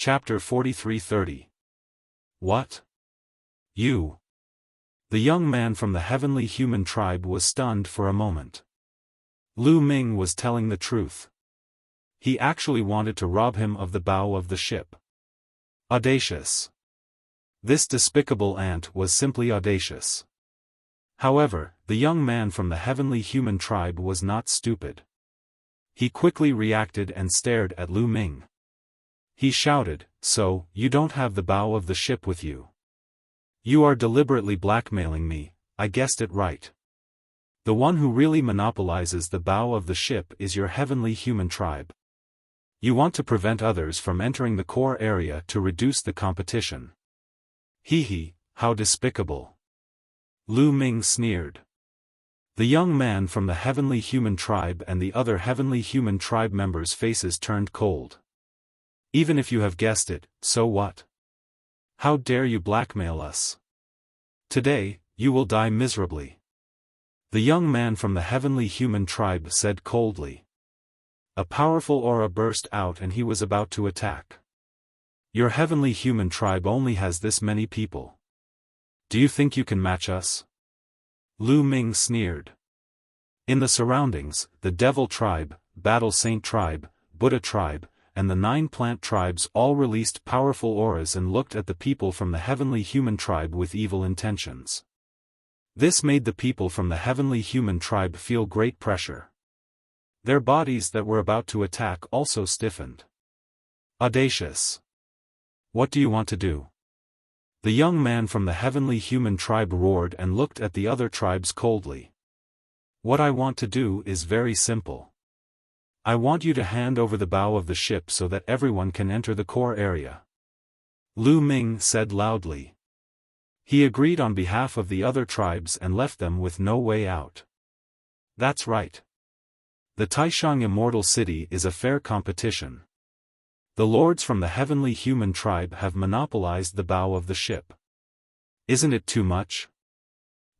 Chapter 43:30. What? You? The young man from the heavenly human tribe was stunned for a moment. Lu Ming was telling the truth. He actually wanted to rob him of the bow of the ship. Audacious. This despicable ant was simply audacious. However, the young man from the heavenly human tribe was not stupid. He quickly reacted and stared at Lu Ming. He shouted, "So, you don't have the bow of the ship with you? You are deliberately blackmailing me, I guessed it right. The one who really monopolizes the bow of the ship is your heavenly human tribe. You want to prevent others from entering the core area to reduce the competition. Hee, how despicable." Lu Ming sneered. The young man from the heavenly human tribe and the other heavenly human tribe members' faces turned cold. Even if you have guessed it, so what? How dare you blackmail us? Today, you will die miserably. The young man from the heavenly human tribe said coldly. A powerful aura burst out and he was about to attack. Your heavenly human tribe only has this many people. Do you think you can match us? Lu Ming sneered. In the surroundings, the Devil Tribe, Battle Saint Tribe, Buddha Tribe, and the 9 plant tribes all released powerful auras and looked at the people from the heavenly human tribe with evil intentions. This made the people from the heavenly human tribe feel great pressure. Their bodies that were about to attack also stiffened. Audacious. What do you want to do? The young man from the heavenly human tribe roared and looked at the other tribes coldly. What I want to do is very simple. I want you to hand over the bow of the ship so that everyone can enter the core area. Lu Ming said loudly. He agreed on behalf of the other tribes and left them with no way out. That's right. The Taishang Immortal City is a fair competition. The lords from the heavenly human tribe have monopolized the bow of the ship. Isn't it too much?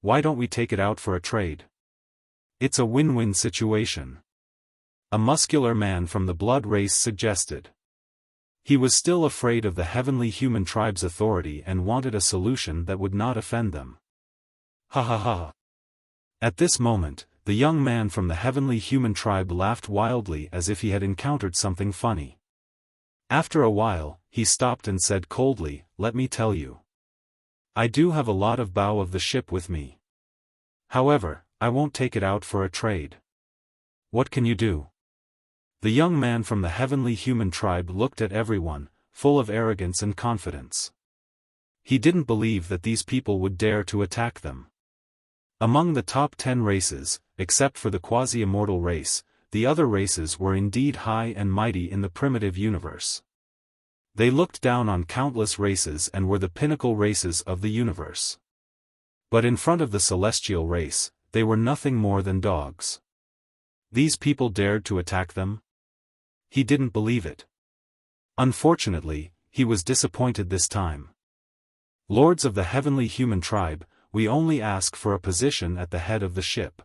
Why don't we take it out for a trade? It's a win-win situation. A muscular man from the blood race suggested. He was still afraid of the heavenly human tribe's authority and wanted a solution that would not offend them. Ha ha ha. At this moment, the young man from the heavenly human tribe laughed wildly as if he had encountered something funny. After a while, he stopped and said coldly, "Let me tell you. I do have a lot of bow of the ship with me. However, I won't take it out for a trade. What can you do?" The young man from the heavenly human tribe looked at everyone, full of arrogance and confidence. He didn't believe that these people would dare to attack them. Among the top 10 races, except for the quasi-immortal race, the other races were indeed high and mighty in the primitive universe. They looked down on countless races and were the pinnacle races of the universe. But in front of the celestial race, they were nothing more than dogs. These people dared to attack them? He didn't believe it. Unfortunately, he was disappointed this time. Lords of the heavenly human tribe, we only ask for a position at the head of the ship.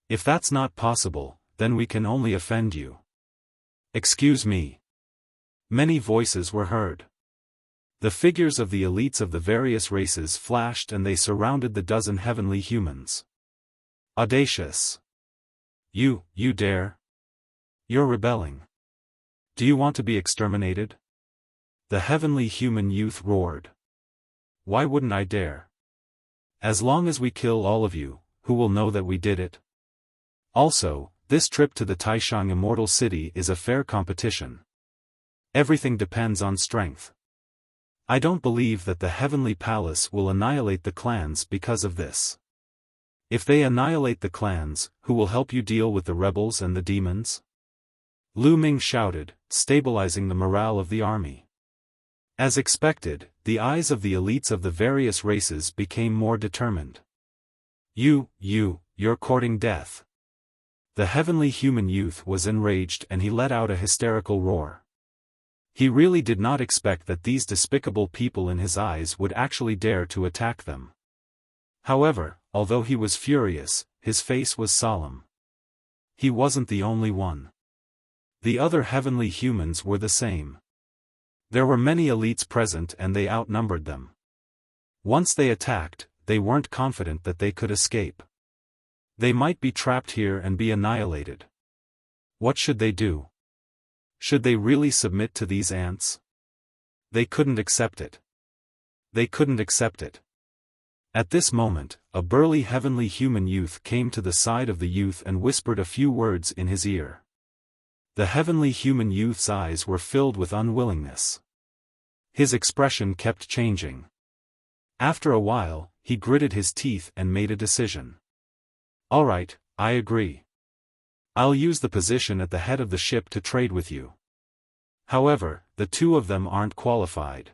If that's not possible, then we can only offend you. Excuse me. Many voices were heard. The figures of the elites of the various races flashed and they surrounded the dozen heavenly humans. Audacious. You dare? You're rebelling. Do you want to be exterminated? The heavenly human youth roared. Why wouldn't I dare? As long as we kill all of you, who will know that we did it? Also, this trip to the Taishang Immortal City is a fair competition. Everything depends on strength. I don't believe that the Heavenly Palace will annihilate the clans because of this. If they annihilate the clans, who will help you deal with the rebels and the demons? Lu Ming shouted, stabilizing the morale of the army. As expected, the eyes of the elites of the various races became more determined. You're courting death. The heavenly human youth was enraged and he let out a hysterical roar. He really did not expect that these despicable people in his eyes would actually dare to attack them. However, although he was furious, his face was solemn. He wasn't the only one. The other heavenly humans were the same. There were many elites present and they outnumbered them. Once they attacked, they weren't confident that they could escape. They might be trapped here and be annihilated. What should they do? Should they really submit to these ants? They couldn't accept it. They couldn't accept it. At this moment, a burly heavenly human youth came to the side of the youth and whispered a few words in his ear. The heavenly human youth's eyes were filled with unwillingness. His expression kept changing. After a while, he gritted his teeth and made a decision. All right, I agree. I'll use the position at the head of the ship to trade with you. However, the two of them aren't qualified.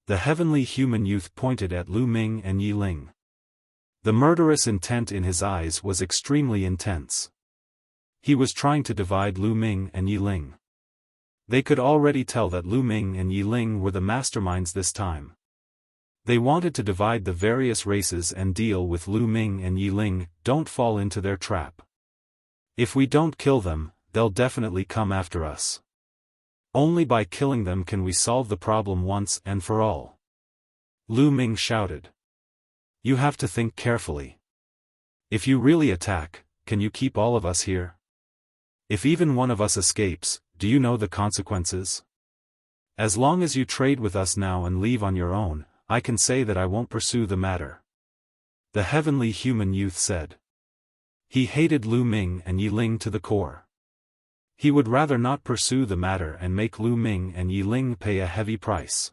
The heavenly human youth pointed at Lu Ming and Yi Ling. The murderous intent in his eyes was extremely intense. He was trying to divide Lu Ming and Yi Ling. They could already tell that Lu Ming and Yi Ling were the masterminds this time. They wanted to divide the various races and deal with Lu Ming and Yi Ling. Don't fall into their trap. If we don't kill them, they'll definitely come after us. Only by killing them can we solve the problem once and for all. Lu Ming shouted. You have to think carefully. If you really attack, can you keep all of us here? If even one of us escapes, do you know the consequences? As long as you trade with us now and leave on your own, I can say that I won't pursue the matter. The heavenly human youth said. He hated Lu Ming and Yi Ling to the core. He would rather not pursue the matter and make Lu Ming and Yi Ling pay a heavy price.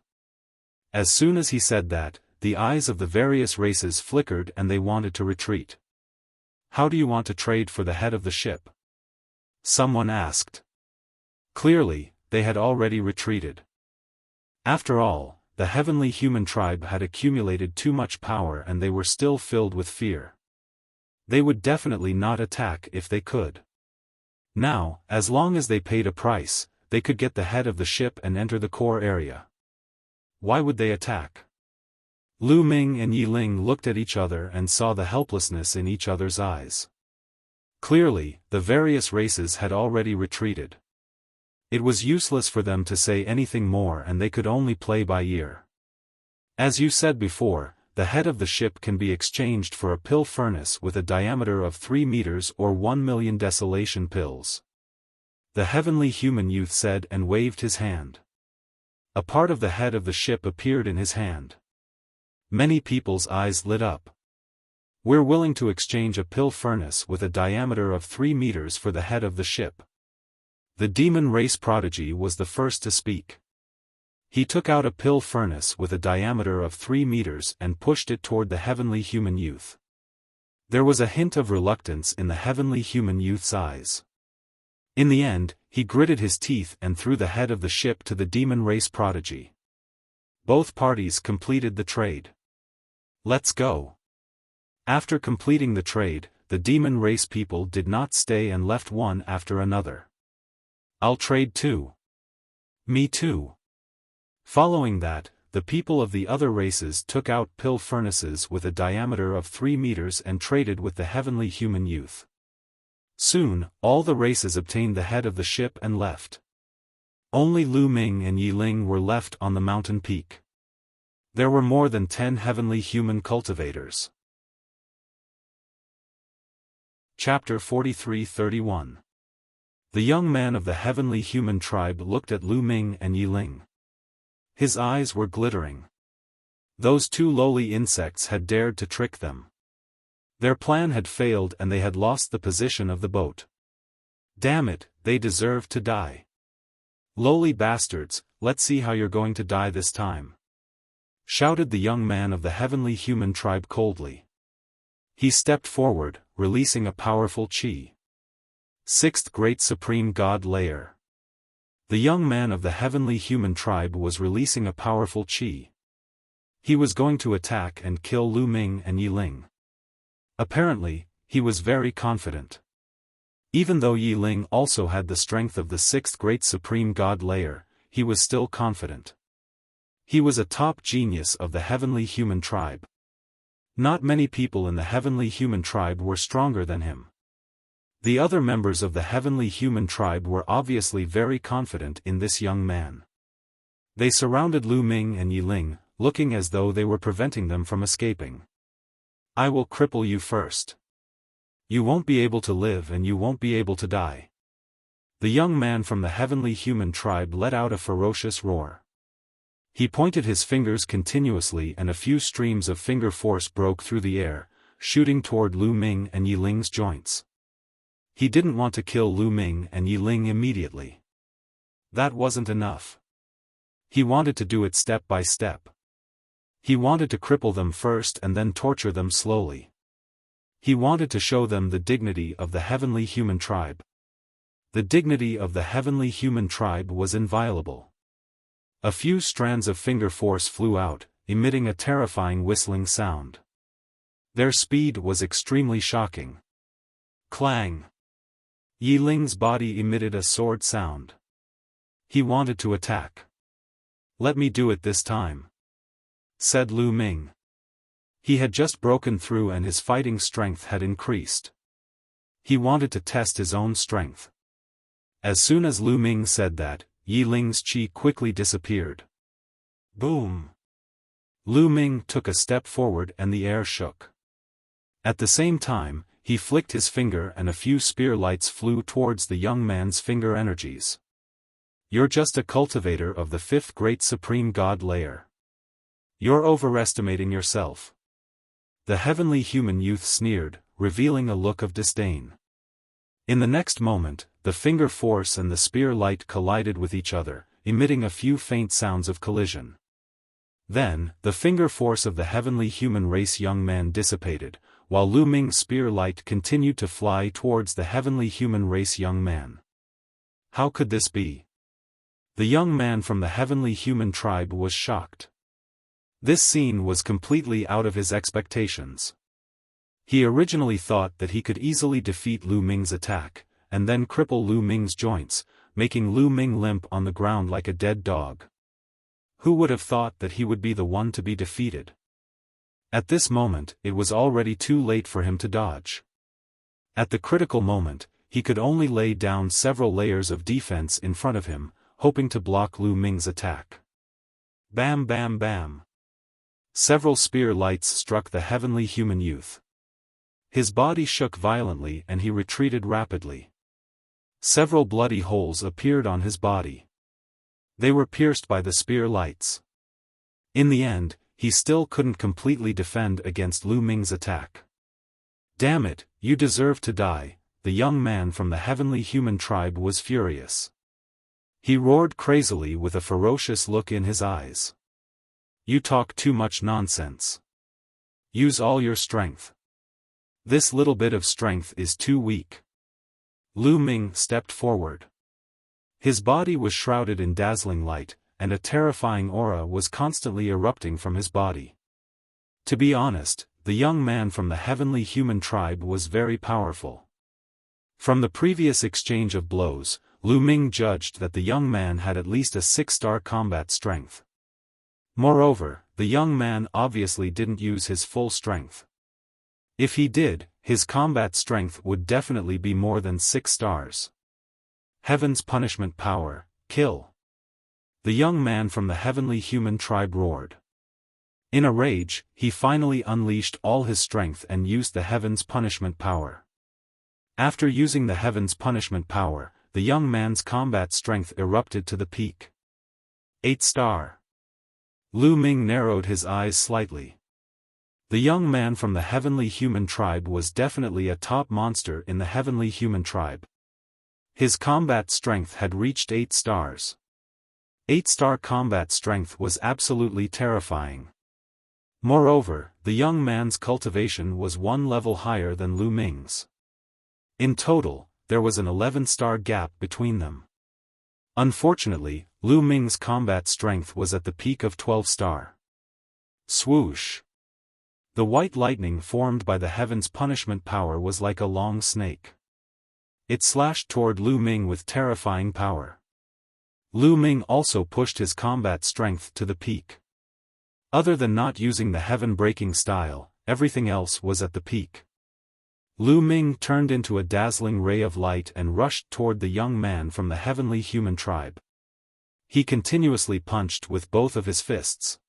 As soon as he said that, the eyes of the various races flickered and they wanted to retreat. How do you want to trade for the head of the ship? Someone asked. Clearly, they had already retreated. After all, the heavenly human tribe had accumulated too much power and they were still filled with fear. They would definitely not attack if they could. Now, as long as they paid a price, they could get the head of the ship and enter the core area. Why would they attack? Lu Ming and Yi Ling looked at each other and saw the helplessness in each other's eyes. Clearly, the various races had already retreated. It was useless for them to say anything more and they could only play by ear. As you said before, the head of the ship can be exchanged for a pill furnace with a diameter of 3 meters or 1 million desolation pills. The heavenly human youth said and waved his hand. A part of the head of the ship appeared in his hand. Many people's eyes lit up. We're willing to exchange a pill furnace with a diameter of 3 meters for the head of the ship. The demon race prodigy was the first to speak. He took out a pill furnace with a diameter of 3 meters and pushed it toward the heavenly human youth. There was a hint of reluctance in the heavenly human youth's eyes. In the end, he gritted his teeth and threw the head of the ship to the demon race prodigy. Both parties completed the trade. Let's go. After completing the trade, the demon race people did not stay and left one after another. I'll trade too. Me too. Following that, the people of the other races took out pill furnaces with a diameter of 3 meters and traded with the heavenly human youth. Soon, all the races obtained the head of the ship and left. Only Lu Ming and Yi Ling were left on the mountain peak. There were more than 10 heavenly human cultivators. Chapter 43-31. The young man of the heavenly human tribe looked at Lu Ming and Yi Ling. His eyes were glittering. Those two lowly insects had dared to trick them. Their plan had failed and they had lost the position of the boat. Damn it, they deserved to die. Lowly bastards, let's see how you're going to die this time. Shouted the young man of the heavenly human tribe coldly. He stepped forward, releasing a powerful chi. Sixth Great Supreme God Layer. The young man of the heavenly human tribe was releasing a powerful chi. He was going to attack and kill Lu Ming and Yi Ling. Apparently, he was very confident. Even though Yi Ling also had the strength of the Sixth Great Supreme God Layer, he was still confident. He was a top genius of the heavenly human tribe. Not many people in the heavenly human tribe were stronger than him. The other members of the heavenly human tribe were obviously very confident in this young man. They surrounded Lu Ming and Yi Ling, looking as though they were preventing them from escaping. I will cripple you first. You won't be able to live and you won't be able to die. The young man from the heavenly human tribe let out a ferocious roar. He pointed his fingers continuously and a few streams of finger force broke through the air, shooting toward Lu Ming and Yi Ling's joints. He didn't want to kill Lu Ming and Yi Ling immediately. That wasn't enough. He wanted to do it step by step. He wanted to cripple them first and then torture them slowly. He wanted to show them the dignity of the heavenly human tribe. The dignity of the heavenly human tribe was inviolable. A few strands of finger force flew out, emitting a terrifying whistling sound. Their speed was extremely shocking. Clang! Yi Ling's body emitted a sword sound. He wanted to attack. Let me do it this time, said Lu Ming. He had just broken through and his fighting strength had increased. He wanted to test his own strength. As soon as Lu Ming said that, Yi Ling's chi quickly disappeared. Boom! Lu Ming took a step forward and the air shook. At the same time, he flicked his finger and a few spear lights flew towards the young man's finger energies. You're just a cultivator of the fifth great supreme god layer. You're overestimating yourself. The heavenly human youth sneered, revealing a look of disdain. In the next moment, the finger force and the spear light collided with each other, emitting a few faint sounds of collision. Then, the finger force of the heavenly human race young man dissipated, while Lu Ming's spear light continued to fly towards the heavenly human race young man. How could this be? The young man from the heavenly human tribe was shocked. This scene was completely out of his expectations. He originally thought that he could easily defeat Lu Ming's attack, and then cripple Lu Ming's joints, making Lu Ming limp on the ground like a dead dog. Who would have thought that he would be the one to be defeated? At this moment, it was already too late for him to dodge. At the critical moment, he could only lay down several layers of defense in front of him, hoping to block Lu Ming's attack. Bam bam bam. Several spear lights struck the heavenly human youth. His body shook violently and he retreated rapidly. Several bloody holes appeared on his body. They were pierced by the spear lights. In the end, he still couldn't completely defend against Lu Ming's attack. Damn it, you deserve to die, the young man from the heavenly human tribe was furious. He roared crazily with a ferocious look in his eyes. You talk too much nonsense. Use all your strength. This little bit of strength is too weak. Lu Ming stepped forward. His body was shrouded in dazzling light, and a terrifying aura was constantly erupting from his body. To be honest, the young man from the heavenly human tribe was very powerful. From the previous exchange of blows, Lu Ming judged that the young man had at least a 6-star combat strength. Moreover, the young man obviously didn't use his full strength. If he did, his combat strength would definitely be more than 6 stars. Heaven's punishment power, kill. The young man from the heavenly human tribe roared. In a rage, he finally unleashed all his strength and used the heaven's punishment power. After using the heaven's punishment power, the young man's combat strength erupted to the peak. 8-star. Lu Ming narrowed his eyes slightly. The young man from the heavenly human tribe was definitely a top monster in the heavenly human tribe. His combat strength had reached 8 stars. 8-star combat strength was absolutely terrifying. Moreover, the young man's cultivation was 1 level higher than Lu Ming's. In total, there was an 11-star gap between them. Unfortunately, Lu Ming's combat strength was at the peak of 12-star. Swoosh! The white lightning formed by the heaven's punishment power was like a long snake. It slashed toward Lu Ming with terrifying power. Lu Ming also pushed his combat strength to the peak. Other than not using the heaven-breaking style, everything else was at the peak. Lu Ming turned into a dazzling ray of light and rushed toward the young man from the heavenly human tribe. He continuously punched with both of his fists.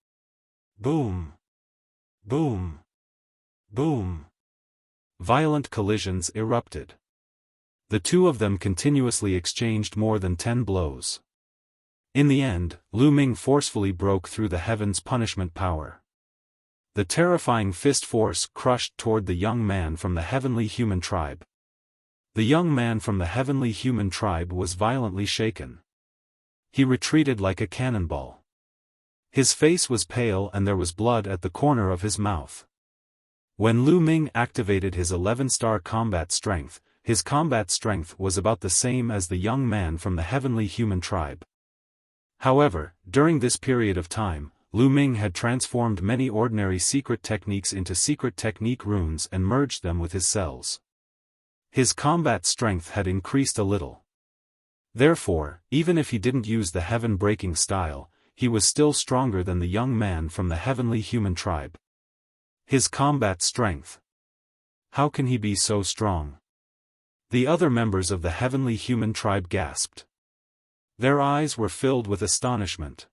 Boom! Boom! Boom! Violent collisions erupted. The two of them continuously exchanged more than 10 blows. In the end, Lu Ming forcefully broke through the heaven's punishment power. The terrifying fist force crushed toward the young man from the heavenly human tribe. The young man from the heavenly human tribe was violently shaken. He retreated like a cannonball. His face was pale and there was blood at the corner of his mouth. When Lu Ming activated his 11-star combat strength, his combat strength was about the same as the young man from the heavenly human tribe. However, during this period of time, Lu Ming had transformed many ordinary secret techniques into secret technique runes and merged them with his cells. His combat strength had increased a little. Therefore, even if he didn't use the heaven-breaking style, he was still stronger than the young man from the heavenly human tribe. His combat strength. How can he be so strong? The other members of the heavenly human tribe gasped. Their eyes were filled with astonishment.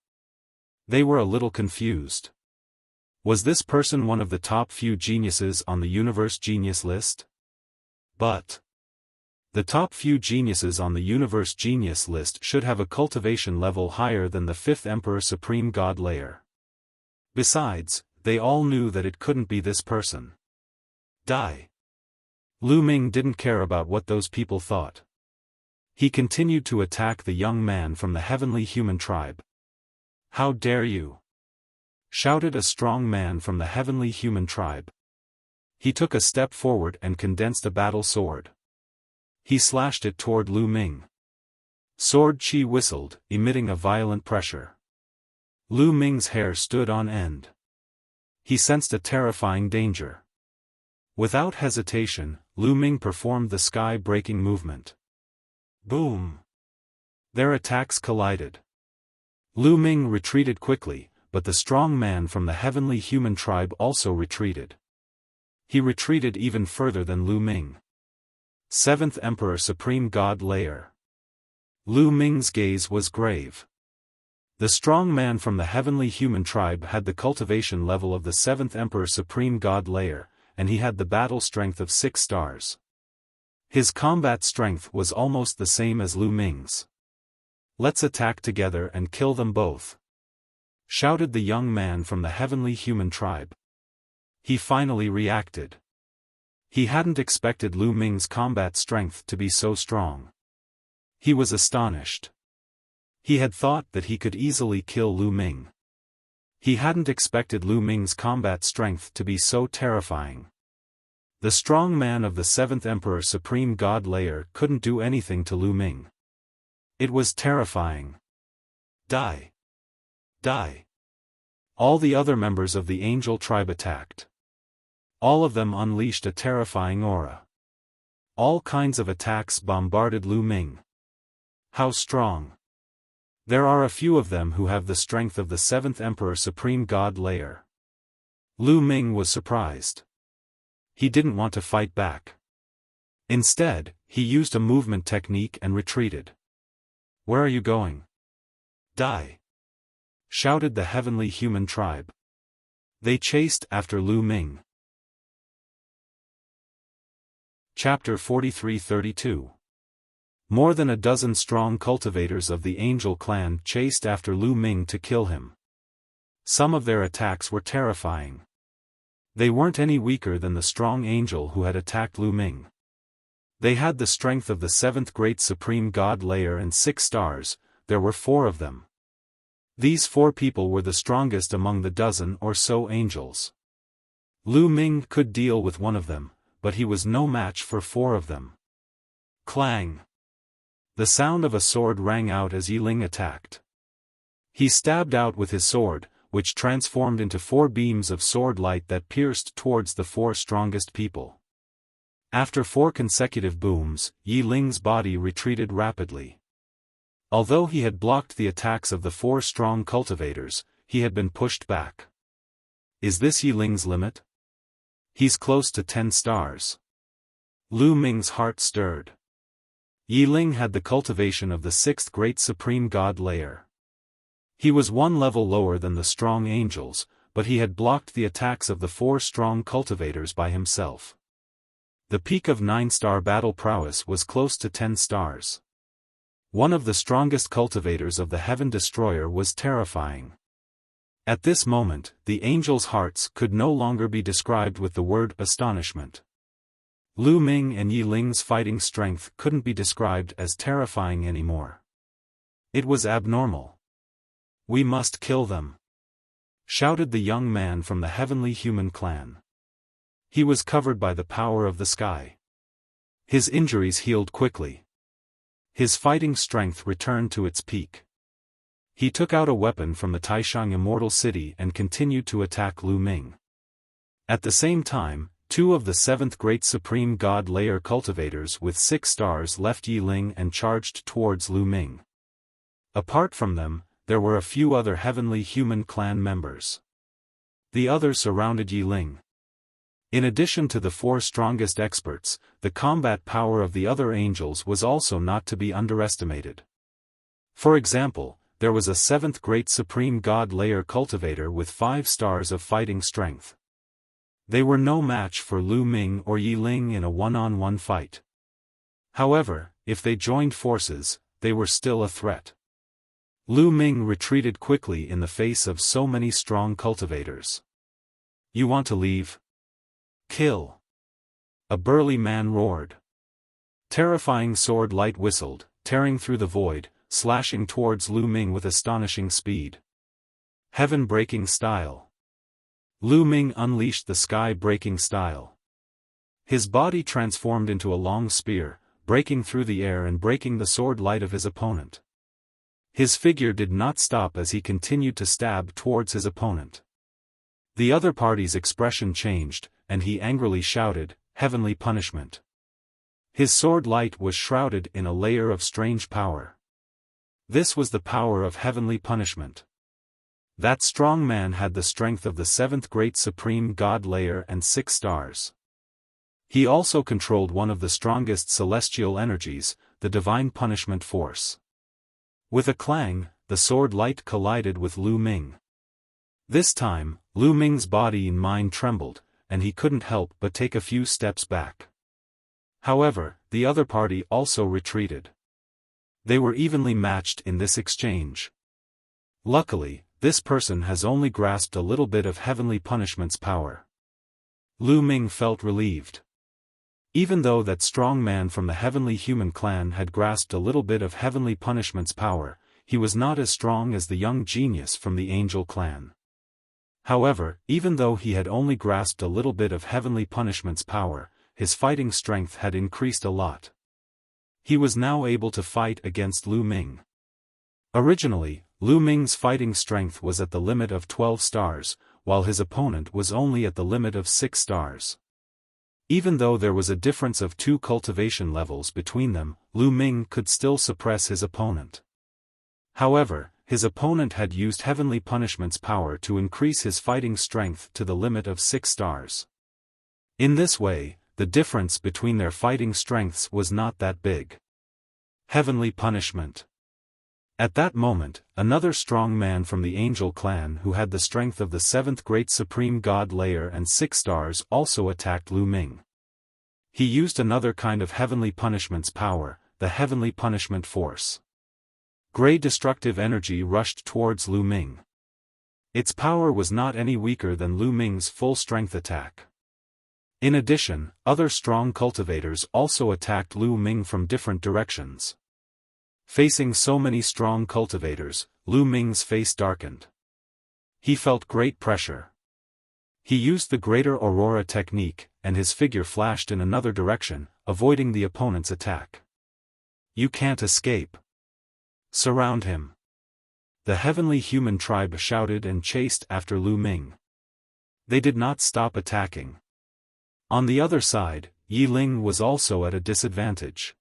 They were a little confused. Was this person one of the top few geniuses on the universe genius list? But the top few geniuses on the universe genius list should have a cultivation level higher than the 5th Emperor Supreme God layer. Besides, they all knew that it couldn't be this person. Die. Lu Ming didn't care about what those people thought. He continued to attack the young man from the heavenly human tribe. How dare you? Shouted a strong man from the heavenly human tribe. He took a step forward and condensed a battle sword. He slashed it toward Lu Ming. Sword chi whistled, emitting a violent pressure. Lu Ming's hair stood on end. He sensed a terrifying danger. Without hesitation, Lu Ming performed the sky-breaking movement. Boom! Their attacks collided. Lu Ming retreated quickly, but the strong man from the heavenly human tribe also retreated. He retreated even further than Lu Ming. 7th Emperor Supreme God layer. Lu Ming's gaze was grave. The strong man from the heavenly human tribe had the cultivation level of the 7th Emperor Supreme God layer, and he had the battle strength of 6 stars. His combat strength was almost the same as Lu Ming's. Let's attack together and kill them both, shouted the young man from the heavenly human tribe. He finally reacted. He hadn't expected Lu Ming's combat strength to be so strong. He was astonished. He had thought that he could easily kill Lu Ming. He hadn't expected Lu Ming's combat strength to be so terrifying. The strong man of the 7th Emperor Supreme God layer couldn't do anything to Lu Ming. It was terrifying. Die! Die! All the other members of the angel tribe attacked. All of them unleashed a terrifying aura. All kinds of attacks bombarded Lu Ming. How strong! There are a few of them who have the strength of the 7th Emperor Supreme God layer. Lu Ming was surprised. He didn't want to fight back. Instead, he used a movement technique and retreated. Where are you going? Die! Shouted the heavenly human tribe. They chased after Lu Ming. Chapter 43-32. More than a dozen strong cultivators of the Angel clan chased after Lu Ming to kill him. Some of their attacks were terrifying. They weren't any weaker than the strong angel who had attacked Lu Ming. They had the strength of the 7th Great Supreme God layer and 6 stars. There were 4 of them. These 4 people were the strongest among the dozen or so angels. Lu Ming could deal with one of them, but he was no match for 4 of them. Clang! The sound of a sword rang out as Yi Ling attacked. He stabbed out with his sword, which transformed into 4 beams of sword light that pierced towards the 4 strongest people. After 4 consecutive booms, Yi Ling's body retreated rapidly. Although he had blocked the attacks of the 4 strong cultivators, he had been pushed back. Is this Yi Ling's limit? He's close to 10 stars. Lu Ming's heart stirred. Yi Ling had the cultivation of the 6th Great Supreme God layer. He was one level lower than the strong angels, but he had blocked the attacks of the 4 strong cultivators by himself. The peak of 9-star battle prowess was close to 10 stars. One of the strongest cultivators of the Heaven Destroyer was terrifying. At this moment, the angels' hearts could no longer be described with the word astonishment. Lu Ming and Yi Ling's fighting strength couldn't be described as terrifying anymore. It was abnormal. "We must kill them!" shouted the young man from the heavenly human clan. He was covered by the power of the sky. His injuries healed quickly. His fighting strength returned to its peak. He took out a weapon from the Taishang Immortal City and continued to attack Lu Ming. At the same time, 2 of the 7th Great Supreme God Layer cultivators with 6 stars left Yi Ling and charged towards Lu Ming. Apart from them, there were a few other heavenly human clan members. The others surrounded Yi Ling. In addition to the 4 strongest experts, the combat power of the other angels was also not to be underestimated. For example, there was a 7th Great Supreme God Layer cultivator with 5 stars of fighting strength. They were no match for Lu Ming or Yi Ling in a one-on-one fight. However, if they joined forces, they were still a threat. Lu Ming retreated quickly in the face of so many strong cultivators. "You want to leave? Kill!" a burly man roared. Terrifying sword light whistled, tearing through the void, slashing towards Lu Ming with astonishing speed. Heaven-breaking style. Lu Ming unleashed the sky-breaking style. His body transformed into a long spear, breaking through the air and breaking the sword light of his opponent. His figure did not stop as he continued to stab towards his opponent. The other party's expression changed, and he angrily shouted, "Heavenly punishment." His sword light was shrouded in a layer of strange power. This was the power of heavenly punishment. That strong man had the strength of the 7th Great Supreme God Layer and 6 stars. He also controlled one of the strongest celestial energies, the Divine Punishment Force. With a clang, the sword light collided with Lu Ming. This time, Lu Ming's body and mind trembled, and he couldn't help but take a few steps back. However, the other party also retreated. They were evenly matched in this exchange. Luckily, this person has only grasped a little bit of heavenly punishment's power. Lu Ming felt relieved. Even though that strong man from the heavenly human clan had grasped a little bit of heavenly punishment's power, he was not as strong as the young genius from the angel clan. However, even though he had only grasped a little bit of heavenly punishment's power, his fighting strength had increased a lot. He was now able to fight against Lu Ming. Originally, Lu Ming's fighting strength was at the limit of 12 stars, while his opponent was only at the limit of 6 stars. Even though there was a difference of 2 cultivation levels between them, Lu Ming could still suppress his opponent. However, his opponent had used heavenly punishment's power to increase his fighting strength to the limit of 6 stars. In this way, the difference between their fighting strengths was not that big. Heavenly punishment. At that moment, another strong man from the angel clan who had the strength of the 7th Great Supreme God Layer and 6 stars also attacked Lu Ming. He used another kind of heavenly punishment's power, the heavenly punishment force. Gray destructive energy rushed towards Lu Ming. Its power was not any weaker than Lu Ming's full-strength attack. In addition, other strong cultivators also attacked Lu Ming from different directions. Facing so many strong cultivators, Lu Ming's face darkened. He felt great pressure. He used the Greater Aurora technique, and his figure flashed in another direction, avoiding the opponent's attack. "You can't escape. Surround him." The heavenly human tribe shouted and chased after Lu Ming. They did not stop attacking. On the other side, Yi Ling was also at a disadvantage.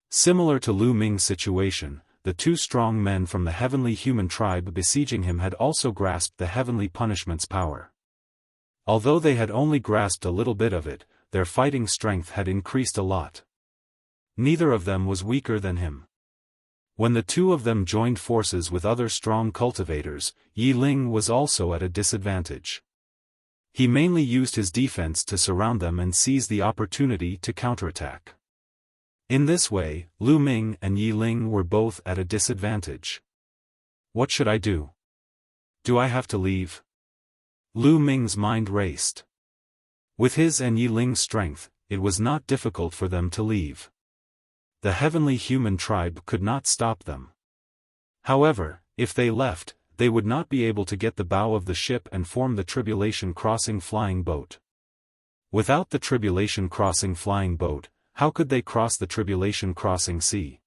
Similar to Lu Ming's situation, the 2 strong men from the heavenly human tribe besieging him had also grasped the heavenly punishment's power. Although they had only grasped a little bit of it, their fighting strength had increased a lot. Neither of them was weaker than him. When the two of them joined forces with other strong cultivators, Yi Ling was also at a disadvantage. He mainly used his defense to surround them and seize the opportunity to counterattack. In this way, Lu Ming and Yi Ling were both at a disadvantage. What should I do? Do I have to leave? Lu Ming's mind raced. With his and Yi Ling's strength, it was not difficult for them to leave. The heavenly human tribe could not stop them. However, if they left, they would not be able to get the bow of the ship and form the tribulation crossing flying boat. Without the tribulation crossing flying boat, how could they cross the tribulation crossing sea?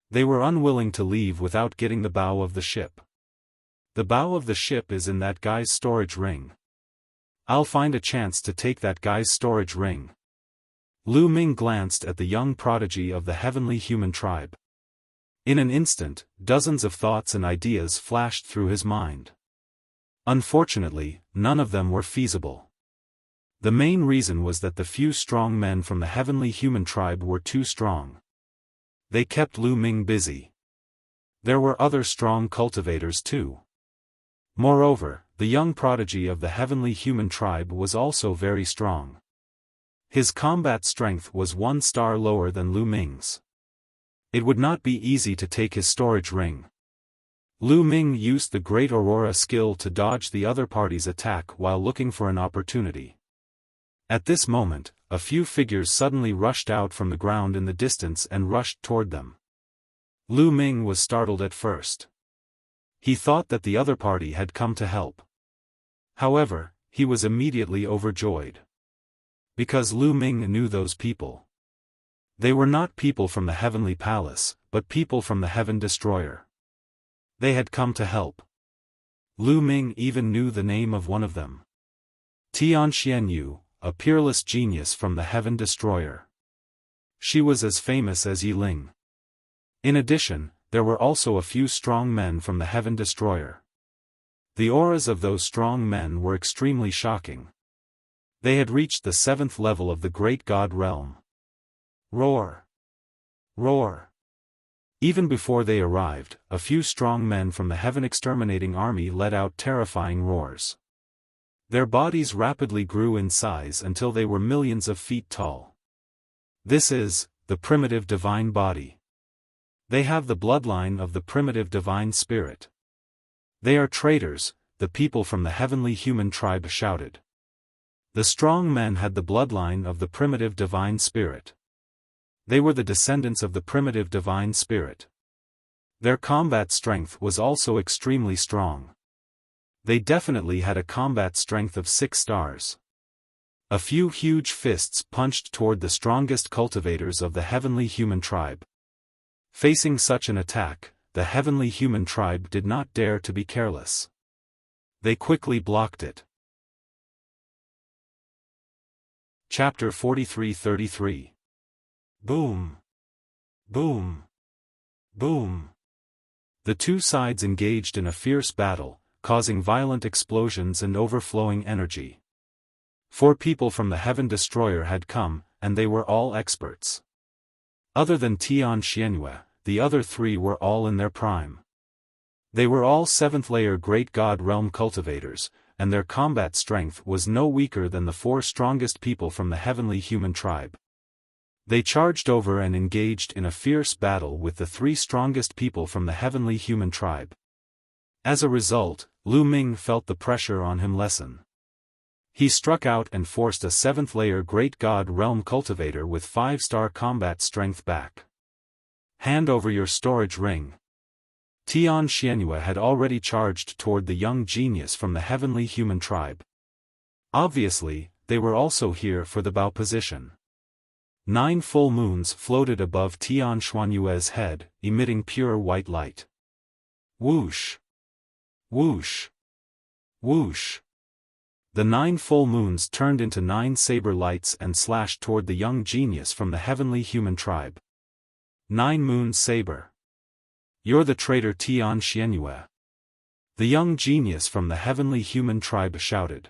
They were unwilling to leave without getting the bow of the ship. The bow of the ship is in that guy's storage ring. I'll find a chance to take that guy's storage ring. Lu Ming glanced at the young prodigy of the heavenly human tribe. In an instant, dozens of thoughts and ideas flashed through his mind. Unfortunately, none of them were feasible. The main reason was that the few strong men from the heavenly human tribe were too strong. They kept Lu Ming busy. There were other strong cultivators too. Moreover, the young prodigy of the heavenly human tribe was also very strong. His combat strength was 1 star lower than Lu Ming's. It would not be easy to take his storage ring. Lu Ming used the Great Aurora skill to dodge the other party's attack while looking for an opportunity. At this moment, a few figures suddenly rushed out from the ground in the distance and rushed toward them. Lu Ming was startled at first. He thought that the other party had come to help. However, he was immediately overjoyed. Because Lu Ming knew those people. They were not people from the heavenly palace, but people from the heaven destroyer. They had come to help. Lu Ming even knew the name of one of them. Tian Xianyu, a peerless genius from the heaven destroyer. She was as famous as Yi Ling. In addition, there were also a few strong men from the heaven destroyer. The auras of those strong men were extremely shocking. They had reached the 7th level of the great god realm. Roar! Roar! Even before they arrived, a few strong men from the heaven exterminating army let out terrifying roars. Their bodies rapidly grew in size until they were millions of feet tall. This is the primitive divine body. They have the bloodline of the primitive divine spirit. They are traitors, the people from the heavenly human tribe shouted. The strong men had the bloodline of the primitive divine spirit. They were the descendants of the primitive divine spirit. Their combat strength was also extremely strong. They definitely had a combat strength of 6 stars. A few huge fists punched toward the strongest cultivators of the heavenly human tribe. Facing such an attack, the heavenly human tribe did not dare to be careless. They quickly blocked it. Chapter 43-33. Boom! Boom! Boom! The two sides engaged in a fierce battle, causing violent explosions and overflowing energy. 4 people from the Heaven Destroyer had come, and they were all experts. Other than Tian Xianyu, the other 3 were all in their prime. They were all 7th-layer Great God Realm cultivators, and their combat strength was no weaker than the 4 strongest people from the heavenly human tribe. They charged over and engaged in a fierce battle with the 3 strongest people from the heavenly human tribe. As a result, Lu Ming felt the pressure on him lessen. He struck out and forced a 7th-layer Great God Realm cultivator with 5-star combat strength back. Hand over your storage ring. Tian Xianyu had already charged toward the young genius from the heavenly human tribe. Obviously, they were also here for the bow position. 9 full moons floated above Tian Xianyu's head, emitting pure white light. Whoosh! Whoosh! Whoosh! The 9 full moons turned into 9 saber lights and slashed toward the young genius from the heavenly human tribe. 9 moon saber. You're the traitor Tian Xianyu. The young genius from the heavenly human tribe shouted.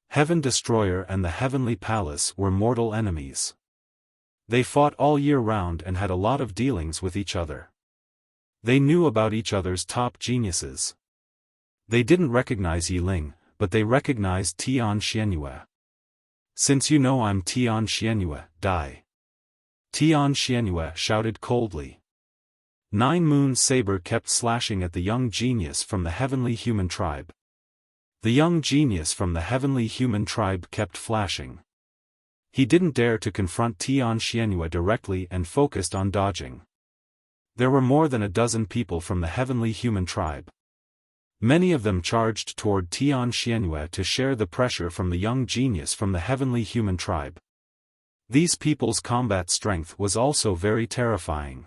Heaven Destroyer and the Heavenly Palace were mortal enemies. They fought all year round and had a lot of dealings with each other. They knew about each other's top geniuses. They didn't recognize Yi Ling, but they recognized Tian Xianyue. Since you know I'm Tian Xianyue, die. Tian Xianyue shouted coldly. Nine Moon's saber kept slashing at the young genius from the heavenly human tribe. The young genius from the heavenly human tribe kept flashing. He didn't dare to confront Tian Xianyue directly and focused on dodging. There were more than a dozen people from the heavenly human tribe. Many of them charged toward Tian Xianyue to share the pressure from the young genius from the heavenly human tribe. These people's combat strength was also very terrifying.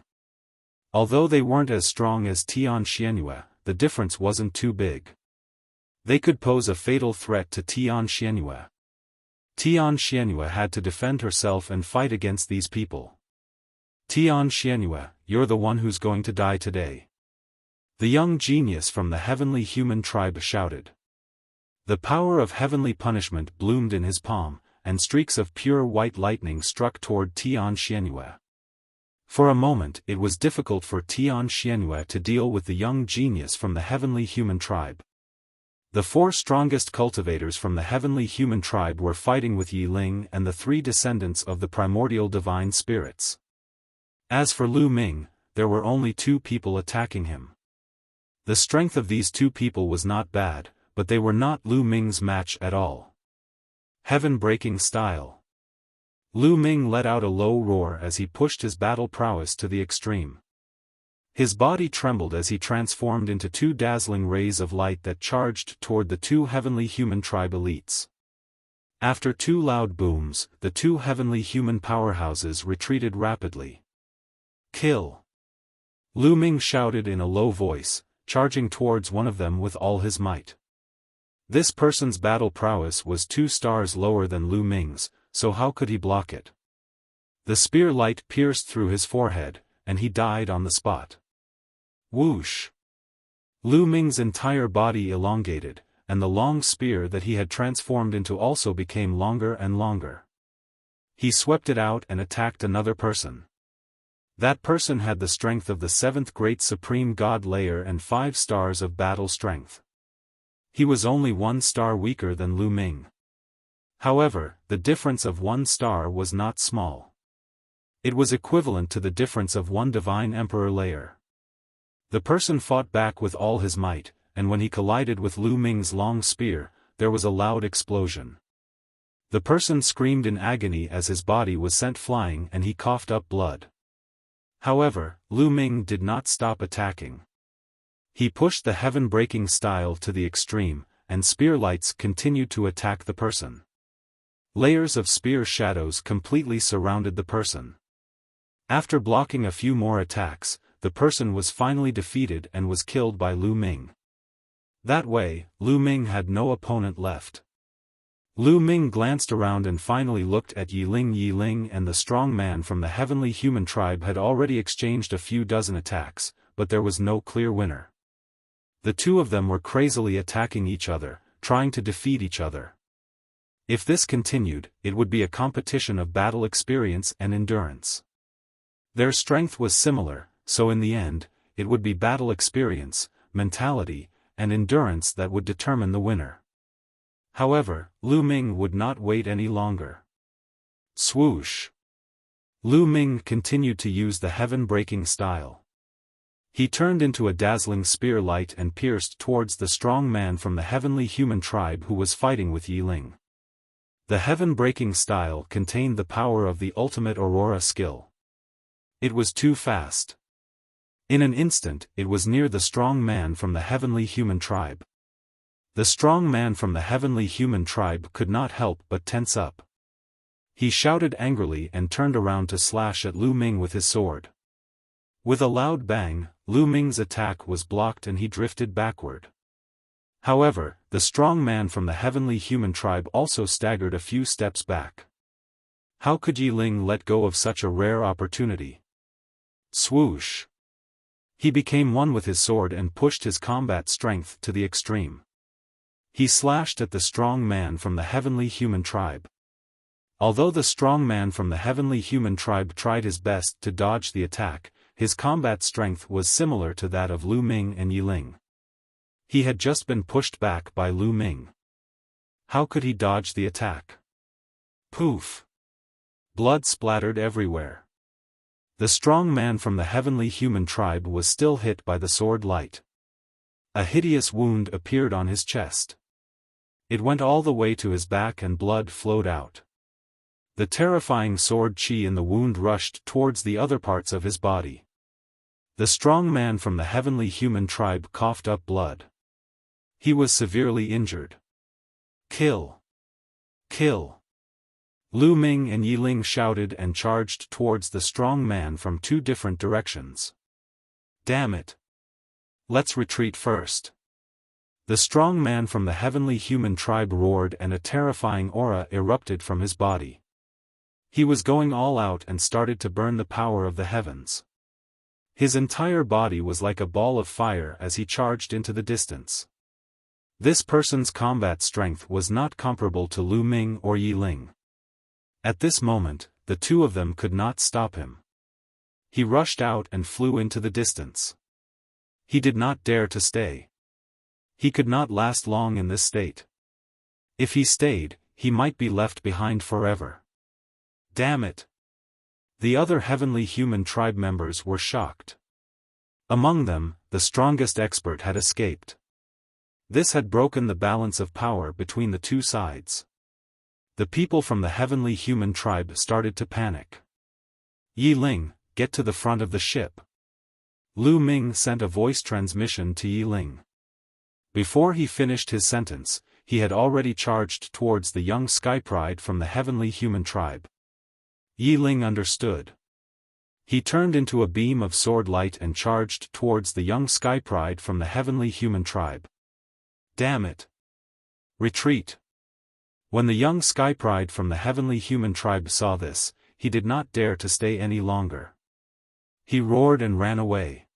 Although they weren't as strong as Tian Xianyue, the difference wasn't too big. They could pose a fatal threat to Tian Xianyue. Tian Xianyue had to defend herself and fight against these people. Tian Xianyue, you're the one who's going to die today. The young genius from the heavenly human tribe shouted. The power of heavenly punishment bloomed in his palm, and streaks of pure white lightning struck toward Tian Xianyue. For a moment it was difficult for Tian Xianyue to deal with the young genius from the heavenly human tribe. The four strongest cultivators from the heavenly human tribe were fighting with Yi Ling and the three descendants of the primordial divine spirits. As for Lu Ming, there were only two people attacking him. The strength of these two people was not bad, but they were not Lu Ming's match at all. Heaven-breaking style. Lu Ming let out a low roar as he pushed his battle prowess to the extreme. His body trembled as he transformed into two dazzling rays of light that charged toward the two heavenly human tribe elites. After two loud booms, the two heavenly human powerhouses retreated rapidly. Kill! Lu Ming shouted in a low voice, charging towards one of them with all his might. This person's battle prowess was 2 stars lower than Lu Ming's, so how could he block it? The spear light pierced through his forehead, and he died on the spot. Whoosh! Lu Ming's entire body elongated, and the long spear that he had transformed into also became longer and longer. He swept it out and attacked another person. That person had the strength of the 7th great supreme god layer and 5 stars of battle strength. He was only 1 star weaker than Lu Ming. However, the difference of 1 star was not small. It was equivalent to the difference of 1 divine emperor layer. The person fought back with all his might, and when he collided with Lu Ming's long spear, there was a loud explosion. The person screamed in agony as his body was sent flying and he coughed up blood. However, Lu Ming did not stop attacking. He pushed the heaven-breaking style to the extreme, and spear lights continued to attack the person. Layers of spear shadows completely surrounded the person. After blocking a few more attacks, the person was finally defeated and was killed by Lu Ming. That way, Lu Ming had no opponent left. Lu Ming glanced around and finally looked at Yi Ling. Yi Ling and the strong man from the heavenly human tribe had already exchanged a few dozen attacks, but there was no clear winner. The two of them were crazily attacking each other, trying to defeat each other. If this continued, it would be a competition of battle experience and endurance. Their strength was similar, so in the end, it would be battle experience, mentality, and endurance that would determine the winner. However, Lu Ming would not wait any longer. Swoosh! Lu Ming continued to use the heaven-breaking style. He turned into a dazzling spear light and pierced towards the strong man from the heavenly human tribe who was fighting with Yi Ling. The heaven-breaking style contained the power of the ultimate Aurora skill. It was too fast. In an instant, it was near the strong man from the heavenly human tribe. The strong man from the heavenly human tribe could not help but tense up. He shouted angrily and turned around to slash at Lu Ming with his sword. With a loud bang, Lu Ming's attack was blocked and he drifted backward. However, the strong man from the heavenly human tribe also staggered a few steps back. How could Yi Ling let go of such a rare opportunity? Swoosh! He became one with his sword and pushed his combat strength to the extreme. He slashed at the strong man from the heavenly human tribe. Although the strong man from the heavenly human tribe tried his best to dodge the attack, his combat strength was similar to that of Lu Ming and Yi Ling. He had just been pushed back by Lu Ming. How could he dodge the attack? Poof! Blood splattered everywhere. The strong man from the heavenly human tribe was still hit by the sword light. A hideous wound appeared on his chest. It went all the way to his back and blood flowed out. The terrifying sword chi in the wound rushed towards the other parts of his body. The strong man from the heavenly human tribe coughed up blood. He was severely injured. Kill! Kill! Lu Ming and Yi Ling shouted and charged towards the strong man from two different directions. Damn it! Let's retreat first. The strong man from the heavenly human tribe roared and a terrifying aura erupted from his body. He was going all out and started to burn the power of the heavens. His entire body was like a ball of fire as he charged into the distance. This person's combat strength was not comparable to Lu Ming or Yi Ling. At this moment, the two of them could not stop him. He rushed out and flew into the distance. He did not dare to stay. He could not last long in this state. If he stayed, he might be left behind forever. Damn it! The other heavenly human tribe members were shocked. Among them, the strongest expert had escaped. This had broken the balance of power between the two sides. The people from the heavenly human tribe started to panic. Yi Ling, get to the front of the ship. Lu Ming sent a voice transmission to Yi Ling. Before he finished his sentence, he had already charged towards the young Sky Pride from the heavenly human tribe. Yi Ling understood. He turned into a beam of sword light and charged towards the young Sky Pride from the heavenly human tribe. Damn it! Retreat! When the young Sky Pride from the heavenly human tribe saw this, he did not dare to stay any longer. He roared and ran away.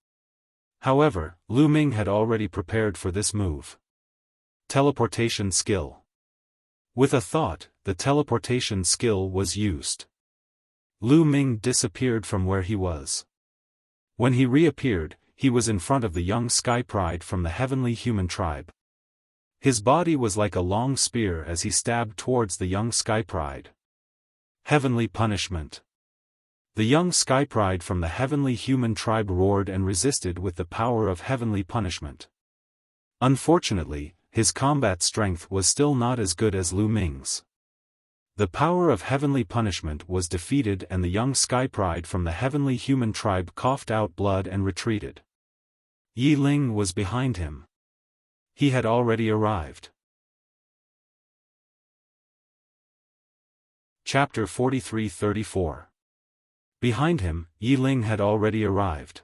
However, Lu Ming had already prepared for this move. Teleportation skill. With a thought, the teleportation skill was used. Lu Ming disappeared from where he was. When he reappeared, he was in front of the young Sky Pride from the heavenly human tribe. His body was like a long spear as he stabbed towards the young Sky Pride. Heavenly punishment. The young Sky Pride from the heavenly human tribe roared and resisted with the power of heavenly punishment. Unfortunately, his combat strength was still not as good as Lu Ming's. The power of heavenly punishment was defeated and the young Sky Pride from the heavenly human tribe coughed out blood and retreated. Yi Ling was behind him. He had already arrived. Chapter 43-34. Behind him, Yi Ling had already arrived.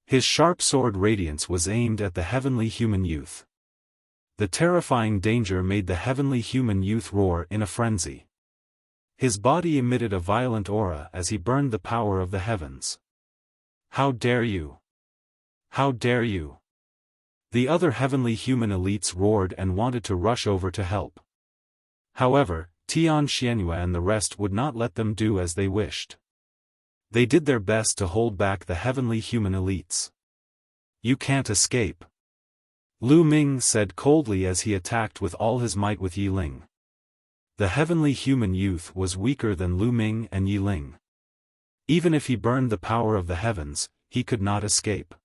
His sharp sword radiance was aimed at the heavenly human youth. The terrifying danger made the heavenly human youth roar in a frenzy. His body emitted a violent aura as he burned the power of the heavens. How dare you! How dare you! The other heavenly human elites roared and wanted to rush over to help. However, Tian Xianyue and the rest would not let them do as they wished. They did their best to hold back the heavenly human elites. You can't escape. Lu Ming said coldly as he attacked with all his might with Yi Ling. The heavenly human youth was weaker than Lu Ming and Yi Ling. Even if he burned the power of the heavens, he could not escape.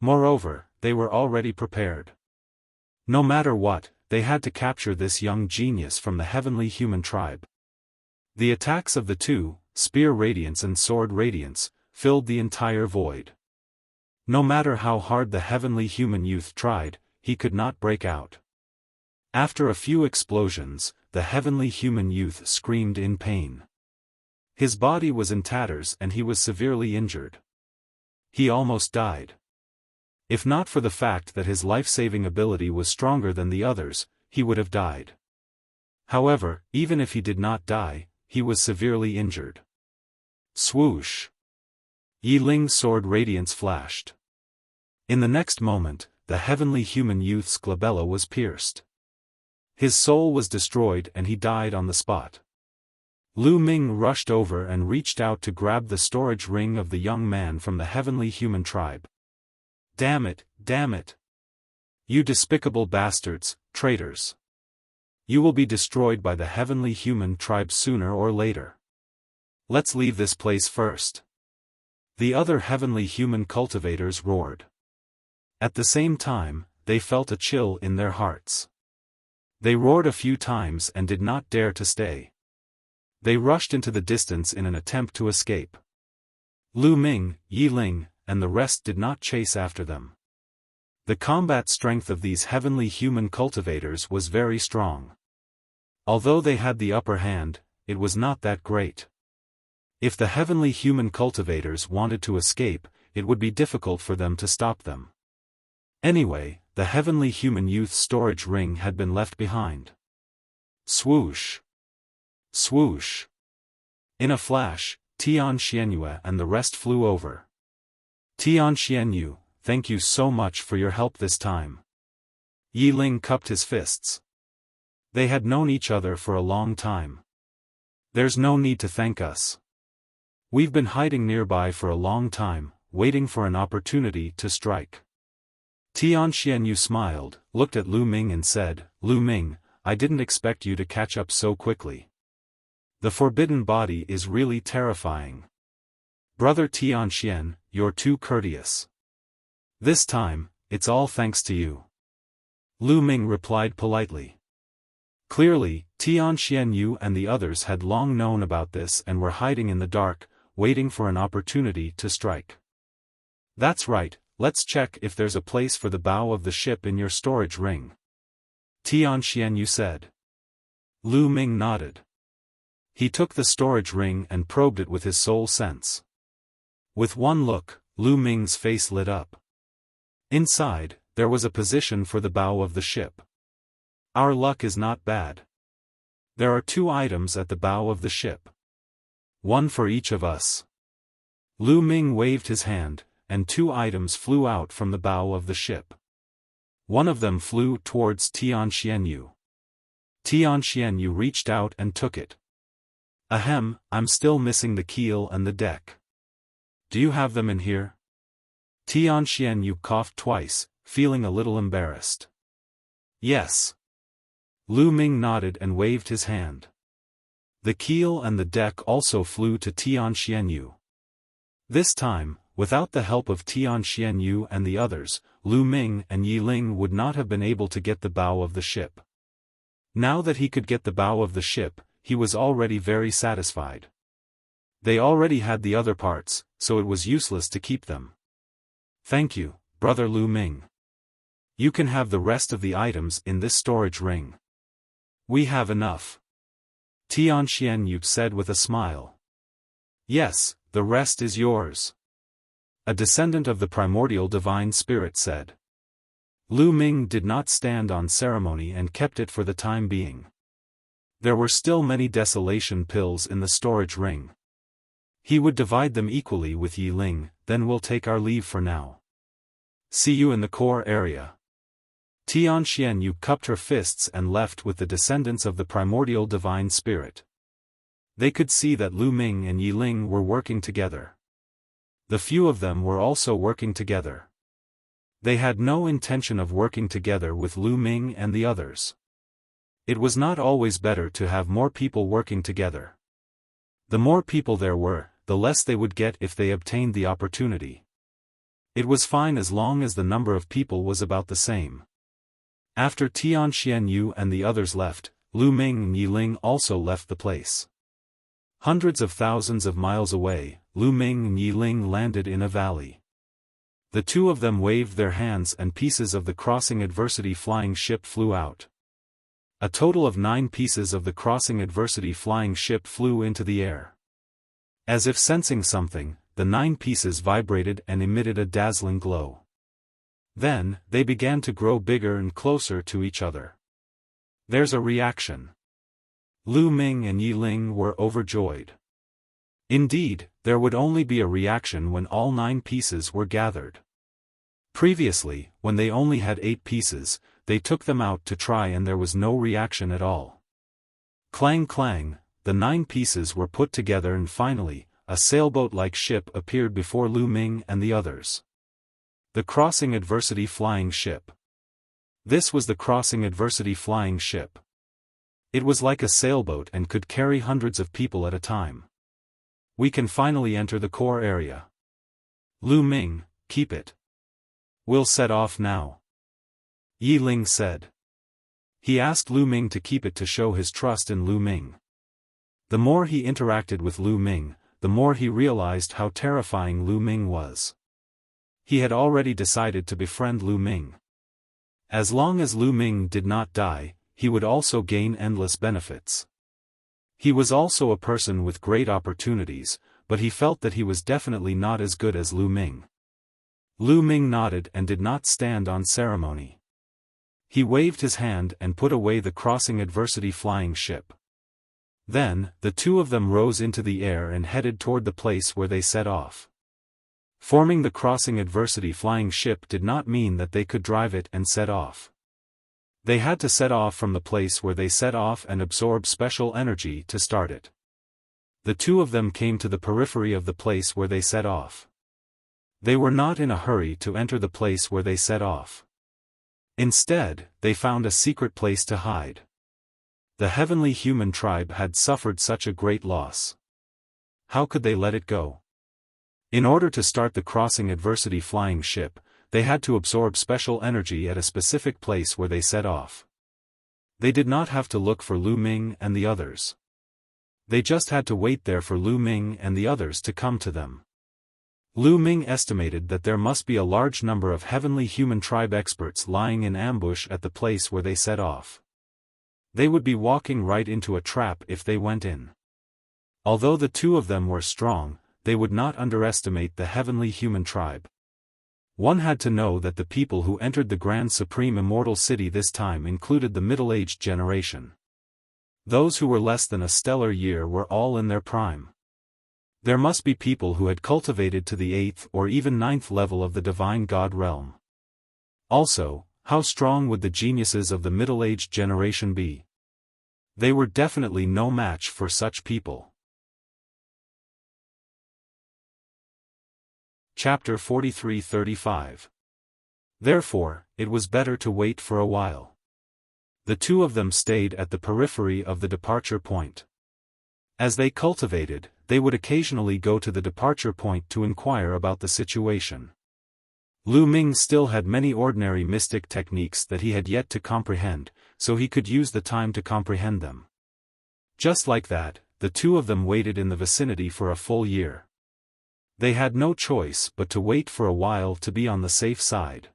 Moreover, they were already prepared. No matter what, they had to capture this young genius from the heavenly human tribe. The attacks of the two, spear radiance and sword radiance, filled the entire void. No matter how hard the heavenly human youth tried, he could not break out. After a few explosions, the heavenly human youth screamed in pain. His body was in tatters and he was severely injured. He almost died. If not for the fact that his life-saving ability was stronger than the others, he would have died. However, even if he did not die, he was severely injured. Swoosh! Yi Ling's sword radiance flashed. In the next moment, the heavenly human youth's glabella was pierced. His soul was destroyed and he died on the spot. Lu Ming rushed over and reached out to grab the storage ring of the young man from the heavenly human tribe. Damn it, damn it! You despicable bastards, traitors! You will be destroyed by the heavenly human tribe sooner or later. Let's leave this place first. The other heavenly human cultivators roared. At the same time, they felt a chill in their hearts. They roared a few times and did not dare to stay. They rushed into the distance in an attempt to escape. Lu Ming, Yi Ling, and the rest did not chase after them. The combat strength of these heavenly human cultivators was very strong. Although they had the upper hand, it was not that great. If the heavenly human cultivators wanted to escape, it would be difficult for them to stop them. Anyway, the heavenly human youth's storage ring had been left behind. Swoosh! Swoosh! In a flash, Tian Xianyue and the rest flew over. Tian Xianyue, thank you so much for your help this time. Yi Ling cupped his fists. They had known each other for a long time. There's no need to thank us. We've been hiding nearby for a long time, waiting for an opportunity to strike. Tian Xianyue smiled, looked at Lu Ming and said, Lu Ming, I didn't expect you to catch up so quickly. The forbidden body is really terrifying. Brother Tian Xian, you're too courteous. This time, it's all thanks to you. Lu Ming replied politely. Clearly, Tian Xianyue and the others had long known about this and were hiding in the dark, waiting for an opportunity to strike. That's right, let's check if there's a place for the bow of the ship in your storage ring. Tian Xianyue said. Lu Ming nodded. He took the storage ring and probed it with his soul sense. With one look, Lu Ming's face lit up. Inside, there was a position for the bow of the ship. Our luck is not bad. There are 2 items at the bow of the ship. One for each of us. Lu Ming waved his hand, and 2 items flew out from the bow of the ship. One of them flew towards Tian Xianyue. Tian Xianyue reached out and took it. Ahem, I'm still missing the keel and the deck. Do you have them in here? Tian Xianyue coughed twice, feeling a little embarrassed. Yes. Lu Ming nodded and waved his hand. The keel and the deck also flew to Tian Xianyue. This time, without the help of Tian Xianyue and the others, Lu Ming and Yi Ling would not have been able to get the bow of the ship. Now that he could get the bow of the ship, he was already very satisfied. They already had the other parts, so it was useless to keep them. Thank you, brother Lu Ming. You can have the rest of the items in this storage ring. We have enough. Tian Xianyue said with a smile. Yes, the rest is yours. A descendant of the primordial divine spirit said. Lu Ming did not stand on ceremony and kept it for the time being. There were still many desolation pills in the storage ring. He would divide them equally with Yi Ling, then we'll take our leave for now. See you in the core area. Tian Xianyue cupped her fists and left with the descendants of the primordial divine spirit. They could see that Lu Ming and Yi Ling were working together. The few of them were also working together. They had no intention of working together with Lu Ming and the others. It was not always better to have more people working together. The more people there were, the less they would get if they obtained the opportunity. It was fine as long as the number of people was about the same. After Tian Xianyue and the others left, Lu Ming and Yi Ling also left the place. Hundreds of thousands of miles away, Lu Ming and Yi Ling landed in a valley. The 2 of them waved their hands and pieces of the crossing adversity flying ship flew out. A total of 9 pieces of the crossing adversity flying ship flew into the air. As if sensing something, the 9 pieces vibrated and emitted a dazzling glow. Then, they began to grow bigger and closer to each other. There's a reaction. Lu Ming and Yi Ling were overjoyed. Indeed, there would only be a reaction when all 9 pieces were gathered. Previously, when they only had 8 pieces, they took them out to try and there was no reaction at all. Clang clang, the 9 pieces were put together and finally, a sailboat-like ship appeared before Lu Ming and the others. The Crossing Adversity Flying Ship. This was the Crossing Adversity Flying Ship. It was like a sailboat and could carry hundreds of people at a time. We can finally enter the core area. Lu Ming, keep it. We'll set off now. Yi Ling said. He asked Lu Ming to keep it to show his trust in Lu Ming. The more he interacted with Lu Ming, the more he realized how terrifying Lu Ming was. He had already decided to befriend Lu Ming. As long as Lu Ming did not die, he would also gain endless benefits. He was also a person with great opportunities, but he felt that he was definitely not as good as Lu Ming. Lu Ming nodded and did not stand on ceremony. He waved his hand and put away the Crossing Adversity Flying Ship. Then, the two of them rose into the air and headed toward the place where they set off. Forming the Crossing Adversity Flying Ship did not mean that they could drive it and set off. They had to set off from the place where they set off and absorb special energy to start it. The two of them came to the periphery of the place where they set off. They were not in a hurry to enter the place where they set off. Instead, they found a secret place to hide. The heavenly human tribe had suffered such a great loss. How could they let it go? In order to start the Crossing Adversity Flying Ship, they had to absorb special energy at a specific place where they set off. They did not have to look for Lu Ming and the others. They just had to wait there for Lu Ming and the others to come to them. Lu Ming estimated that there must be a large number of heavenly human tribe experts lying in ambush at the place where they set off. They would be walking right into a trap if they went in. Although the two of them were strong, they would not underestimate the heavenly human tribe. One had to know that the people who entered the Grand Supreme Immortal City this time included the middle-aged generation. Those who were less than a stellar year were all in their prime. There must be people who had cultivated to the 8th or even 9th level of the Divine God realm. Also, how strong would the geniuses of the middle-aged generation be? They were definitely no match for such people. Chapter 43-35. Therefore, it was better to wait for a while. The two of them stayed at the periphery of the departure point. As they cultivated, they would occasionally go to the departure point to inquire about the situation. Lu Ming still had many ordinary mystic techniques that he had yet to comprehend, so he could use the time to comprehend them. Just like that, the two of them waited in the vicinity for a full year. They had no choice but to wait for a while to be on the safe side.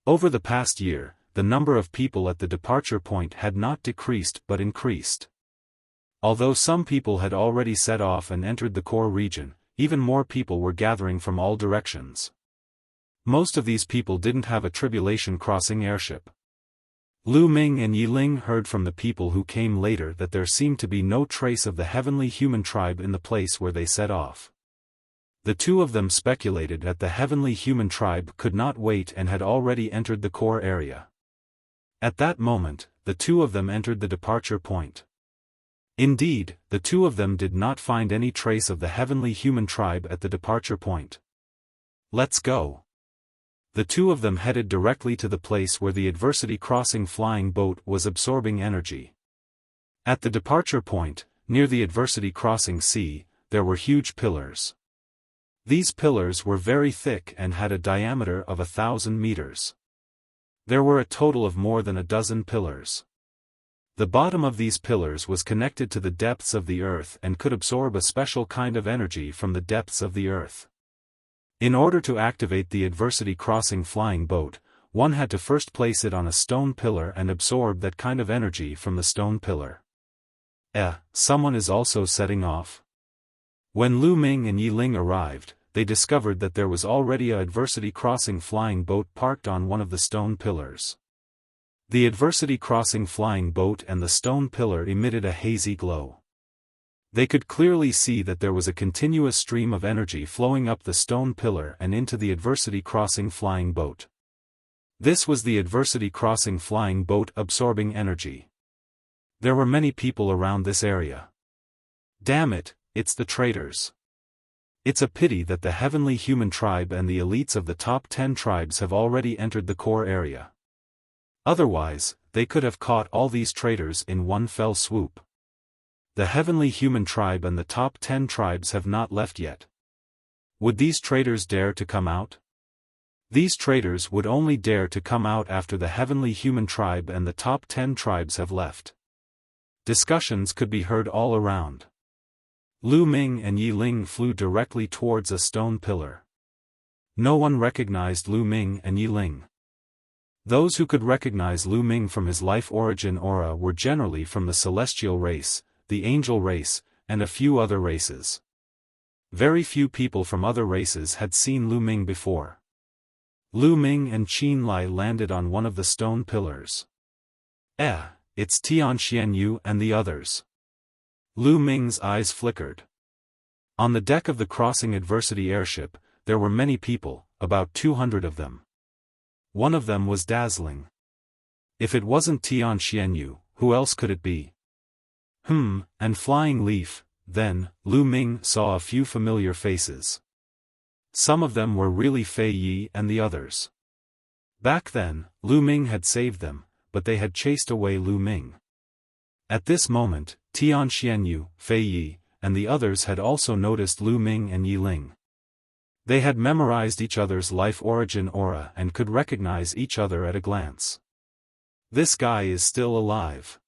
Over the past year, the number of people at the departure point had not decreased but increased. Although some people had already set off and entered the core region, even more people were gathering from all directions. Most of these people didn't have a tribulation crossing airship. Lu Ming and Yi Ling heard from the people who came later that there seemed to be no trace of the heavenly human tribe in the place where they set off. The two of them speculated that the heavenly human tribe could not wait and had already entered the core area. At that moment, the two of them entered the departure point. Indeed, the two of them did not find any trace of the heavenly human tribe at the departure point. Let's go. The two of them headed directly to the place where the adversity crossing flying boat was absorbing energy. At the departure point, near the adversity crossing sea, there were huge pillars. These pillars were very thick and had a diameter of 1,000 meters. There were a total of more than a dozen pillars. The bottom of these pillars was connected to the depths of the earth and could absorb a special kind of energy from the depths of the earth. In order to activate the adversity crossing flying boat, one had to first place it on a stone pillar and absorb that kind of energy from the stone pillar. Someone is also setting off. When Lu Ming and Yi Ling arrived, they discovered that there was already a adversity crossing flying boat parked on one of the stone pillars. The adversity crossing flying boat and the stone pillar emitted a hazy glow. They could clearly see that there was a continuous stream of energy flowing up the stone pillar and into the adversity crossing flying boat. This was the adversity crossing flying boat absorbing energy. There were many people around this area. Damn it, it's the traitors. It's a pity that the heavenly human tribe and the elites of the top 10 tribes have already entered the core area. Otherwise, they could have caught all these traitors in one fell swoop. The heavenly human tribe and the top 10 tribes have not left yet. Would these traitors dare to come out? These traitors would only dare to come out after the heavenly human tribe and the top 10 tribes have left. Discussions could be heard all around. Lu Ming and Yi Ling flew directly towards a stone pillar. No one recognized Lu Ming and Yi Ling. Those who could recognize Lu Ming from his life origin aura were generally from the celestial race, the angel race, and a few other races. Very few people from other races had seen Lu Ming before. Lu Ming and Qin Lai landed on one of the stone pillars. It's Tian Xianyu and the others. Lu Ming's eyes flickered. On the deck of the Crossing Adversity airship, there were many people, about 200 of them. One of them was dazzling. If it wasn't Tian Xianyu, who else could it be? And Flying Leaf. Then, Lu Ming saw a few familiar faces. Some of them were really Fei Yi and the others. Back then, Lu Ming had saved them, but they had chased away Lu Ming. At this moment, Tian Xianyu, Fei Yi, and the others had also noticed Lu Ming and Yi Ling. They had memorized each other's life origin aura and could recognize each other at a glance. This guy is still alive.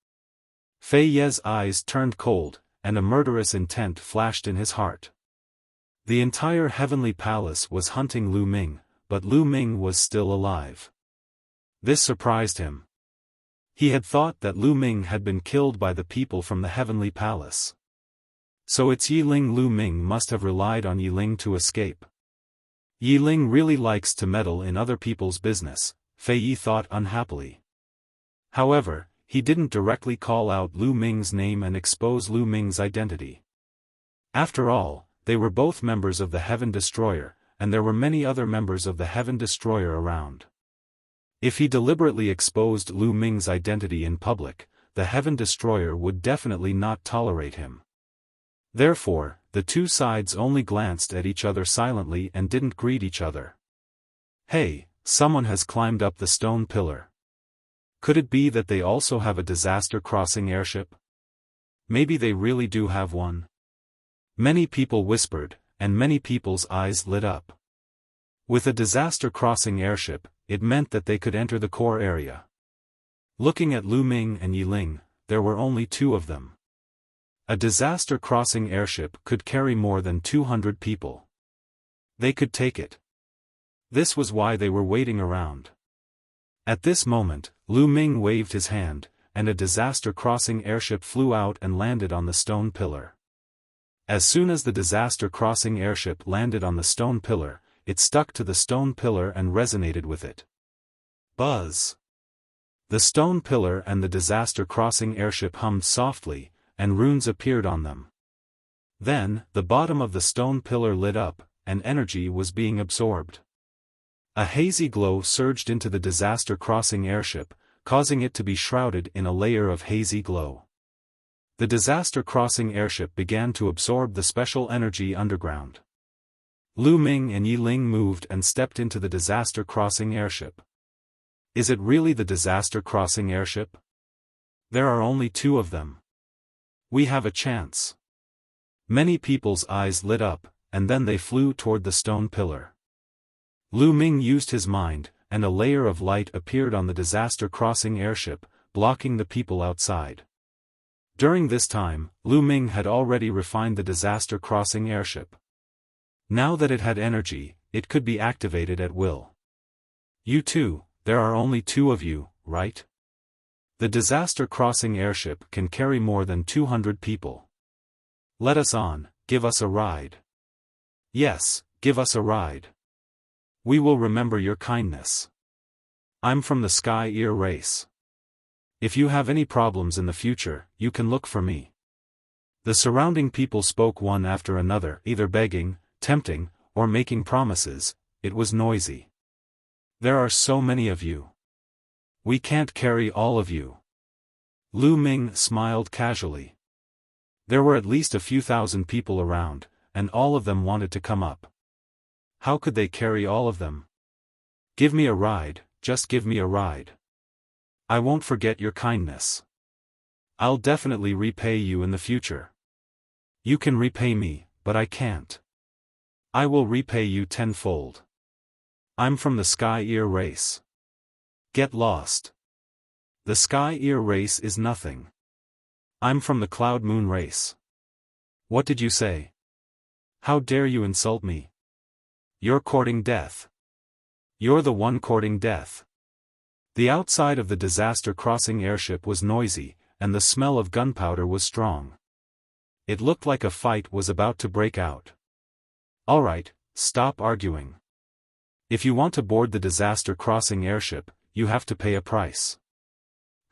Fei Ye's eyes turned cold, and a murderous intent flashed in his heart. The entire heavenly palace was hunting Lu Ming, but Lu Ming was still alive. This surprised him. He had thought that Lu Ming had been killed by the people from the heavenly palace. So it's Yi Ling. Lu Ming must have relied on Yi Ling to escape. Yi Ling really likes to meddle in other people's business, Fei Yi thought unhappily. However, he didn't directly call out Lu Ming's name and expose Lu Ming's identity. After all, they were both members of the Heaven Destroyer, and there were many other members of the Heaven Destroyer around. If he deliberately exposed Lu Ming's identity in public, the Heaven Destroyer would definitely not tolerate him. Therefore, the two sides only glanced at each other silently and didn't greet each other. Hey, someone has climbed up the stone pillar. Could it be that they also have a disaster crossing airship? Maybe they really do have one. Many people whispered, and many people's eyes lit up. With a disaster crossing airship, it meant that they could enter the core area. Looking at Lu Ming and Yi Ling, there were only two of them. A disaster crossing airship could carry more than 200 people. They could take it. This was why they were waiting around. At this moment, Lu Ming waved his hand, and a disaster crossing airship flew out and landed on the stone pillar. As soon as the disaster crossing airship landed on the stone pillar, it stuck to the stone pillar and resonated with it. Buzz! The stone pillar and the disaster crossing airship hummed softly, and runes appeared on them. Then, the bottom of the stone pillar lit up, and energy was being absorbed. A hazy glow surged into the disaster crossing airship, causing it to be shrouded in a layer of hazy glow. The disaster crossing airship began to absorb the special energy underground. Lu Ming and Yi Ling moved and stepped into the disaster crossing airship. Is it really the disaster crossing airship? There are only two of them. We have a chance. Many people's eyes lit up, and then they flew toward the stone pillar. Lu Ming used his mind, and a layer of light appeared on the disaster crossing airship, blocking the people outside. During this time, Lu Ming had already refined the disaster crossing airship. Now that it had energy, it could be activated at will. You two, there are only two of you, right? The disaster crossing airship can carry more than 200 people. Let us on, give us a ride. Yes, give us a ride. We will remember your kindness. I'm from the Sky Ear race. If you have any problems in the future, you can look for me. The surrounding people spoke one after another, either begging, tempting, or making promises. It was noisy. There are so many of you. We can't carry all of you. Lu Ming smiled casually. There were at least a few thousand people around, and all of them wanted to come up. How could they carry all of them? Give me a ride, just give me a ride. I won't forget your kindness. I'll definitely repay you in the future. You can repay me, but I can't. I will repay you tenfold. I'm from the Sky Ear race. Get lost. The Sky Ear race is nothing. I'm from the Cloud Moon race. What did you say? How dare you insult me? You're courting death. You're the one courting death. The outside of the disaster crossing airship was noisy, and the smell of gunpowder was strong. It looked like a fight was about to break out. All right, stop arguing. If you want to board the disaster crossing airship, you have to pay a price.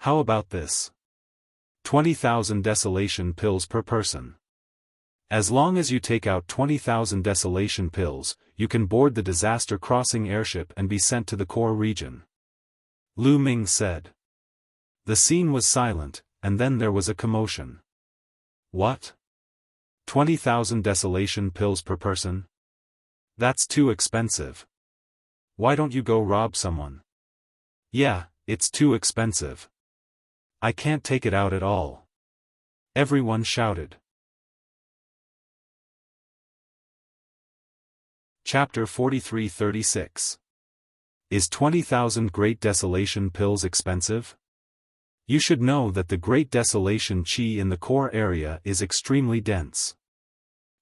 How about this? 20,000 desolation pills per person. As long as you take out 20,000 desolation pills, you can board the disaster crossing airship and be sent to the core region. Lu Ming said. The scene was silent, and then there was a commotion. What? 20,000 desolation pills per person? That's too expensive. Why don't you go rob someone? Yeah, it's too expensive. I can't take it out at all. Everyone shouted. Chapter 43-36. Is 20,000 Great Desolation pills expensive? You should know that the Great Desolation Qi in the core area is extremely dense.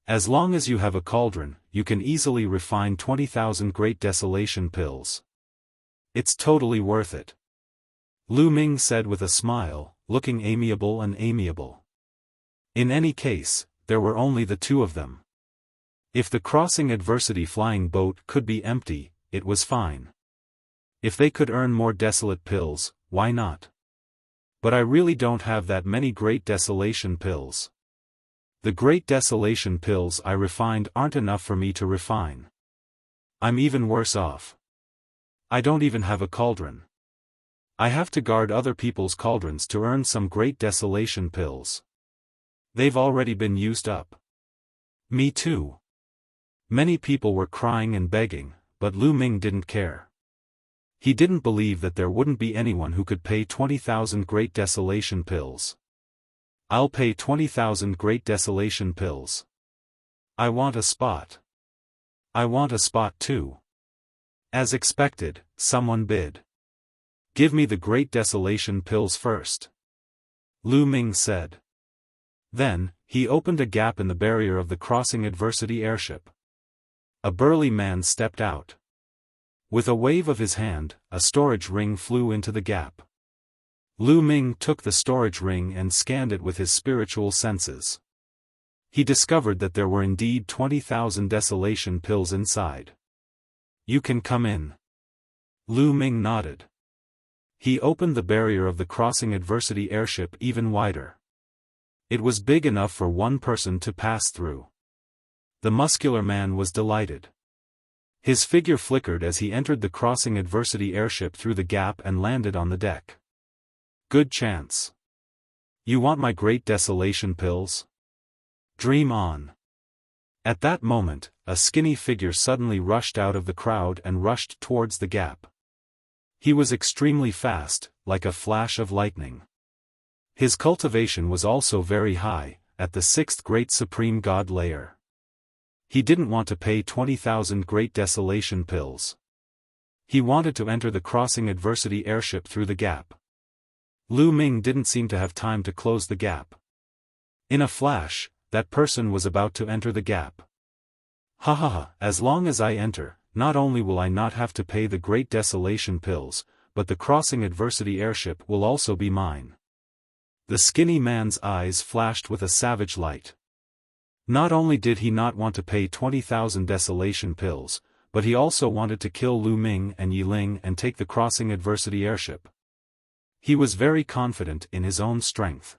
As long as you have a cauldron, you can easily refine 20,000 Great Desolation pills. It's totally worth it. Lu Ming said with a smile, looking amiable and amiable. In any case, there were only the two of them. If the crossing adversity flying boat could be empty, it was fine. If they could earn more desolate pills, why not? But I really don't have that many Great Desolation pills. The Great Desolation pills I refined aren't enough for me to refine. I'm even worse off. I don't even have a cauldron. I have to guard other people's cauldrons to earn some Great Desolation pills. They've already been used up. Me too. Many people were crying and begging, but Lu Ming didn't care. He didn't believe that there wouldn't be anyone who could pay 20,000 Great Desolation pills. I'll pay 20,000 Great Desolation pills. I want a spot. I want a spot too. As expected, someone bid. Give me the Great Desolation pills first. Lu Ming said. Then, he opened a gap in the barrier of the crossing adversity airship. A burly man stepped out. With a wave of his hand, a storage ring flew into the gap. Lu Ming took the storage ring and scanned it with his spiritual senses. He discovered that there were indeed 20,000 desolation pills inside. You can come in. Lu Ming nodded. He opened the barrier of the crossing adversity airship even wider. It was big enough for one person to pass through. The muscular man was delighted. His figure flickered as he entered the crossing adversity airship through the gap and landed on the deck. Good chance. You want my Great Desolation pills? Dream on. At that moment, a skinny figure suddenly rushed out of the crowd and rushed towards the gap. He was extremely fast, like a flash of lightning. His cultivation was also very high, at the 6th Great Supreme God layer. He didn't want to pay 20,000 Great Desolation pills. He wanted to enter the crossing adversity airship through the gap. Lu Ming didn't seem to have time to close the gap. In a flash, that person was about to enter the gap. Ha ha ha, as long as I enter, not only will I not have to pay the Great Desolation pills, but the crossing adversity airship will also be mine. The skinny man's eyes flashed with a savage light. Not only did he not want to pay 20,000 desolation pills, but he also wanted to kill Lu Ming and Yiling and take the crossing adversity airship. He was very confident in his own strength.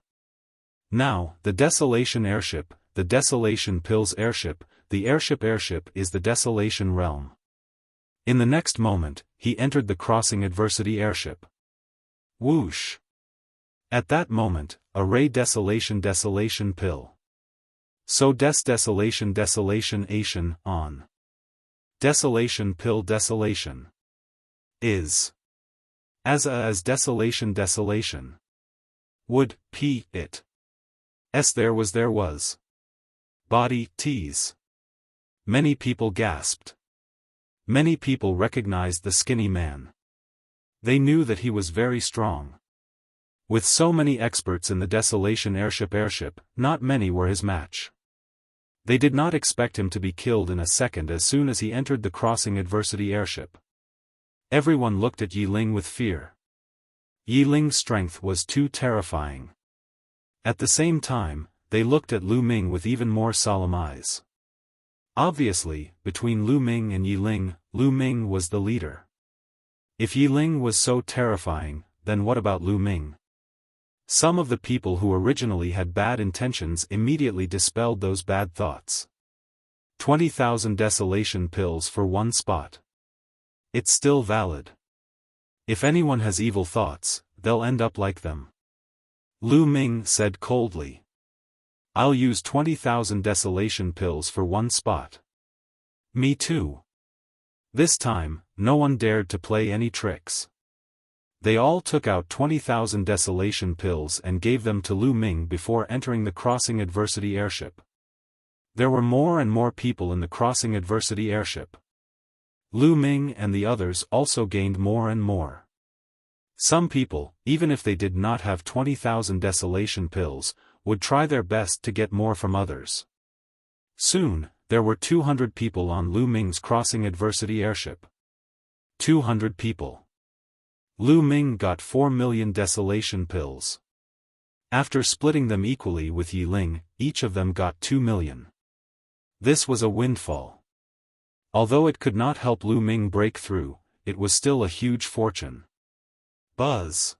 Now, the desolation airship, the desolation pills airship, the airship is the desolation realm. In the next moment, he entered the crossing adversity airship. Whoosh! At that moment, a ray desolation pill. So desolation Asian on. Desolation pill desolation. Is. As desolation. Would, it. There was. Body, tease. Many people gasped. Many people recognized the skinny man. They knew that he was very strong. With so many experts in the Desolation airship, not many were his match. They did not expect him to be killed in a second as soon as he entered the crossing adversity airship. Everyone looked at Yi Ling with fear. Yi Ling's strength was too terrifying. At the same time, they looked at Lu Ming with even more solemn eyes. Obviously, between Lu Ming and Yi Ling, Lu Ming was the leader. If Yi Ling was so terrifying, then what about Lu Ming? Some of the people who originally had bad intentions immediately dispelled those bad thoughts. 20,000 desolation pills for one spot. It's still valid. If anyone has evil thoughts, they'll end up like them. Lu Ming said coldly. I'll use 20,000 desolation pills for one spot. Me too. This time, no one dared to play any tricks. They all took out 20,000 desolation pills and gave them to Lu Ming before entering the crossing adversity airship. There were more and more people in the crossing adversity airship. Lu Ming and the others also gained more and more. Some people, even if they did not have 20,000 desolation pills, would try their best to get more from others. Soon, there were 200 people on Lu Ming's crossing adversity airship. 200 people. Lu Ming got 4 million desolation pills. After splitting them equally with Yi Ling, each of them got 2 million. This was a windfall. Although it could not help Lu Ming break through, it was still a huge fortune. Buzz.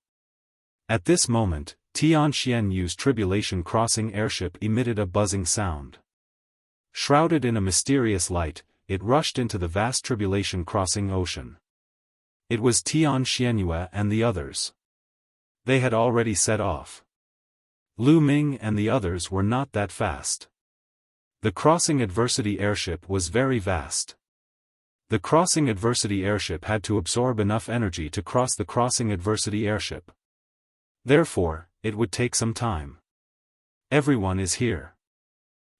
At this moment, Tianxian Yu's tribulation crossing airship emitted a buzzing sound. Shrouded in a mysterious light, it rushed into the vast tribulation crossing ocean. It was Tianxian and the others. They had already set off. Lu Ming and the others were not that fast. The crossing adversity airship was very vast. The crossing adversity airship had to absorb enough energy to cross the crossing adversity airship. Therefore, it would take some time. Everyone is here.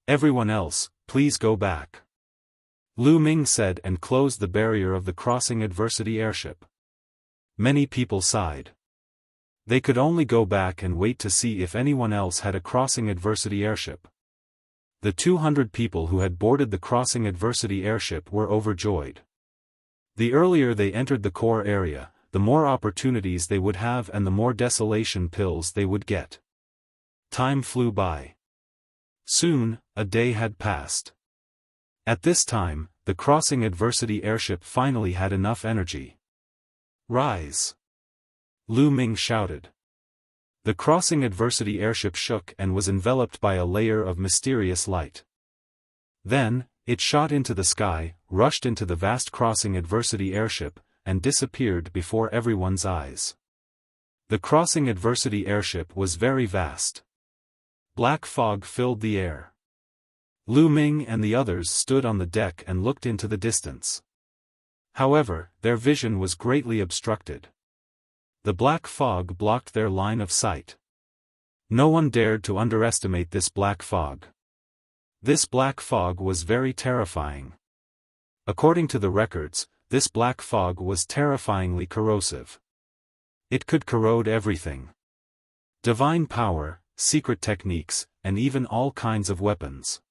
Everyone else, please go back. Lu Ming said and closed the barrier of the crossing adversity airship. Many people sighed. They could only go back and wait to see if anyone else had a crossing adversity airship. The 200 people who had boarded the crossing adversity airship were overjoyed. The earlier they entered the core area, the more opportunities they would have and the more desolation pills they would get. Time flew by. Soon, a day had passed. At this time, the crossing adversity airship finally had enough energy. Rise! Lu Ming shouted. The crossing adversity airship shook and was enveloped by a layer of mysterious light. Then, it shot into the sky, rushed into the vast crossing adversity airship, and disappeared before everyone's eyes. The crossing adversity airship was very vast. Black fog filled the air. Lu Ming and the others stood on the deck and looked into the distance. However, their vision was greatly obstructed. The black fog blocked their line of sight. No one dared to underestimate this black fog. This black fog was very terrifying. According to the records, this black fog was terrifyingly corrosive. It could corrode everything. Divine power, secret techniques, and even all kinds of weapons.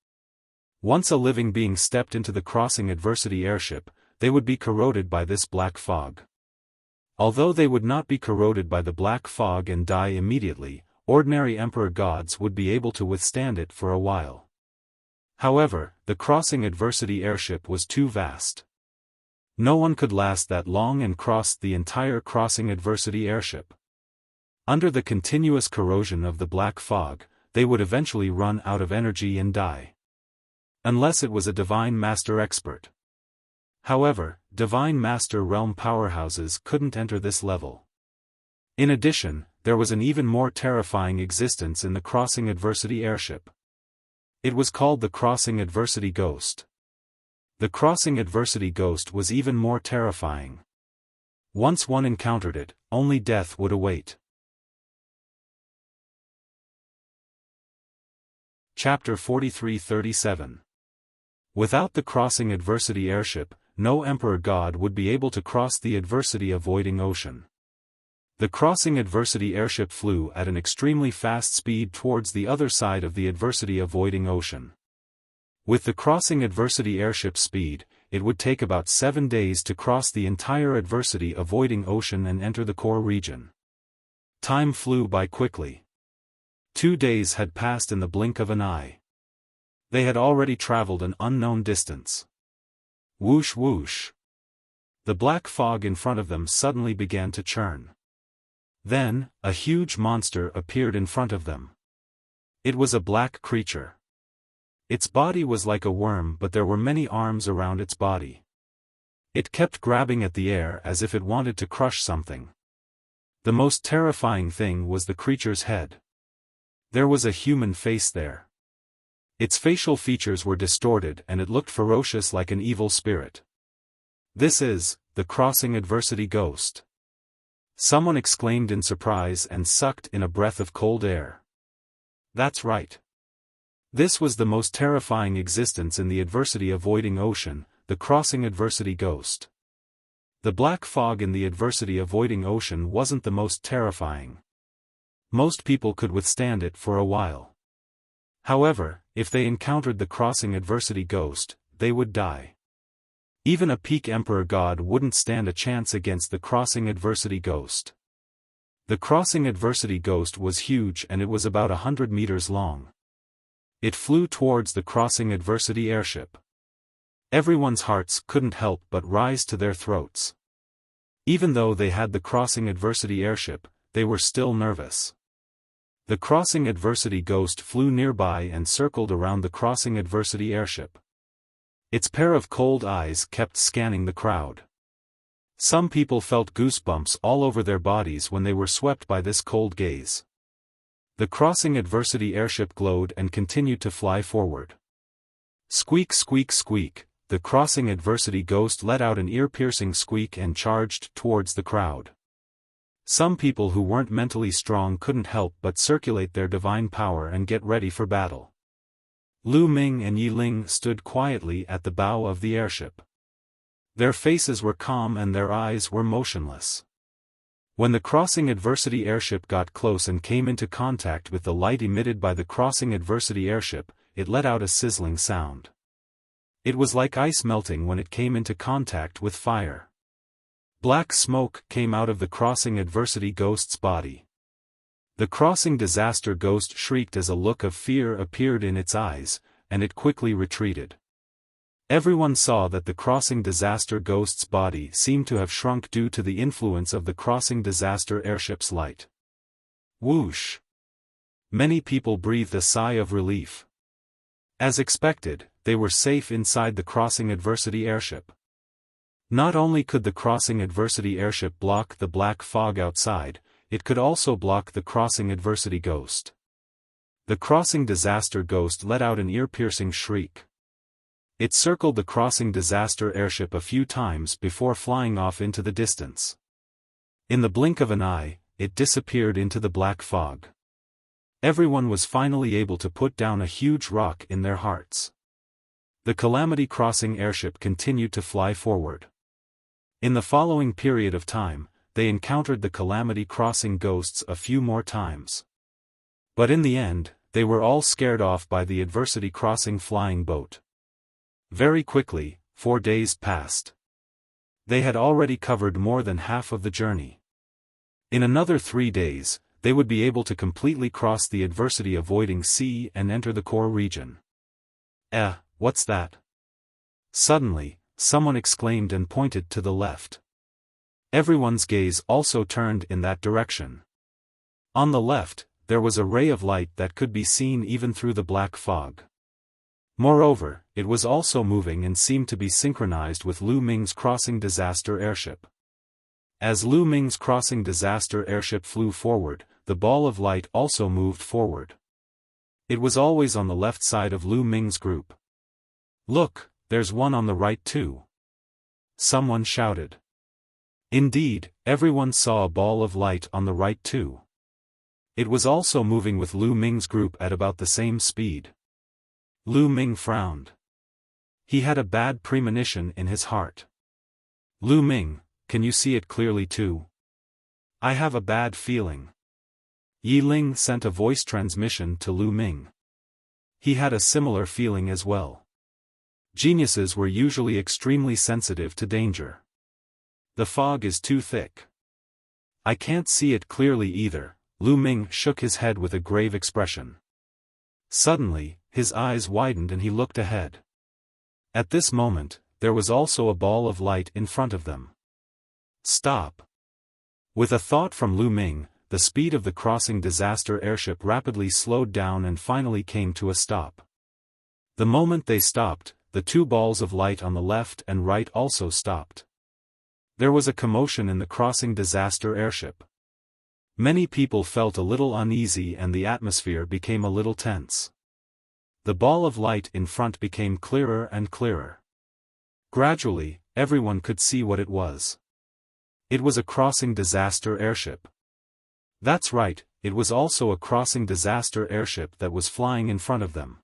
Once a living being stepped into the crossing adversity airship, they would be corroded by this black fog. Although they would not be corroded by the black fog and die immediately, ordinary emperor gods would be able to withstand it for a while. However, the crossing adversity airship was too vast. No one could last that long and crossed the entire crossing adversity airship. Under the continuous corrosion of the black fog, they would eventually run out of energy and die. Unless it was a divine master expert. However, divine master realm powerhouses couldn't enter this level. In addition, there was an even more terrifying existence in the crossing adversity airship. It was called the Crossing Adversity Ghost. The Crossing Adversity Ghost was even more terrifying. Once one encountered it, only death would await. Chapter 43-37. Without the Crossing Adversity airship, no Emperor God would be able to cross the adversity-avoiding ocean. The Crossing Adversity airship flew at an extremely fast speed towards the other side of the adversity-avoiding ocean. With the Crossing Adversity airship speed, it would take about 7 days to cross the entire adversity-avoiding ocean and enter the core region. Time flew by quickly. 2 days had passed in the blink of an eye. They had already traveled an unknown distance. Whoosh whoosh. The black fog in front of them suddenly began to churn. Then, a huge monster appeared in front of them. It was a black creature. Its body was like a worm, but there were many arms around its body. It kept grabbing at the air as if it wanted to crush something. The most terrifying thing was the creature's head. There was a human face there. Its facial features were distorted and it looked ferocious like an evil spirit. "This is the Crossing Adversity Ghost," someone exclaimed in surprise and sucked in a breath of cold air. That's right. This was the most terrifying existence in the adversity-avoiding ocean, the Crossing Adversity Ghost. The black fog in the adversity-avoiding ocean wasn't the most terrifying. Most people could withstand it for a while. However, if they encountered the Crossing Adversity Ghost, they would die. Even a peak Emperor God wouldn't stand a chance against the Crossing Adversity Ghost. The Crossing Adversity Ghost was huge and it was about 100 meters long. It flew towards the Crossing Adversity airship. Everyone's hearts couldn't help but rise to their throats. Even though they had the Crossing Adversity airship, they were still nervous. The Crossing Adversity Ghost flew nearby and circled around the Crossing Adversity airship. Its pair of cold eyes kept scanning the crowd. Some people felt goosebumps all over their bodies when they were swept by this cold gaze. The Crossing Adversity airship glowed and continued to fly forward. Squeak squeak squeak, the Crossing Adversity Ghost let out an ear-piercing squeak and charged towards the crowd. Some people who weren't mentally strong couldn't help but circulate their divine power and get ready for battle. Lu Ming and Yi Ling stood quietly at the bow of the airship. Their faces were calm and their eyes were motionless. When the Crossing Adversity airship got close and came into contact with the light emitted by the Crossing Adversity airship, it let out a sizzling sound. It was like ice melting when it came into contact with fire. Black smoke came out of the Crossing Adversity Ghost's body. The Crossing Disaster Ghost shrieked as a look of fear appeared in its eyes, and it quickly retreated. Everyone saw that the Crossing Disaster Ghost's body seemed to have shrunk due to the influence of the Crossing Disaster airship's light. Whoosh! Many people breathed a sigh of relief. As expected, they were safe inside the Crossing Adversity airship. Not only could the Crossing Adversity airship block the black fog outside, it could also block the Crossing Adversity Ghost. The Crossing Disaster Ghost let out an ear-piercing shriek. It circled the Crossing Disaster airship a few times before flying off into the distance. In the blink of an eye, it disappeared into the black fog. Everyone was finally able to put down a huge rock in their hearts. The Calamity Crossing airship continued to fly forward. In the following period of time, they encountered the Calamity Crossing ghosts a few more times. But in the end, they were all scared off by the Adversity Crossing flying boat. Very quickly, 4 days passed. They had already covered more than half of the journey. In another 3 days, they would be able to completely cross the adversity-avoiding sea and enter the core region. What's that? Suddenly, someone exclaimed and pointed to the left. Everyone's gaze also turned in that direction. On the left, there was a ray of light that could be seen even through the black fog. Moreover, it was also moving and seemed to be synchronized with Lu Ming's Crossing Disaster airship. As Lu Ming's Crossing Disaster airship flew forward, the ball of light also moved forward. It was always on the left side of Lu Ming's group. "Look, there's one on the right too," someone shouted. Indeed, everyone saw a ball of light on the right too. It was also moving with Lu Ming's group at about the same speed. Lu Ming frowned. He had a bad premonition in his heart. "Lu Ming, can you see it clearly too?" "I have a bad feeling." Yi Ling sent a voice transmission to Lu Ming. He had a similar feeling as well. Geniuses were usually extremely sensitive to danger. "The fog is too thick. I can't see it clearly either." Lu Ming shook his head with a grave expression. Suddenly, his eyes widened and he looked ahead. At this moment, there was also a ball of light in front of them. "Stop!" With a thought from Lu Ming, the speed of the crossing disaster airship rapidly slowed down and finally came to a stop. The moment they stopped, the two balls of light on the left and right also stopped. There was a commotion in the crossing disaster airship. Many people felt a little uneasy and the atmosphere became a little tense. The ball of light in front became clearer and clearer. Gradually, everyone could see what it was. It was a crossing disaster airship. That's right, it was also a crossing disaster airship that was flying in front of them.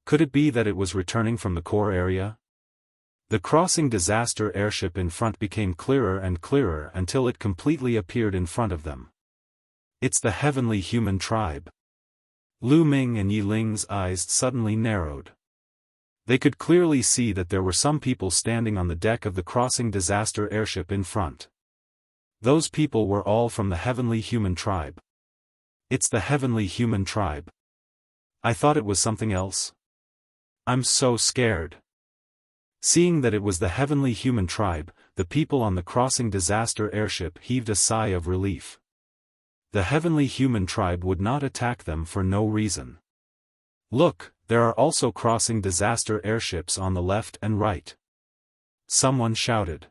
Could it be that it was returning from the core area? The crossing disaster airship in front became clearer and clearer until it completely appeared in front of them. "It's the heavenly human tribe." Lu Ming and Yi Ling's eyes suddenly narrowed. They could clearly see that there were some people standing on the deck of the crossing disaster airship in front. Those people were all from the heavenly human tribe. "It's the heavenly human tribe. I thought it was something else. I'm so scared." Seeing that it was the heavenly human tribe, the people on the crossing disaster airship heaved a sigh of relief. The heavenly human tribe would not attack them for no reason. "Look, there are also crossing disaster airships on the left and right," someone shouted.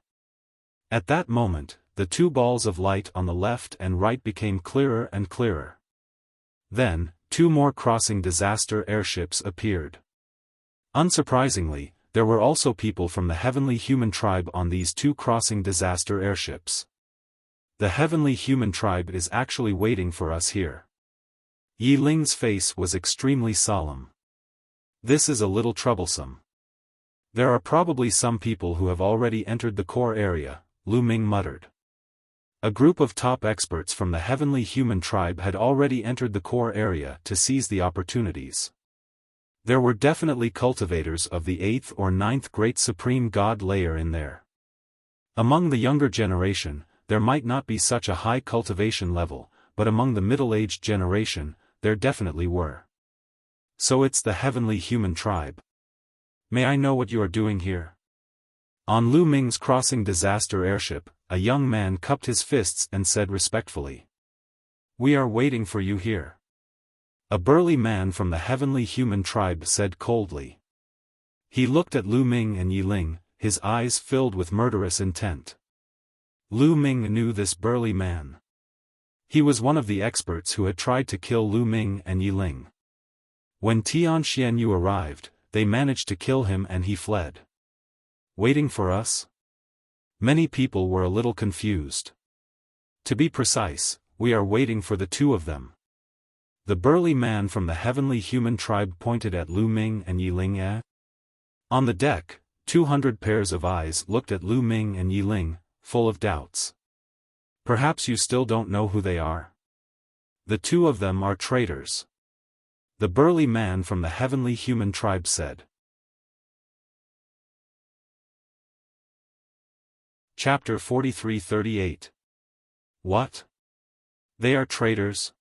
At that moment, the two balls of light on the left and right became clearer and clearer. Then, two more crossing disaster airships appeared. Unsurprisingly, there were also people from the heavenly human tribe on these two crossing disaster airships. "The heavenly human tribe is actually waiting for us here." Yi Ling's face was extremely solemn. "This is a little troublesome. There are probably some people who have already entered the core area," Lu Ming muttered. A group of top experts from the heavenly human tribe had already entered the core area to seize the opportunities. There were definitely cultivators of the 8th or 9th great supreme god layer in there. Among the younger generation, there might not be such a high cultivation level, but among the middle-aged generation, there definitely were. "So it's the heavenly human tribe. May I know what you are doing here?" On Lu Ming's crossing disaster airship, a young man cupped his fists and said respectfully, "We are waiting for you here." A burly man from the heavenly human tribe said coldly. He looked at Lu Ming and Yi Ling, his eyes filled with murderous intent. Lu Ming knew this burly man. He was one of the experts who had tried to kill Lu Ming and Yi Ling. When Tian Xianyu arrived, they managed to kill him and he fled. "Waiting for us?" Many people were a little confused. "To be precise, we are waiting for the two of them." The burly man from the heavenly human tribe pointed at Lu Ming and Yi Ling. On the deck, 200 pairs of eyes looked at Lu Ming and Yi Ling, full of doubts. "Perhaps you still don't know who they are? The two of them are traitors," the burly man from the heavenly human tribe said. Chapter 43-38. What? They are traitors?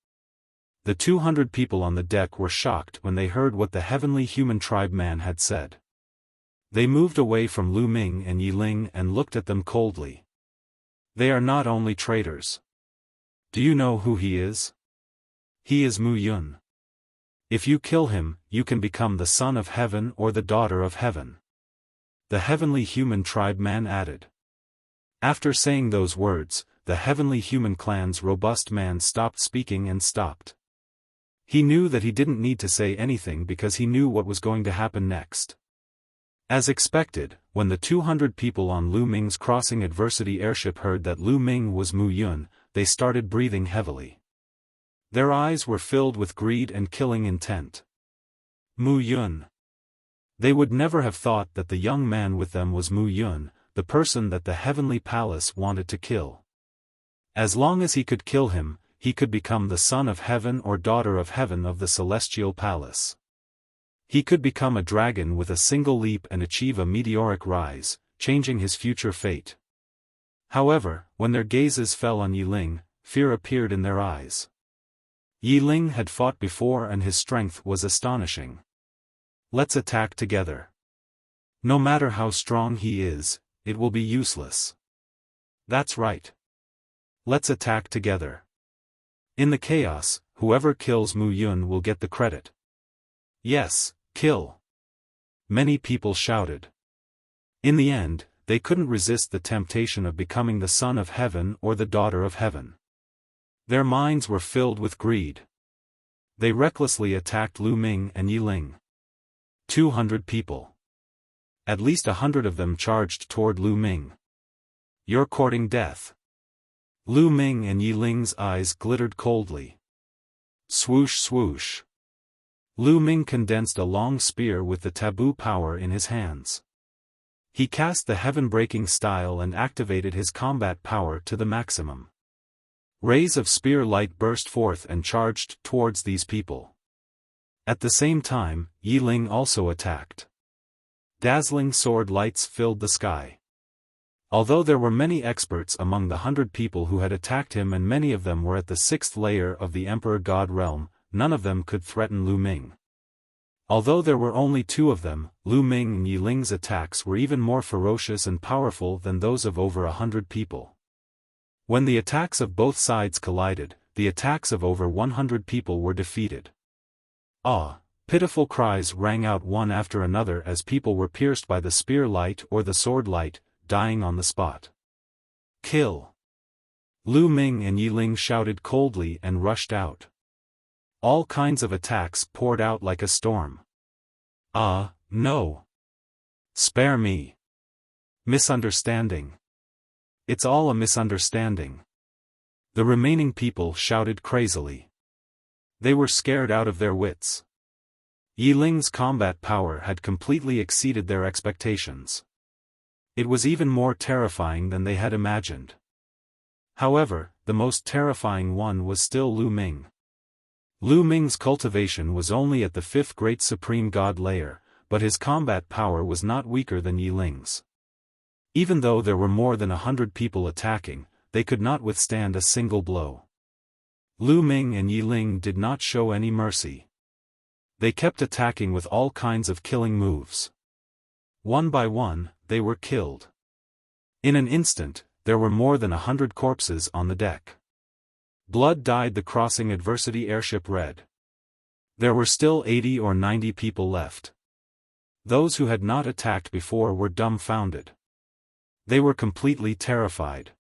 The 200 people on the deck were shocked when they heard what the heavenly human tribe man had said. They moved away from Lu Ming and Yi Ling and looked at them coldly. "They are not only traitors. Do you know who he is? He is Mu Yun. If you kill him, you can become the son of heaven or the daughter of heaven," the heavenly human tribe man added. After saying those words, the heavenly human clan's robust man stopped speaking and stopped. He knew that he didn't need to say anything because he knew what was going to happen next. As expected, when the 200 people on Lu Ming's crossing adversity airship heard that Lu Ming was Mu Yun, they started breathing heavily. Their eyes were filled with greed and killing intent. Mu Yun. They would never have thought that the young man with them was Mu Yun, the person that the heavenly palace wanted to kill. As long as he could kill him, he could become the son of heaven or daughter of heaven of the celestial palace. He could become a dragon with a single leap and achieve a meteoric rise, changing his future fate. However, when their gazes fell on Yi Ling, fear appeared in their eyes. Yi Ling had fought before and his strength was astonishing. Let's attack together. No matter how strong he is, it will be useless. That's right. Let's attack together. In the chaos, whoever kills Mu Yun will get the credit. Yes, kill. Many people shouted. In the end, they couldn't resist the temptation of becoming the son of heaven or the daughter of heaven. Their minds were filled with greed. They recklessly attacked Lu Ming and Yi Ling. 200 people. At least 100 of them charged toward Lu Ming. You're courting death. Lu Ming and Yi Ling's eyes glittered coldly. Swoosh swoosh. Lu Ming condensed a long spear with the taboo power in his hands. He cast the heaven-breaking style and activated his combat power to the maximum. Rays of spear light burst forth and charged towards these people. At the same time, Yi Ling also attacked. Dazzling sword lights filled the sky. Although there were many experts among the 100 people who had attacked him and many of them were at the 6th layer of the Emperor God realm, none of them could threaten Lu Ming. Although there were only 2 of them, Lu Ming and Yi Ling's attacks were even more ferocious and powerful than those of over 100 people. When the attacks of both sides collided, the attacks of over 100 people were defeated. Ah! Pitiful cries rang out one after another as people were pierced by the spear light or the sword light, dying on the spot. Kill! Lu Ming and Yi Ling shouted coldly and rushed out. All kinds of attacks poured out like a storm. Ah, no! Spare me! Misunderstanding! It's all a misunderstanding. The remaining people shouted crazily. They were scared out of their wits. Yi Ling's combat power had completely exceeded their expectations. It was even more terrifying than they had imagined. However, the most terrifying one was still Lu Ming. Lu Ming's cultivation was only at the 5th Great Supreme God layer, but his combat power was not weaker than Yi Ling's. Even though there were more than 100 people attacking, they could not withstand a single blow. Lu Ming and Yi Ling did not show any mercy. They kept attacking with all kinds of killing moves. One by one, they were killed. In an instant, there were more than 100 corpses on the deck. Blood dyed the crossing adversity airship red. There were still 80 or 90 people left. Those who had not attacked before were dumbfounded. They were completely terrified.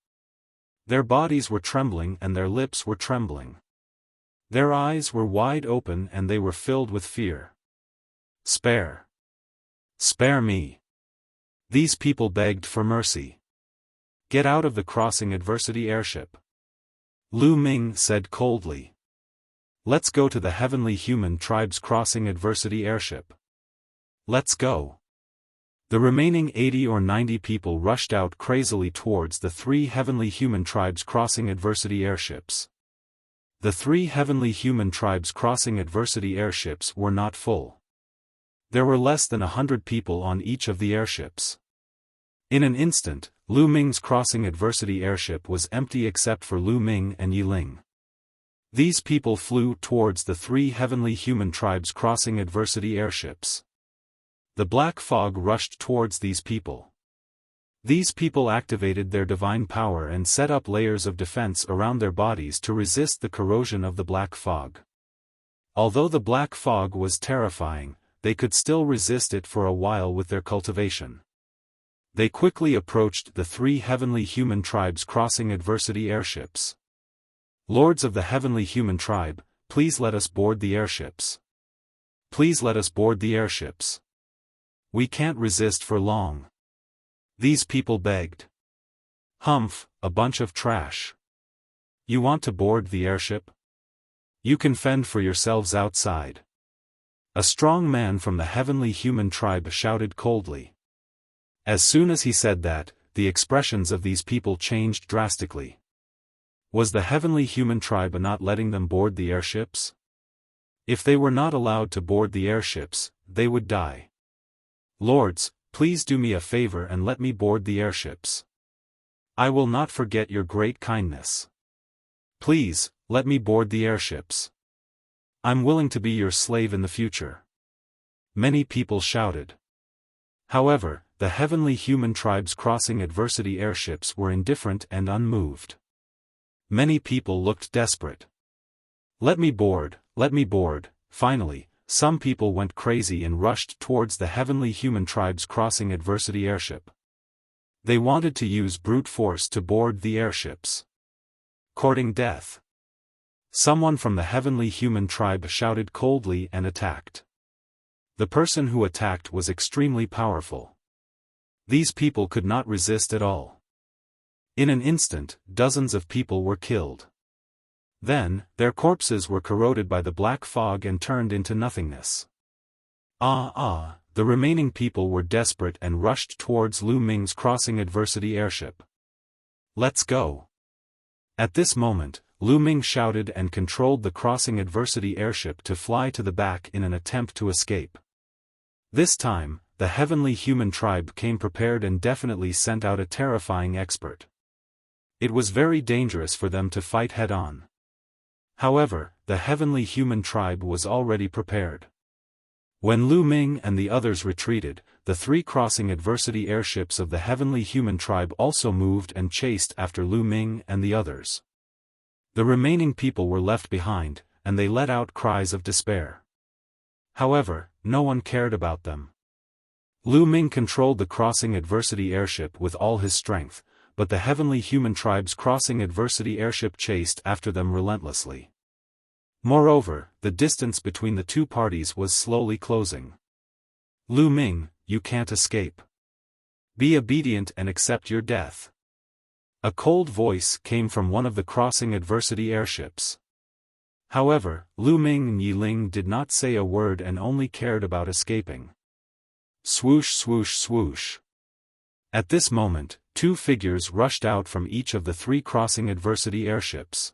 Their bodies were trembling and their lips were trembling. Their eyes were wide open and they were filled with fear. Spare! Spare me! These people begged for mercy. Get out of the crossing adversity airship. Lu Ming said coldly. Let's go to the heavenly human tribe's crossing adversity airship. Let's go. The remaining 80 or 90 people rushed out crazily towards the 3 heavenly human tribes crossing adversity airships. The 3 heavenly human tribes crossing adversity airships were not full. There were less than 100 people on each of the airships. In an instant, Lu Ming's crossing adversity airship was empty except for Lu Ming and Yi Ling. These people flew towards the 3 heavenly human tribes crossing adversity airships. The black fog rushed towards these people. These people activated their divine power and set up layers of defense around their bodies to resist the corrosion of the black fog. Although the black fog was terrifying, they could still resist it for a while with their cultivation. They quickly approached the 3 heavenly human tribes crossing adversity airships. Lords of the heavenly human tribe, please let us board the airships. Please let us board the airships. We can't resist for long. These people begged. Humph, a bunch of trash. You want to board the airship? You can fend for yourselves outside. A strong man from the heavenly human tribe shouted coldly. As soon as he said that, the expressions of these people changed drastically. Was the heavenly human tribe not letting them board the airships? If they were not allowed to board the airships, they would die. Lords, please do me a favor and let me board the airships. I will not forget your great kindness. Please, let me board the airships. I'm willing to be your slave in the future. Many people shouted. However, the heavenly human tribes crossing adversity airships were indifferent and unmoved. Many people looked desperate. Let me board, let me board. Finally, some people went crazy and rushed towards the heavenly human tribes crossing adversity airship. They wanted to use brute force to board the airships. Courting death. Someone from the heavenly human tribe shouted coldly and attacked. The person who attacked was extremely powerful. These people could not resist at all. In an instant, dozens of people were killed. Then, their corpses were corroded by the black fog and turned into nothingness. The remaining people were desperate and rushed towards Lu Ming's crossing adversity airship. Let's go. At this moment, Lu Ming shouted and controlled the crossing adversity airship to fly to the back in an attempt to escape. This time, the heavenly human tribe came prepared and definitely sent out a terrifying expert. It was very dangerous for them to fight head-on. However, the heavenly human tribe was already prepared. When Lu Ming and the others retreated, the three crossing adversity airships of the heavenly human tribe also moved and chased after Lu Ming and the others. The remaining people were left behind, and they let out cries of despair. However, no one cared about them. Lu Ming controlled the crossing adversity airship with all his strength, but the heavenly human tribe's crossing adversity airship chased after them relentlessly. Moreover, the distance between the two parties was slowly closing. Lu Ming, you can't escape. Be obedient and accept your death. A cold voice came from one of the crossing adversity airships. However, Lu Ming and Yi Ling did not say a word and only cared about escaping. Swoosh swoosh swoosh. At this moment, two figures rushed out from each of the three crossing adversity airships.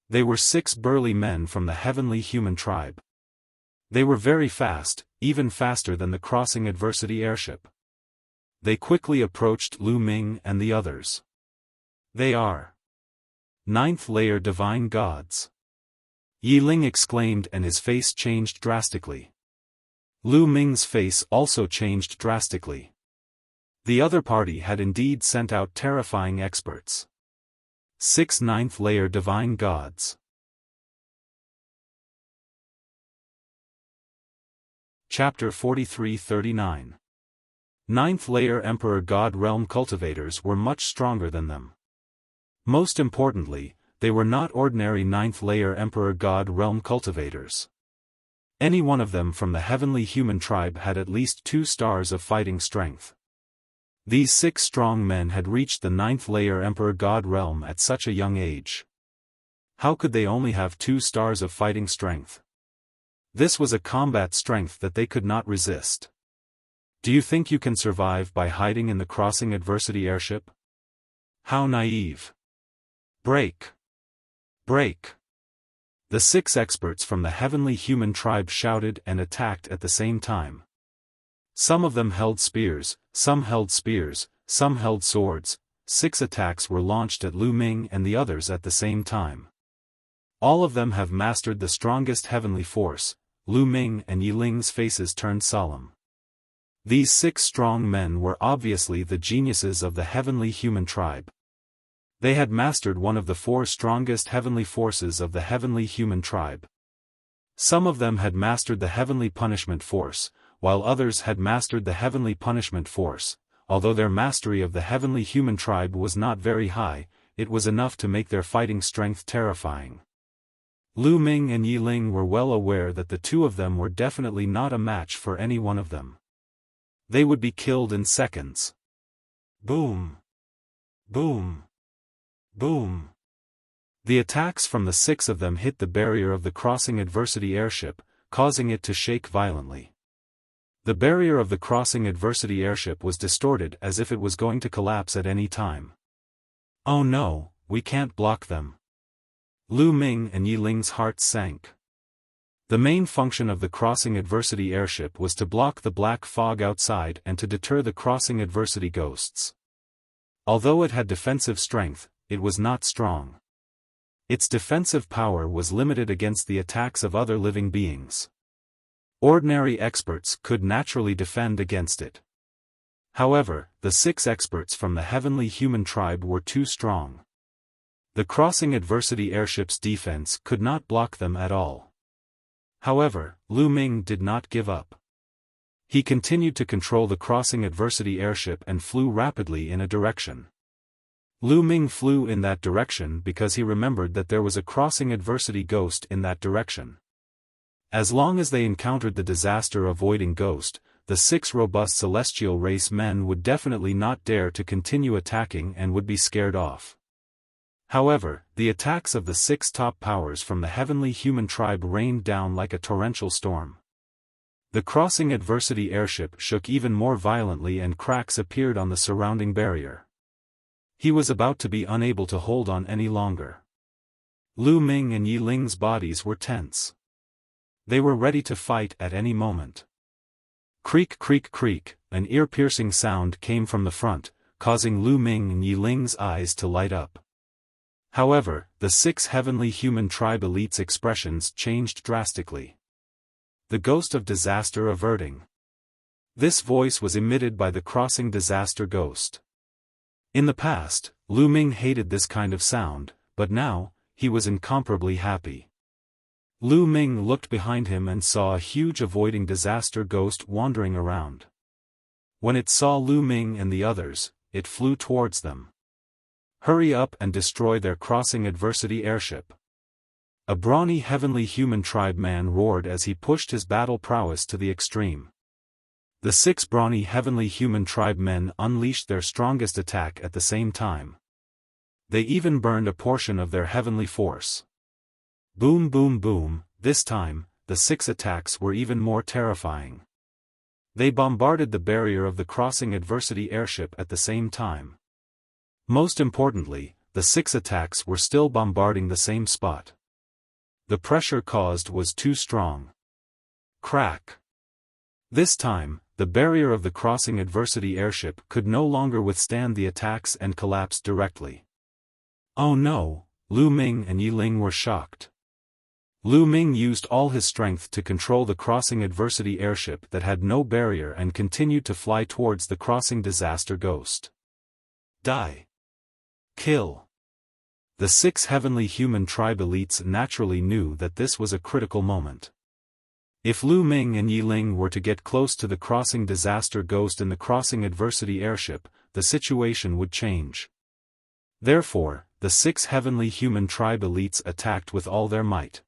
They were 6 burly men from the heavenly human tribe. They were very fast, even faster than the crossing adversity airship. They quickly approached Lu Ming and the others. They are 9th layer divine gods. Yi Ling exclaimed and his face changed drastically. Lu Ming's face also changed drastically. The other party had indeed sent out terrifying experts. 6 9th layer divine gods. Chapter 43-39. 9th layer Emperor God Realm cultivators were much stronger than them. Most importantly, they were not ordinary 9th layer Emperor God Realm cultivators. Any one of them from the heavenly human tribe had at least 2 stars of fighting strength. These 6 strong men had reached the 9th layer Emperor God Realm at such a young age. How could they only have 2 stars of fighting strength? This was a combat strength that they could not resist. Do you think you can survive by hiding in the crossing adversity airship? How naive. Break. Break. The 6 experts from the heavenly human tribe shouted and attacked at the same time. Some of them held spears, some held swords. 6 attacks were launched at Lu Ming and the others at the same time. All of them have mastered the strongest heavenly force. Lu Ming and Yi Ling's faces turned solemn. These 6 strong men were obviously the geniuses of the heavenly human tribe. They had mastered one of the 4 strongest heavenly forces of the heavenly human tribe. Some of them had mastered the heavenly punishment force, while others had mastered the heavenly punishment force. Although their mastery of the heavenly human tribe was not very high, it was enough to make their fighting strength terrifying. Lu Ming and Yi Ling were well aware that the two of them were definitely not a match for any one of them. They would be killed in seconds. Boom! Boom! Boom! The attacks from the six of them hit the barrier of the crossing adversity airship, causing it to shake violently. The barrier of the crossing adversity airship was distorted as if it was going to collapse at any time. Oh no, we can't block them. Lu Ming and Yi Ling's hearts sank. The main function of the crossing adversity airship was to block the black fog outside and to deter the crossing adversity ghosts. Although it had defensive strength, it was not strong. Its defensive power was limited against the attacks of other living beings. Ordinary experts could naturally defend against it. However, the six experts from the heavenly human tribe were too strong. The crossing adversity airship's defense could not block them at all. However, Lu Ming did not give up. He continued to control the crossing adversity airship and flew rapidly in a direction. Lu Ming flew in that direction because he remembered that there was a crossing adversity ghost in that direction. As long as they encountered the disaster-avoiding ghost, the six robust celestial race men would definitely not dare to continue attacking and would be scared off. However, the attacks of the six top powers from the heavenly human tribe rained down like a torrential storm. The crossing adversity airship shook even more violently and cracks appeared on the surrounding barrier. He was about to be unable to hold on any longer. Lu Ming and Yi Ling's bodies were tense. They were ready to fight at any moment. Creak creak creak, an ear-piercing sound came from the front, causing Lu Ming and Yi Ling's eyes to light up. However, the six heavenly human tribe elites' expressions changed drastically. The ghost of disaster averting. This voice was emitted by the crossing disaster ghost. In the past, Lu Ming hated this kind of sound, but now, he was incomparably happy. Lu Ming looked behind him and saw a huge avoiding disaster ghost wandering around. When it saw Lu Ming and the others, it flew towards them. Hurry up and destroy their crossing adversity airship. A brawny heavenly human tribe man roared as he pushed his battle prowess to the extreme. The six brawny heavenly human tribe men unleashed their strongest attack at the same time. They even burned a portion of their heavenly force. Boom boom boom, this time, the six attacks were even more terrifying. They bombarded the barrier of the crossing adversity airship at the same time. Most importantly, the six attacks were still bombarding the same spot. The pressure caused was too strong. Crack. This time, the barrier of the crossing adversity airship could no longer withstand the attacks and collapsed directly. Oh no, Lu Ming and Yi Ling were shocked. Lu Ming used all his strength to control the crossing adversity airship that had no barrier and continued to fly towards the crossing disaster ghost. Die. Kill. The six heavenly human tribe elites naturally knew that this was a critical moment. If Lu Ming and Yi Ling were to get close to the crossing disaster ghost in the crossing adversity airship, the situation would change. Therefore, the six heavenly human tribe elites attacked with all their might.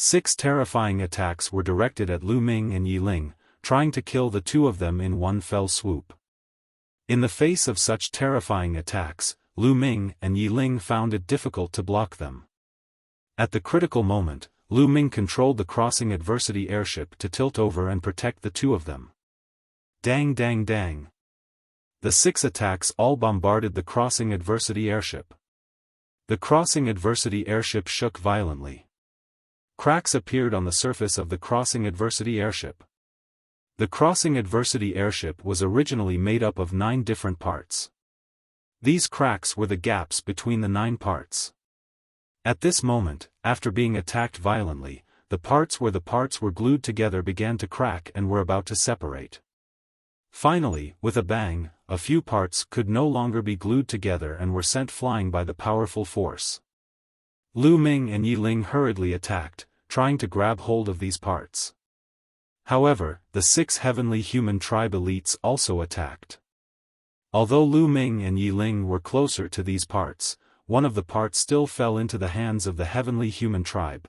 6 terrifying attacks were directed at Lu Ming and Yi Ling, trying to kill the two of them in one fell swoop. In the face of such terrifying attacks, Lu Ming and Yi Ling found it difficult to block them. At the critical moment, Lu Ming controlled the crossing adversity airship to tilt over and protect the two of them. Dang dang dang. The 6 attacks all bombarded the crossing adversity airship. The crossing adversity airship shook violently. Cracks appeared on the surface of the crossing adversity airship. The crossing adversity airship was originally made up of 9 different parts. These cracks were the gaps between the 9 parts. At this moment, after being attacked violently, the parts where the parts were glued together began to crack and were about to separate. Finally, with a bang, a few parts could no longer be glued together and were sent flying by the powerful force. Lu Ming and Yi Ling hurriedly attacked, trying to grab hold of these parts. However, the 6 heavenly human tribe elites also attacked. Although Lu Ming and Yi Ling were closer to these parts, one of the parts still fell into the hands of the heavenly human tribe.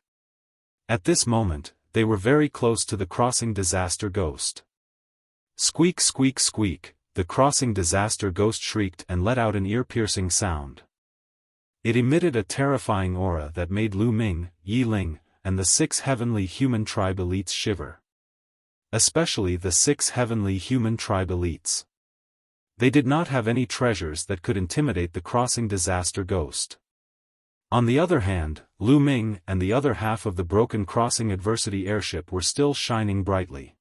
At this moment, they were very close to the crossing disaster ghost. Squeak squeak squeak, the crossing disaster ghost shrieked and let out an ear-piercing sound. It emitted a terrifying aura that made Lu Ming, Yi Ling, and the 6 heavenly human tribe elites shiver. Especially the 6 heavenly human tribe elites. They did not have any treasures that could intimidate the crossing disaster ghost. On the other hand, Lu Ming and the other half of the broken crossing adversity airship were still shining brightly.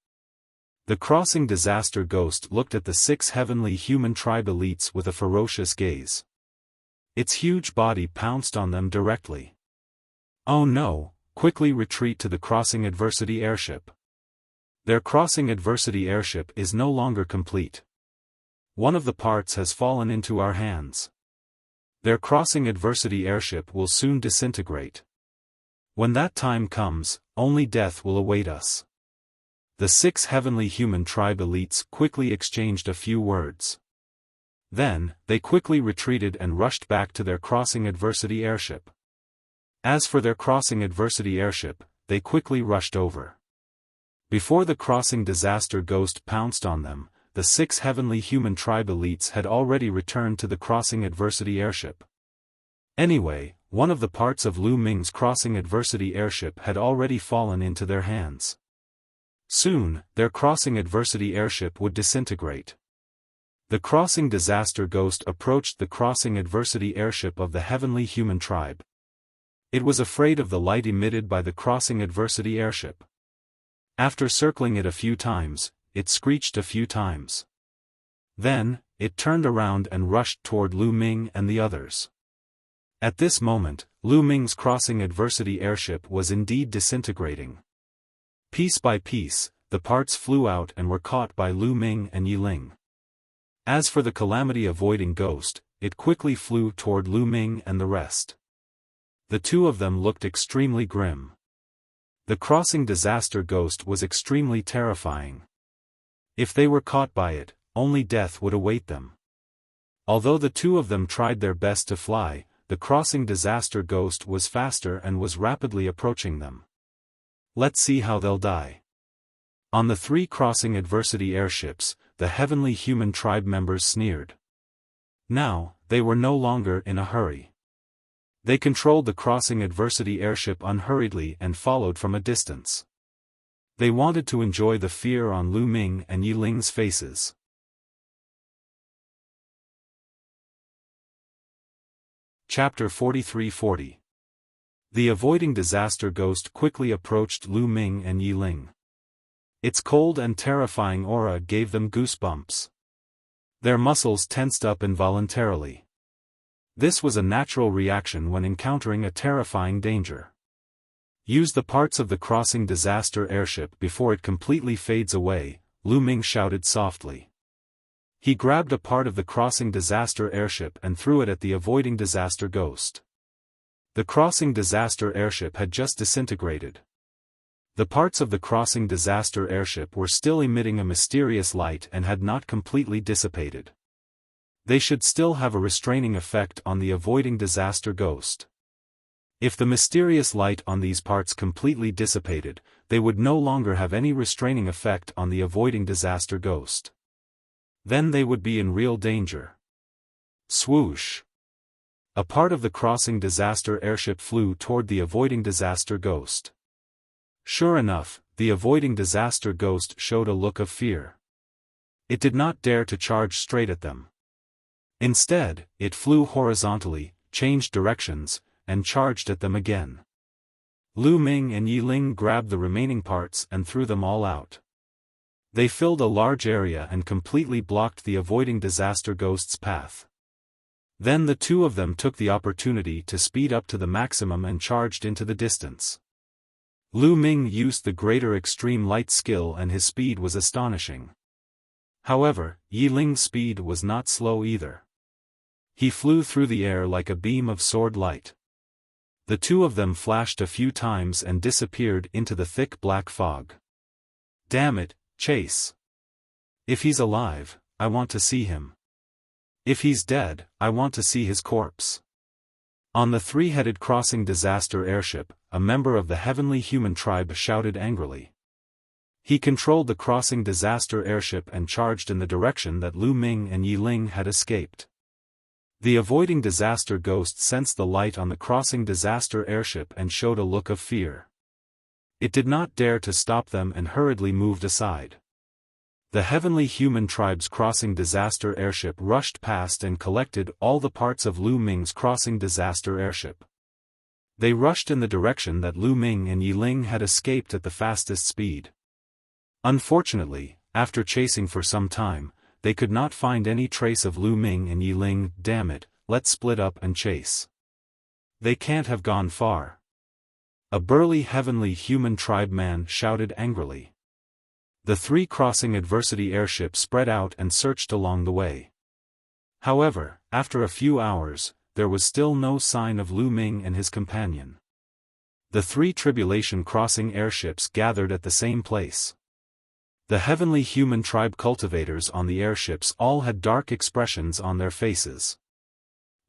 The crossing disaster ghost looked at the 6 heavenly human tribe elites with a ferocious gaze. Its huge body pounced on them directly. Oh no, quickly retreat to the crossing adversity airship. Their crossing adversity airship is no longer complete. One of the parts has fallen into our hands. Their crossing adversity airship will soon disintegrate. When that time comes, only death will await us. The 6 heavenly human tribe elites quickly exchanged a few words. Then, they quickly retreated and rushed back to their crossing adversity airship. As for their crossing adversity airship, they quickly rushed over. Before the crossing disaster ghost pounced on them, the 6 heavenly human tribe elites had already returned to the crossing adversity airship. Anyway, one of the parts of Lu Ming's crossing adversity airship had already fallen into their hands. Soon, their crossing adversity airship would disintegrate. The crossing disaster ghost approached the crossing adversity airship of the heavenly human tribe. It was afraid of the light emitted by the crossing adversity airship. After circling it a few times, it screeched a few times. Then, it turned around and rushed toward Lu Ming and the others. At this moment, Lu Ming's crossing adversity airship was indeed disintegrating. Piece by piece, the parts flew out and were caught by Lu Ming and Yi Ling. As for the calamity-avoiding ghost, it quickly flew toward Lu Ming and the rest. The two of them looked extremely grim. The crossing disaster ghost was extremely terrifying. If they were caught by it, only death would await them. Although the two of them tried their best to fly, the crossing disaster ghost was faster and was rapidly approaching them. Let's see how they'll die. On the 3 crossing adversity airships, the heavenly human tribe members sneered. Now, they were no longer in a hurry. They controlled the crossing adversity airship unhurriedly and followed from a distance. They wanted to enjoy the fear on Lu Ming and Yi Ling's faces. Chapter 43-40. The avoiding disaster ghost quickly approached Lu Ming and Yi Ling. Its cold and terrifying aura gave them goosebumps. Their muscles tensed up involuntarily. This was a natural reaction when encountering a terrifying danger. Use the parts of the crossing disaster airship before it completely fades away, Lu Ming shouted softly. He grabbed a part of the crossing disaster airship and threw it at the avoiding disaster ghost. The crossing disaster airship had just disintegrated. The parts of the crossing disaster airship were still emitting a mysterious light and had not completely dissipated. They should still have a restraining effect on the avoiding disaster ghost. If the mysterious light on these parts completely dissipated, they would no longer have any restraining effect on the avoiding disaster ghost. Then they would be in real danger. Swoosh! A part of the crossing disaster airship flew toward the avoiding disaster ghost. Sure enough, the avoiding disaster ghost showed a look of fear. It did not dare to charge straight at them. Instead, it flew horizontally, changed directions, and charged at them again. Lu Ming and Yi Ling grabbed the remaining parts and threw them all out. They filled a large area and completely blocked the avoiding disaster ghost's path. Then the two of them took the opportunity to speed up to the maximum and charged into the distance. Lu Ming used the greater extreme light skill and his speed was astonishing. However, Yi Ling's speed was not slow either. He flew through the air like a beam of sword light. The two of them flashed a few times and disappeared into the thick black fog. Damn it, chase! If he's alive, I want to see him. If he's dead, I want to see his corpse. On the three-headed crossing disaster airship, a member of the heavenly human tribe shouted angrily. He controlled the crossing disaster airship and charged in the direction that Lu Ming and Yi Ling had escaped. The avoiding disaster ghost sensed the light on the crossing disaster airship and showed a look of fear. It did not dare to stop them and hurriedly moved aside. The heavenly human tribe's crossing disaster airship rushed past and collected all the parts of Lu Ming's crossing disaster airship. They rushed in the direction that Lu Ming and Yi Ling had escaped at the fastest speed. Unfortunately, after chasing for some time, they could not find any trace of Lu Ming and Yi Ling. Damn it, let's split up and chase. They can't have gone far. A burly heavenly human tribe man shouted angrily. The three crossing adversity airships spread out and searched along the way. However, after a few hours, there was still no sign of Lu Ming and his companion. The three tribulation crossing airships gathered at the same place. The heavenly human tribe cultivators on the airships all had dark expressions on their faces.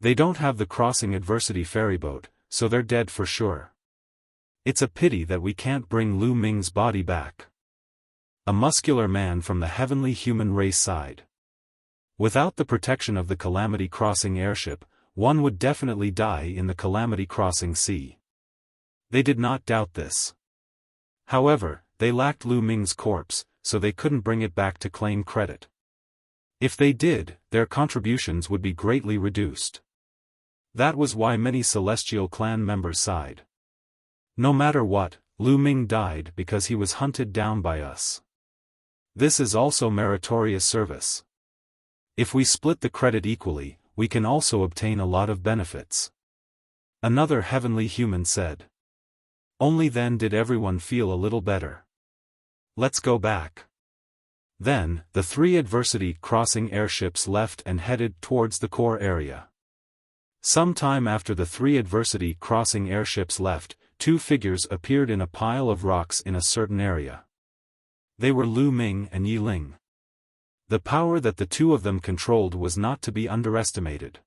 They don't have the crossing adversity ferryboat, so they're dead for sure. It's a pity that we can't bring Lu Ming's body back. A muscular man from the heavenly human race sighed. Without the protection of the Calamity Crossing airship, one would definitely die in the Calamity Crossing sea. They did not doubt this. However, they lacked Lu Ming's corpse, so they couldn't bring it back to claim credit. If they did, their contributions would be greatly reduced. That was why many Celestial Clan members sighed. No matter what, Lu Ming died because he was hunted down by us. This is also meritorious service. If we split the credit equally, we can also obtain a lot of benefits. Another heavenly human said. Only then did everyone feel a little better. Let's go back. Then, the three adversity crossing airships left and headed towards the core area. Some time after the three adversity crossing airships left, two figures appeared in a pile of rocks in a certain area. They were Lu Ming and Yi Ling. The power that the two of them controlled was not to be underestimated.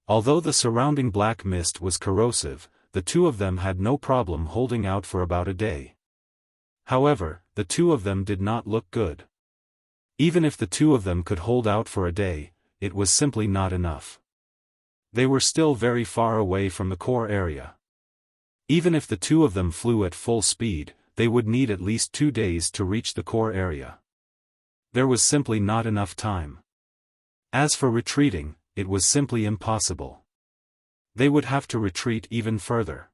Although the surrounding black mist was corrosive, the two of them had no problem holding out for about a day. However, the two of them did not look good. Even if the two of them could hold out for a day, it was simply not enough. They were still very far away from the core area. Even if the two of them flew at full speed, they would need at least 2 days to reach the core area. There was simply not enough time. As for retreating, it was simply impossible. They would have to retreat even further.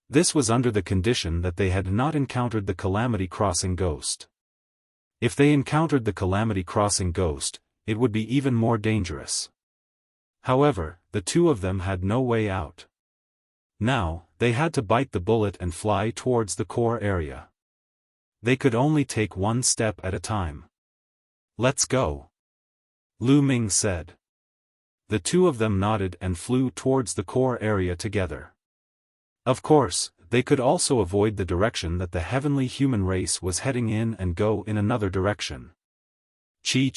This was under the condition that they had not encountered the Calamity Crossing ghost. If they encountered the Calamity Crossing ghost, it would be even more dangerous. However, the two of them had no way out. Now, they had to bite the bullet and fly towards the core area. They could only take one step at a time. Let's go. Lu Ming said. The two of them nodded and flew towards the core area together. Of course, they could also avoid the direction that the heavenly human race was heading in and go in another direction. Chi.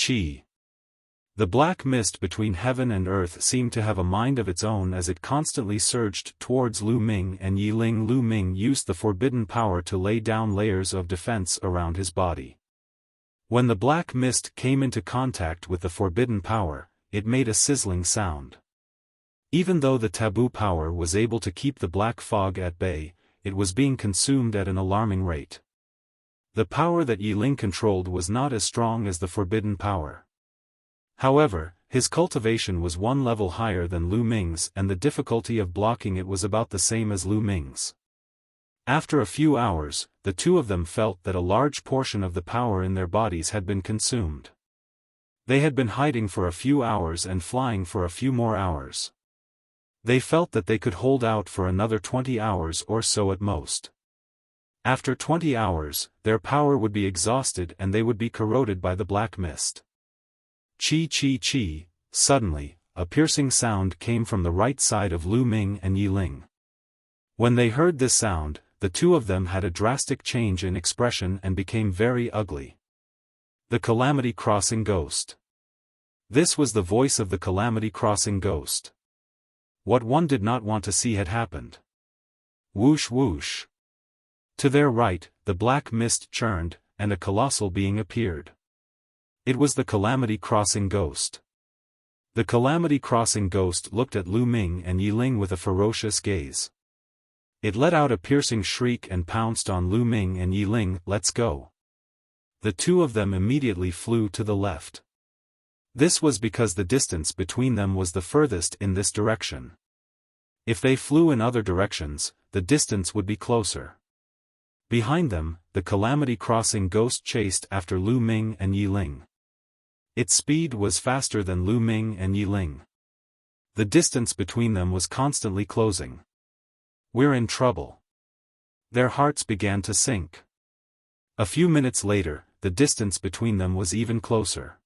The black mist between heaven and earth seemed to have a mind of its own as it constantly surged towards Lu Ming and Yi Ling. Lu Ming used the forbidden power to lay down layers of defense around his body. When the black mist came into contact with the forbidden power, it made a sizzling sound. Even though the taboo power was able to keep the black fog at bay, it was being consumed at an alarming rate. The power that Yi Ling controlled was not as strong as the forbidden power. However, his cultivation was one level higher than Lu Ming's and the difficulty of blocking it was about the same as Lu Ming's. After a few hours, the two of them felt that a large portion of the power in their bodies had been consumed. They had been hiding for a few hours and flying for a few more hours. They felt that they could hold out for another 20 hours or so at most. After 20 hours, their power would be exhausted and they would be corroded by the black mist. Chi. Suddenly, a piercing sound came from the right side of Lu Ming and Yi Ling. When they heard this sound, the two of them had a drastic change in expression and became very ugly. The Calamity Crossing Ghost. This was the voice of the Calamity Crossing Ghost. What one did not want to see had happened. Whoosh whoosh. To their right, the black mist churned, and a colossal being appeared. It was the Calamity Crossing Ghost. The Calamity Crossing Ghost looked at Lu Ming and Yi Ling with a ferocious gaze. It let out a piercing shriek and pounced on Lu Ming and Yi Ling. Let's go. The two of them immediately flew to the left. This was because the distance between them was the furthest in this direction. If they flew in other directions, the distance would be closer. Behind them, the Calamity Crossing Ghost chased after Lu Ming and Yi Ling. Its speed was faster than Lu Ming and Yi Ling. The distance between them was constantly closing. We're in trouble. Their hearts began to sink. A few minutes later, the distance between them was even closer.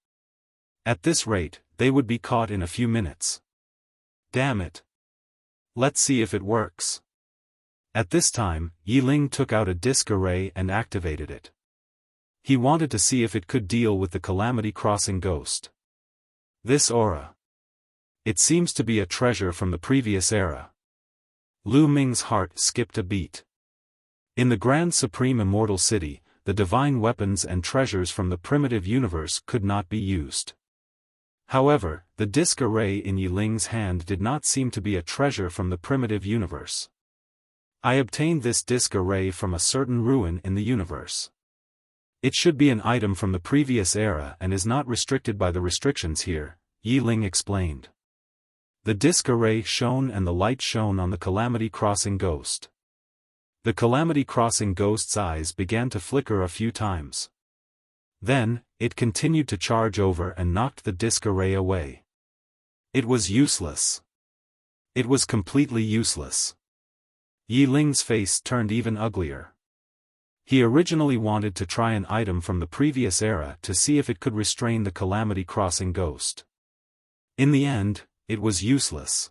At this rate, they would be caught in a few minutes. Damn it. Let's see if it works. At this time, Yi Ling took out a disc array and activated it. He wanted to see if it could deal with the Calamity Crossing Ghost. This aura. It seems to be a treasure from the previous era. Lu Ming's heart skipped a beat. In the Grand Supreme Immortal City, the divine weapons and treasures from the primitive universe could not be used. However, the disc array in Yi Ling's hand did not seem to be a treasure from the primitive universe. I obtained this disc array from a certain ruin in the universe. It should be an item from the previous era and is not restricted by the restrictions here, Yi Ling explained. The disc array shone and the light shone on the Calamity Crossing Ghost. The Calamity Crossing Ghost's eyes began to flicker a few times. Then, it continued to charge over and knocked the disc array away. It was useless. It was completely useless. Yi Ling's face turned even uglier. He originally wanted to try an item from the previous era to see if it could restrain the Calamity Crossing Ghost. In the end, it was useless.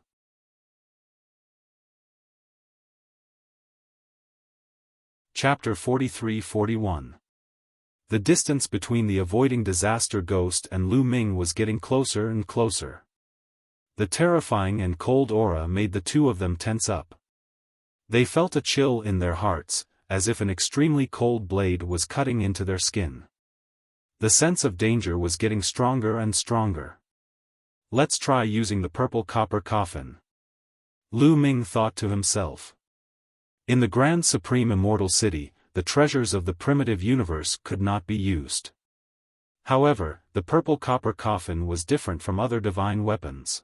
Chapter 43-41. The distance between the avoiding disaster ghost and Lu Ming was getting closer and closer. The terrifying and cold aura made the two of them tense up. They felt a chill in their hearts, as if an extremely cold blade was cutting into their skin. The sense of danger was getting stronger and stronger. Let's try using the purple copper coffin. Lu Ming thought to himself. In the Grand Supreme Immortal City, the treasures of the primitive universe could not be used. However, the purple copper coffin was different from other divine weapons.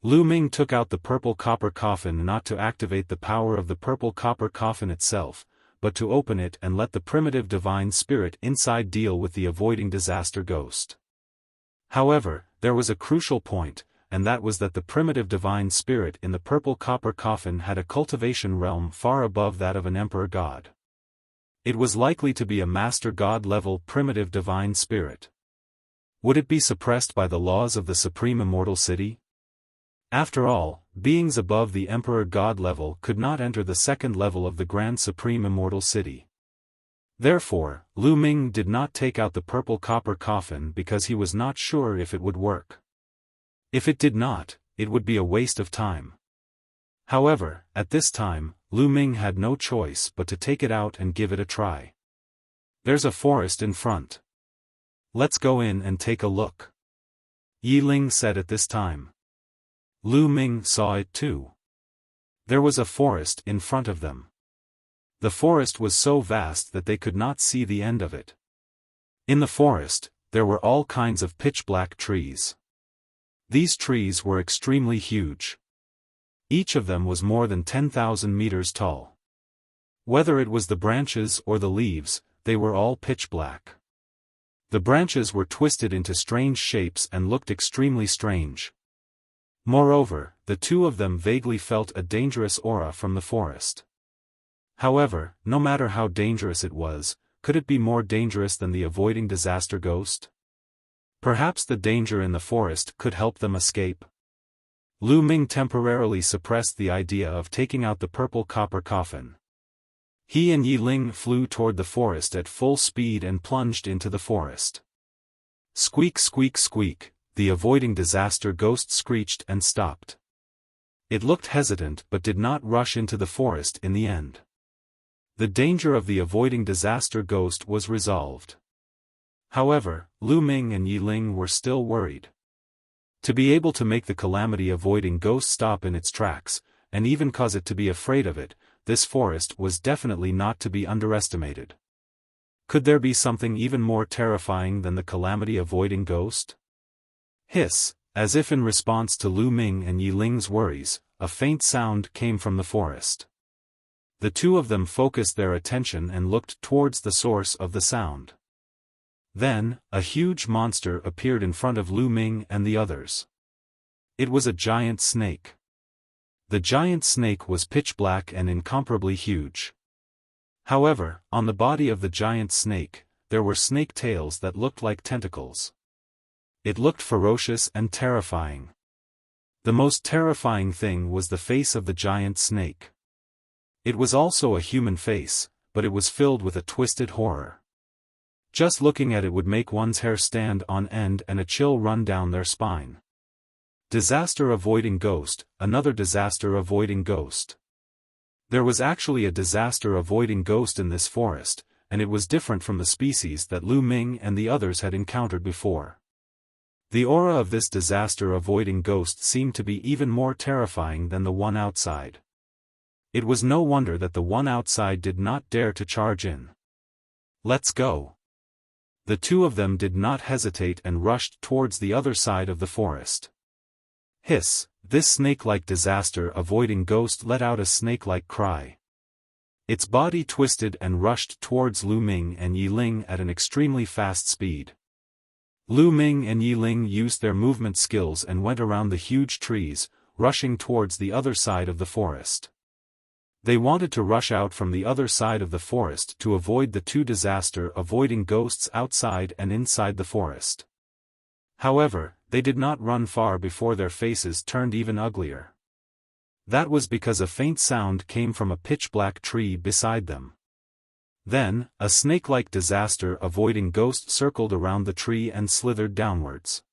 Lu Ming took out the purple copper coffin not to activate the power of the purple copper coffin itself, but to open it and let the primitive divine spirit inside deal with the avoiding disaster ghost. However, there was a crucial point, and that was that the primitive divine spirit in the purple copper coffin had a cultivation realm far above that of an emperor god. It was likely to be a master god-level primitive divine spirit. Would it be suppressed by the laws of the Supreme Immortal City? After all, beings above the emperor god level could not enter the second level of the Grand Supreme Immortal City. Therefore, Lu Ming did not take out the purple copper coffin because he was not sure if it would work. If it did not, it would be a waste of time. However, at this time, Lu Ming had no choice but to take it out and give it a try. There's a forest in front. Let's go in and take a look. Yi Ling said at this time. Lu Ming saw it too. There was a forest in front of them. The forest was so vast that they could not see the end of it. In the forest, there were all kinds of pitch-black trees. These trees were extremely huge. Each of them was more than 10,000 meters tall. Whether it was the branches or the leaves, they were all pitch-black. The branches were twisted into strange shapes and looked extremely strange. Moreover, the two of them vaguely felt a dangerous aura from the forest. However, no matter how dangerous it was, could it be more dangerous than the avoiding disaster ghost? Perhaps the danger in the forest could help them escape. Lu Ming temporarily suppressed the idea of taking out the purple copper coffin. He and Yi Ling flew toward the forest at full speed and plunged into the forest. Squeak squeak squeak, the avoiding disaster ghost screeched and stopped. It looked hesitant but did not rush into the forest in the end. The danger of the avoiding disaster ghost was resolved. However, Lu Ming and Yi Ling were still worried. To be able to make the calamity-avoiding ghost stop in its tracks, and even cause it to be afraid of it, this forest was definitely not to be underestimated. Could there be something even more terrifying than the calamity-avoiding ghost? Hiss, as if in response to Lu Ming and Yi Ling's worries, a faint sound came from the forest. The two of them focused their attention and looked towards the source of the sound. Then, a huge monster appeared in front of Lu Ming and the others. It was a giant snake. The giant snake was pitch black and incomparably huge. However, on the body of the giant snake, there were snake tails that looked like tentacles. It looked ferocious and terrifying. The most terrifying thing was the face of the giant snake. It was also a human face, but it was filled with a twisted horror. Just looking at it would make one's hair stand on end and a chill run down their spine. Disaster-avoiding ghost, another disaster-avoiding ghost. There was actually a disaster-avoiding ghost in this forest, and it was different from the species that Lu Ming and the others had encountered before. The aura of this disaster-avoiding ghost seemed to be even more terrifying than the one outside. It was no wonder that the one outside did not dare to charge in. "Let's go." The two of them did not hesitate and rushed towards the other side of the forest. Hiss, this snake-like disaster-avoiding ghost let out a snake-like cry. Its body twisted and rushed towards Lu Ming and Yi Ling at an extremely fast speed. Lu Ming and Yi Ling used their movement skills and went around the huge trees, rushing towards the other side of the forest. They wanted to rush out from the other side of the forest to avoid the two disaster-avoiding ghosts outside and inside the forest. However, they did not run far before their faces turned even uglier. That was because a faint sound came from a pitch-black tree beside them. Then, a snake-like disaster-avoiding ghost circled around the tree and slithered downwards.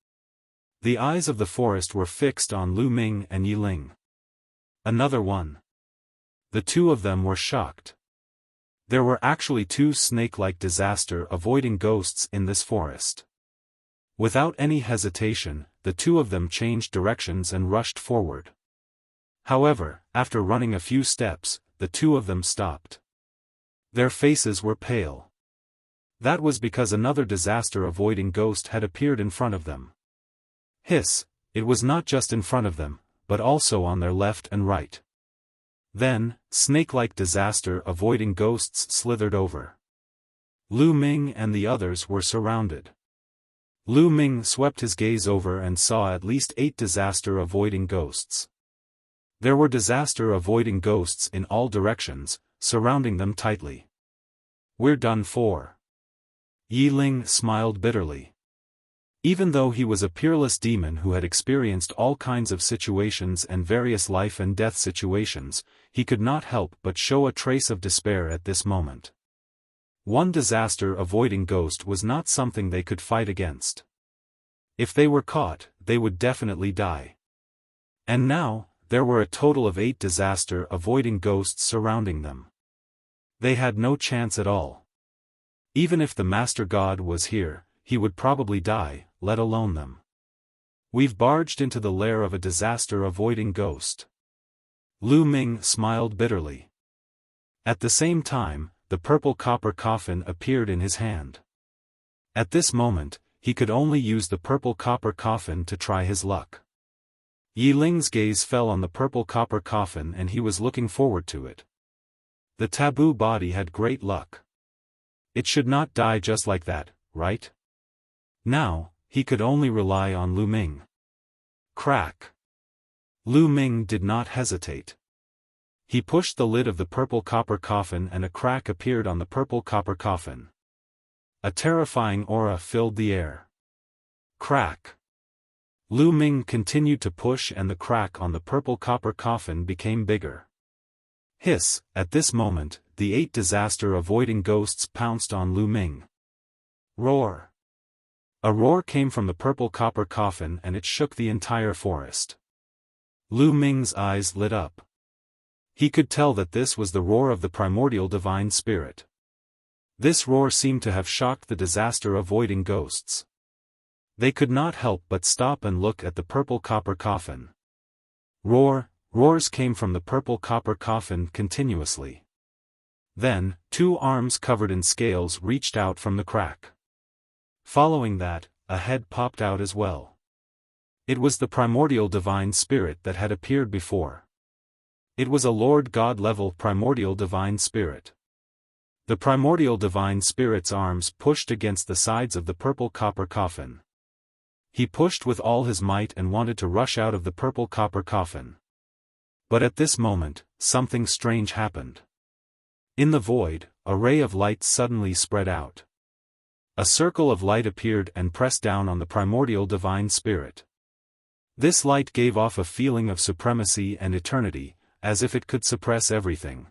The eyes of the forest were fixed on Lu Ming and Yi Ling. Another one. The two of them were shocked. There were actually two snake-like disaster-avoiding ghosts in this forest. Without any hesitation, the two of them changed directions and rushed forward. However, after running a few steps, the two of them stopped. Their faces were pale. That was because another disaster-avoiding ghost had appeared in front of them. Hiss, it was not just in front of them, but also on their left and right. Then, snake-like disaster-avoiding ghosts slithered over. Lu Ming and the others were surrounded. Lu Ming swept his gaze over and saw at least 8 disaster-avoiding ghosts. There were disaster-avoiding ghosts in all directions, surrounding them tightly. "We're done for." Yi Ling smiled bitterly. Even though he was a peerless demon who had experienced all kinds of situations and various life and death situations, he could not help but show a trace of despair at this moment. One disaster-avoiding ghost was not something they could fight against. If they were caught, they would definitely die. And now, there were a total of 8 disaster-avoiding ghosts surrounding them. They had no chance at all. Even if the Master God was here, he would probably die, let alone them. "We've barged into the lair of a disaster-avoiding ghost." Lu Ming smiled bitterly. At the same time, the purple copper coffin appeared in his hand. At this moment, he could only use the purple copper coffin to try his luck. Yi Ling's gaze fell on the purple copper coffin and he was looking forward to it. The taboo body had great luck. It should not die just like that, right? Now, he could only rely on Lu Ming. Crack. Lu Ming did not hesitate. He pushed the lid of the purple copper coffin and a crack appeared on the purple copper coffin. A terrifying aura filled the air. Crack. Lu Ming continued to push and the crack on the purple copper coffin became bigger. Hiss, at this moment, the 8 disaster-avoiding ghosts pounced on Lu Ming. Roar. A roar came from the purple copper coffin and it shook the entire forest. Lu Ming's eyes lit up. He could tell that this was the roar of the primordial divine spirit. This roar seemed to have shocked the disaster-avoiding ghosts. They could not help but stop and look at the purple copper coffin. Roars came from the purple copper coffin continuously. Then, two arms covered in scales reached out from the crack. Following that, a head popped out as well. It was the primordial divine spirit that had appeared before. It was a Lord God-level primordial divine spirit. The primordial divine spirit's arms pushed against the sides of the purple copper coffin. He pushed with all his might and wanted to rush out of the purple copper coffin. But at this moment, something strange happened. In the void, a ray of light suddenly spread out. A circle of light appeared and pressed down on the primordial divine spirit. This light gave off a feeling of supremacy and eternity, as if it could suppress everything.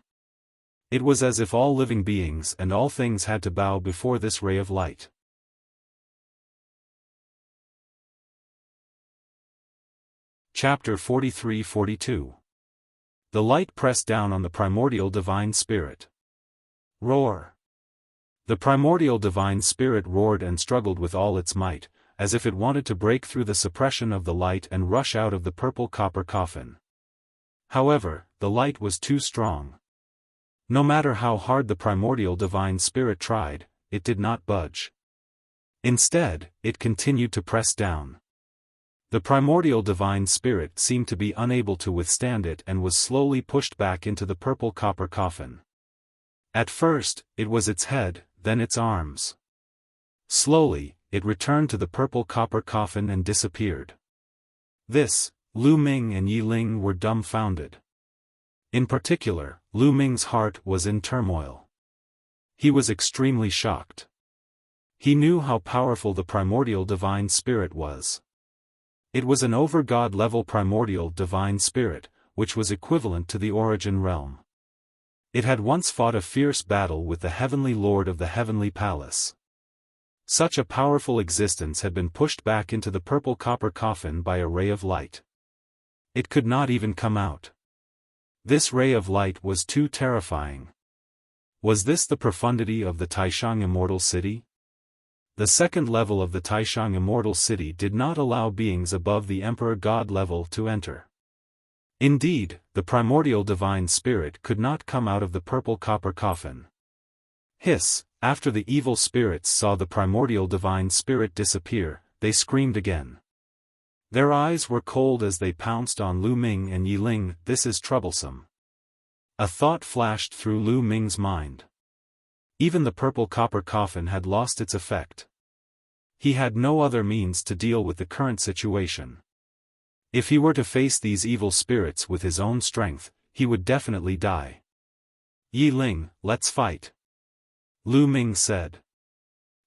It was as if all living beings and all things had to bow before this ray of light. Chapter 43-42. The light pressed down on the primordial divine spirit. Roar. The primordial divine spirit roared and struggled with all its might, as if it wanted to break through the suppression of the light and rush out of the purple copper coffin. However, the light was too strong. No matter how hard the primordial divine spirit tried, it did not budge. Instead, it continued to press down. The primordial divine spirit seemed to be unable to withstand it and was slowly pushed back into the purple copper coffin. At first, it was its head, then its arms. Slowly, it returned to the purple copper coffin and disappeared. Lu Ming and Yi Ling were dumbfounded. In particular, Lu Ming's heart was in turmoil. He was extremely shocked. He knew how powerful the primordial divine spirit was. It was an over-God-level primordial divine spirit, which was equivalent to the origin realm. It had once fought a fierce battle with the heavenly lord of the heavenly palace. Such a powerful existence had been pushed back into the purple copper coffin by a ray of light. It could not even come out. This ray of light was too terrifying. Was this the profundity of the Taishang Immortal City? The second level of the Taishang Immortal City did not allow beings above the Emperor God level to enter. Indeed, the primordial divine spirit could not come out of the purple copper coffin. Hiss! After the evil spirits saw the primordial divine spirit disappear, they screamed again. Their eyes were cold as they pounced on Lu Ming and Yi Ling. This is troublesome. A thought flashed through Lu Ming's mind. Even the purple copper coffin had lost its effect. He had no other means to deal with the current situation. If he were to face these evil spirits with his own strength, he would definitely die. Yi Ling, let's fight. Lu Ming said.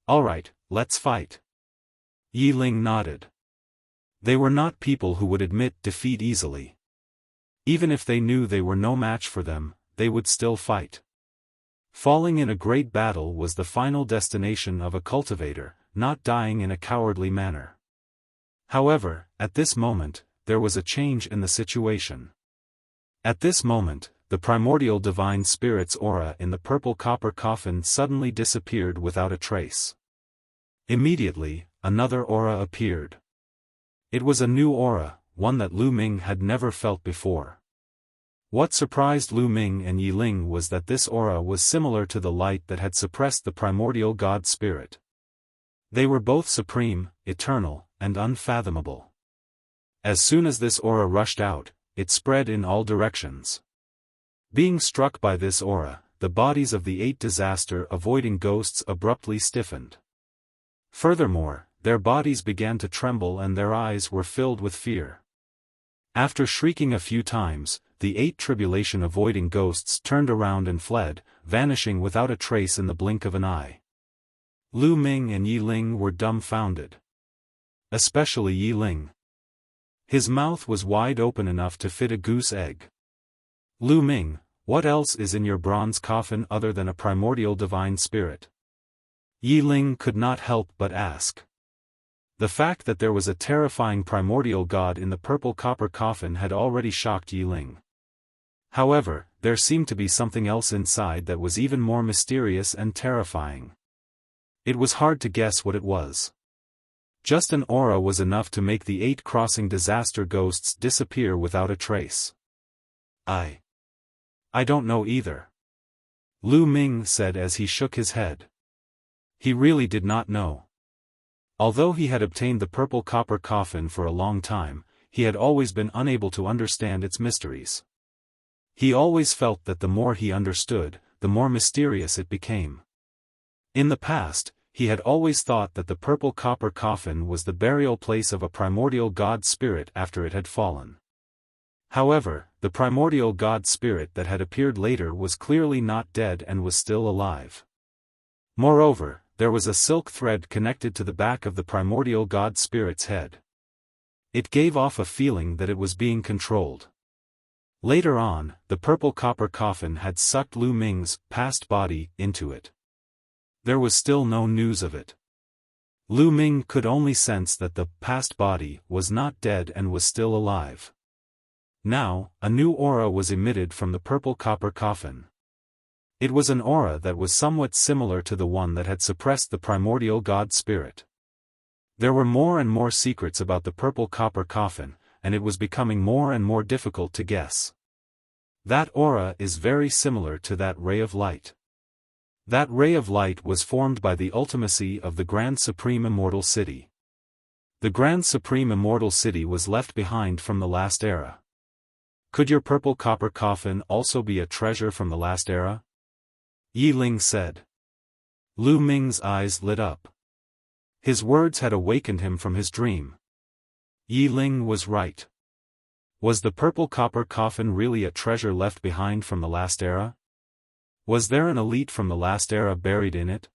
Alright, let's fight. Yi Ling nodded. They were not people who would admit defeat easily. Even if they knew they were no match for them, they would still fight. Falling in a great battle was the final destination of a cultivator, not dying in a cowardly manner. However, at this moment, there was a change in the situation. At this moment, the primordial divine spirit's aura in the purple copper coffin suddenly disappeared without a trace. Immediately, another aura appeared. It was a new aura, one that Lu Ming had never felt before. What surprised Lu Ming and Yi Ling was that this aura was similar to the light that had suppressed the primordial god spirit. They were both supreme, eternal, and unfathomable. As soon as this aura rushed out, it spread in all directions. Being struck by this aura, the bodies of the 8 disaster-avoiding ghosts abruptly stiffened. Furthermore, their bodies began to tremble and their eyes were filled with fear. After shrieking a few times, the 8 tribulation-avoiding ghosts turned around and fled, vanishing without a trace in the blink of an eye. Lu Ming and Yi Ling were dumbfounded. Especially Yi Ling. His mouth was wide open enough to fit a goose egg. Lu Ming, what else is in your bronze coffin other than a primordial divine spirit? Yi Ling could not help but ask. The fact that there was a terrifying primordial god in the purple copper coffin had already shocked Yi Ling. However, there seemed to be something else inside that was even more mysterious and terrifying. It was hard to guess what it was. Just an aura was enough to make the 8 crossing disaster ghosts disappear without a trace. I don't know either. Lu Ming said as he shook his head. He really did not know. Although he had obtained the purple copper coffin for a long time, he had always been unable to understand its mysteries. He always felt that the more he understood, the more mysterious it became. In the past, he had always thought that the purple copper coffin was the burial place of a primordial god spirit after it had fallen. However, the primordial god spirit that had appeared later was clearly not dead and was still alive. Moreover, there was a silk thread connected to the back of the primordial god spirit's head. It gave off a feeling that it was being controlled. Later on, the purple copper coffin had sucked Lu Ming's past body into it. There was still no news of it. Lu Ming could only sense that the past body was not dead and was still alive. Now, a new aura was emitted from the purple copper coffin. It was an aura that was somewhat similar to the one that had suppressed the primordial god spirit. There were more and more secrets about the purple copper coffin, and it was becoming more and more difficult to guess. That aura is very similar to that ray of light. That ray of light was formed by the ultimacy of the Grand Supreme Immortal City. The Grand Supreme Immortal City was left behind from the last era. Could your purple copper coffin also be a treasure from the last era? Yi Ling said. Lu Ming's eyes lit up. His words had awakened him from his dream. Yi Ling was right. Was the purple copper coffin really a treasure left behind from the last era? Was there an elite from the last era buried in it?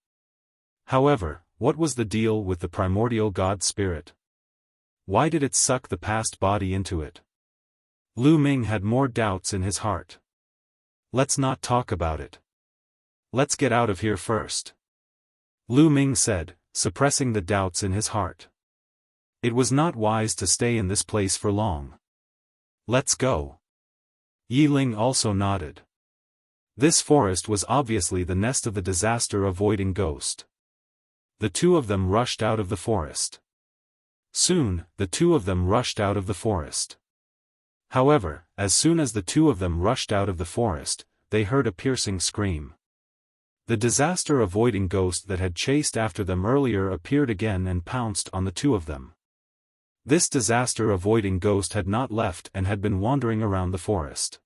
However, what was the deal with the primordial god spirit? Why did it suck the past body into it? Lu Ming had more doubts in his heart. Let's not talk about it. Let's get out of here first. Lu Ming said, suppressing the doubts in his heart. It was not wise to stay in this place for long. Let's go. Yi Ling also nodded. This forest was obviously the nest of the disaster-avoiding ghost. The two of them rushed out of the forest. Soon, the two of them rushed out of the forest. However, as soon as the two of them rushed out of the forest, they heard a piercing scream. The disaster-avoiding ghost that had chased after them earlier appeared again and pounced on the two of them. This disaster-avoiding ghost had not left and had been wandering around the forest.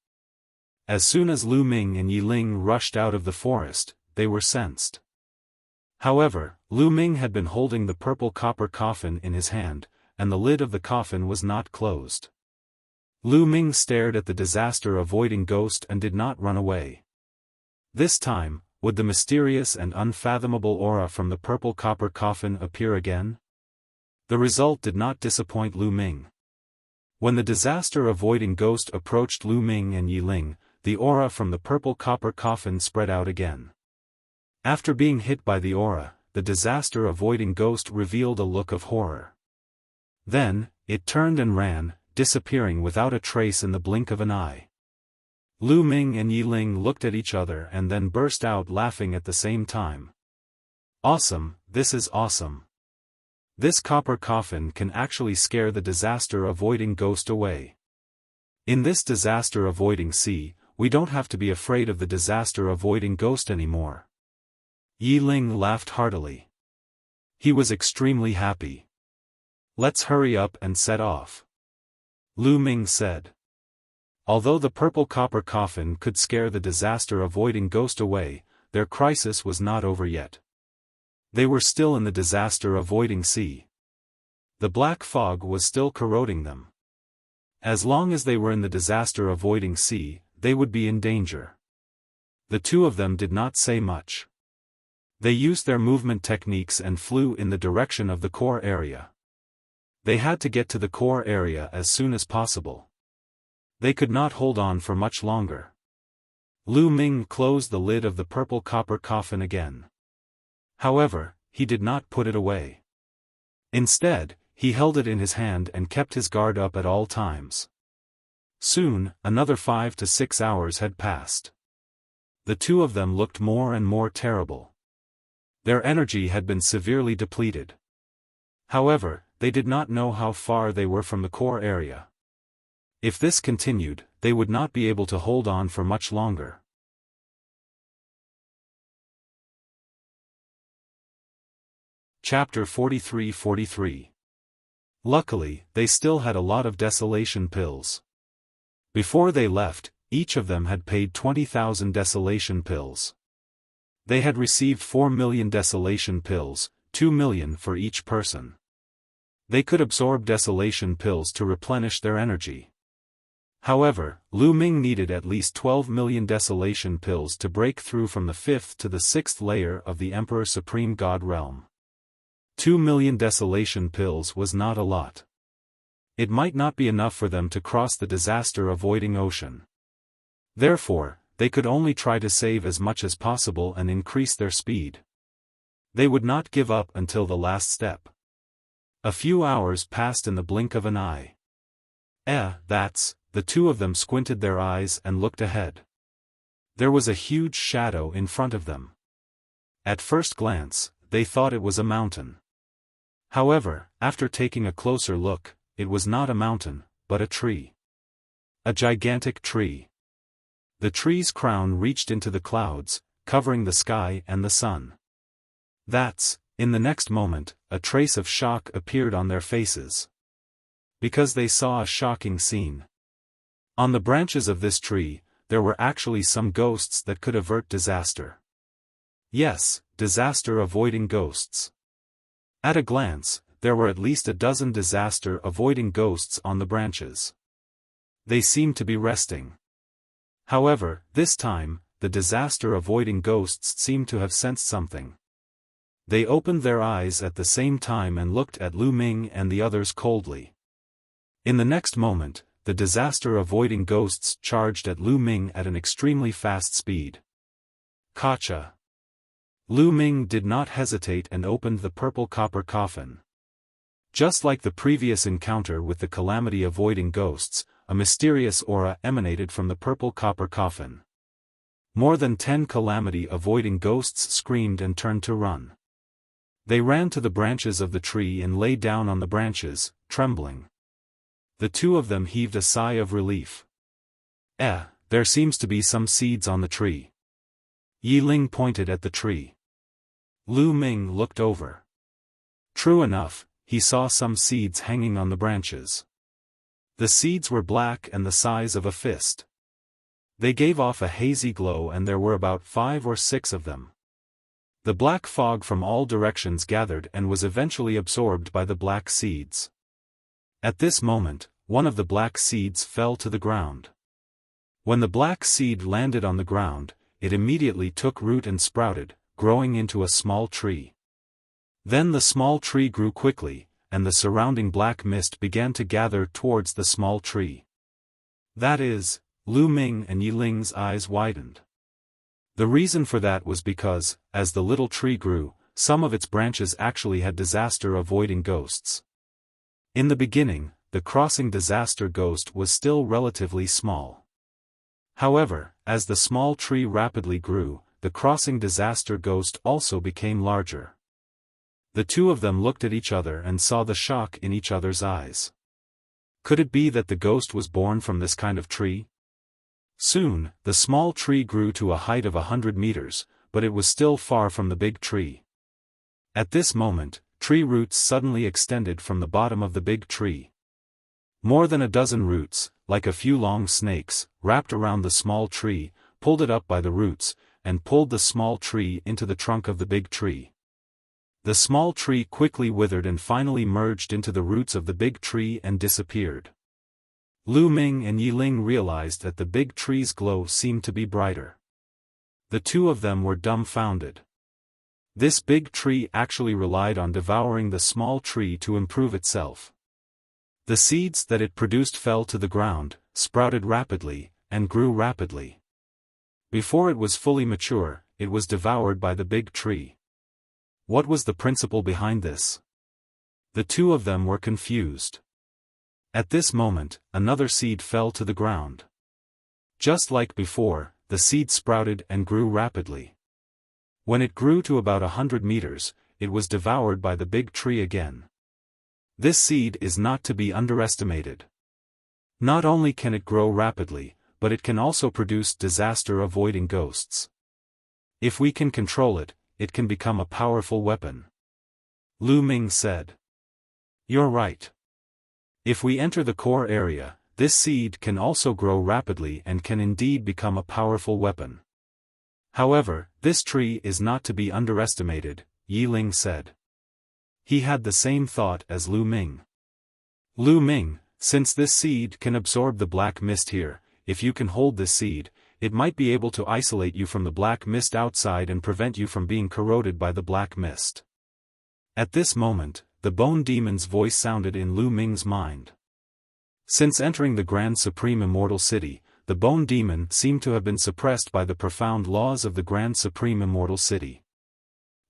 As soon as Lu Ming and Yi Ling rushed out of the forest, they were sensed. However, Lu Ming had been holding the purple copper coffin in his hand, and the lid of the coffin was not closed. Lu Ming stared at the disaster-avoiding ghost and did not run away. This time, would the mysterious and unfathomable aura from the purple copper coffin appear again? The result did not disappoint Lu Ming. When the disaster-avoiding ghost approached Lu Ming and Yi Ling, the aura from the purple copper coffin spread out again. After being hit by the aura, the disaster-avoiding ghost revealed a look of horror. Then, it turned and ran, disappearing without a trace in the blink of an eye. Lu Ming and Yi Ling looked at each other and then burst out laughing at the same time. Awesome, this is awesome. This copper coffin can actually scare the disaster-avoiding ghost away. In this disaster-avoiding sea, we don't have to be afraid of the disaster-avoiding ghost anymore. Yi Ling laughed heartily. He was extremely happy. Let's hurry up and set off. Lu Ming said. Although the purple copper coffin could scare the disaster-avoiding ghost away, their crisis was not over yet. They were still in the disaster-avoiding sea. The black fog was still corroding them. As long as they were in the disaster-avoiding sea, they would be in danger. The two of them did not say much. They used their movement techniques and flew in the direction of the core area. They had to get to the core area as soon as possible. They could not hold on for much longer. Lu Ming closed the lid of the purple copper coffin again. However, he did not put it away. Instead, he held it in his hand and kept his guard up at all times. Soon, another 5 to 6 hours had passed. The two of them looked more and more terrible. Their energy had been severely depleted. However, they did not know how far they were from the core area. If this continued, they would not be able to hold on for much longer. Chapter 43-43. Luckily, they still had a lot of desolation pills. Before they left, each of them had paid 20,000 desolation pills. They had received 4 million desolation pills, 2 million for each person. They could absorb desolation pills to replenish their energy. However, Lu Ming needed at least 12 million desolation pills to break through from the 5th to the 6th layer of the Emperor Supreme God realm. 2 million desolation pills was not a lot. It might not be enough for them to cross the disaster-avoiding ocean. Therefore, they could only try to save as much as possible and increase their speed. They would not give up until the last step. A few hours passed in the blink of an eye. The two of them squinted their eyes and looked ahead. There was a huge shadow in front of them. At first glance, they thought it was a mountain. However, after taking a closer look, it was not a mountain, but a tree. A gigantic tree. The tree's crown reached into the clouds, covering the sky and the sun. In the next moment, a trace of shock appeared on their faces. Because they saw a shocking scene. On the branches of this tree, there were actually some ghosts that could avert disaster. Yes, disaster-avoiding ghosts. At a glance, there were at least a dozen disaster-avoiding ghosts on the branches. They seemed to be resting. However, this time, the disaster-avoiding ghosts seemed to have sensed something. They opened their eyes at the same time and looked at Lu Ming and the others coldly. In the next moment, the disaster-avoiding ghosts charged at Lu Ming at an extremely fast speed. Gotcha! Lu Ming did not hesitate and opened the purple copper coffin. Just like the previous encounter with the calamity-avoiding ghosts, a mysterious aura emanated from the purple copper coffin. More than 10 calamity-avoiding ghosts screamed and turned to run. They ran to the branches of the tree and lay down on the branches, trembling. The two of them heaved a sigh of relief. There seems to be some seeds on the tree. Yi Ling pointed at the tree. Lu Ming looked over. True enough, he saw some seeds hanging on the branches. The seeds were black and the size of a fist. They gave off a hazy glow and there were about 5 or 6 of them. The black fog from all directions gathered and was eventually absorbed by the black seeds. At this moment, one of the black seeds fell to the ground. When the black seed landed on the ground, it immediately took root and sprouted, growing into a small tree. Then the small tree grew quickly, and the surrounding black mist began to gather towards the small tree. That is, Lu Ming and Yi Ling's eyes widened. The reason for that was because, as the little tree grew, some of its branches actually had disaster-avoiding ghosts. In the beginning, the crossing disaster ghost was still relatively small. However, as the small tree rapidly grew, the crossing disaster ghost also became larger. The two of them looked at each other and saw the shock in each other's eyes. Could it be that the ghost was born from this kind of tree? Soon, the small tree grew to a height of 100 meters, but it was still far from the big tree. At this moment, tree roots suddenly extended from the bottom of the big tree. More than a dozen roots, like a few long snakes, wrapped around the small tree, pulled it up by the roots, and pulled the small tree into the trunk of the big tree. The small tree quickly withered and finally merged into the roots of the big tree and disappeared. Lu Ming and Yi Ling realized that the big tree's glow seemed to be brighter. The two of them were dumbfounded. This big tree actually relied on devouring the small tree to improve itself. The seeds that it produced fell to the ground, sprouted rapidly, and grew rapidly. Before it was fully mature, it was devoured by the big tree. What was the principle behind this? The two of them were confused. At this moment, another seed fell to the ground. Just like before, the seed sprouted and grew rapidly. When it grew to about 100 meters, it was devoured by the big tree again. This seed is not to be underestimated. Not only can it grow rapidly, but it can also produce disaster-avoiding ghosts. If we can control it, it can become a powerful weapon. Lu Ming said. You're right. If we enter the core area, this seed can also grow rapidly and can indeed become a powerful weapon. However, this tree is not to be underestimated, Yi Ling said. He had the same thought as Lu Ming. Lu Ming, since this seed can absorb the black mist here, if you can hold this seed, it might be able to isolate you from the black mist outside and prevent you from being corroded by the black mist. At this moment, the Bone Demon's voice sounded in Lu Ming's mind. Since entering the Grand Supreme Immortal City, the Bone Demon seemed to have been suppressed by the profound laws of the Grand Supreme Immortal City.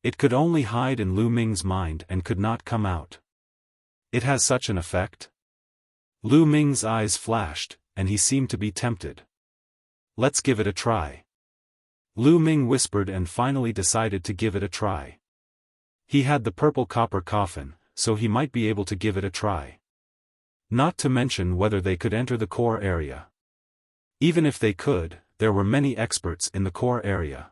It could only hide in Lu Ming's mind and could not come out. It has such an effect? Lu Ming's eyes flashed, and he seemed to be tempted. Let's give it a try. Lu Ming whispered and finally decided to give it a try. He had the purple copper coffin, so he might be able to give it a try. Not to mention whether they could enter the core area. Even if they could, there were many experts in the core area.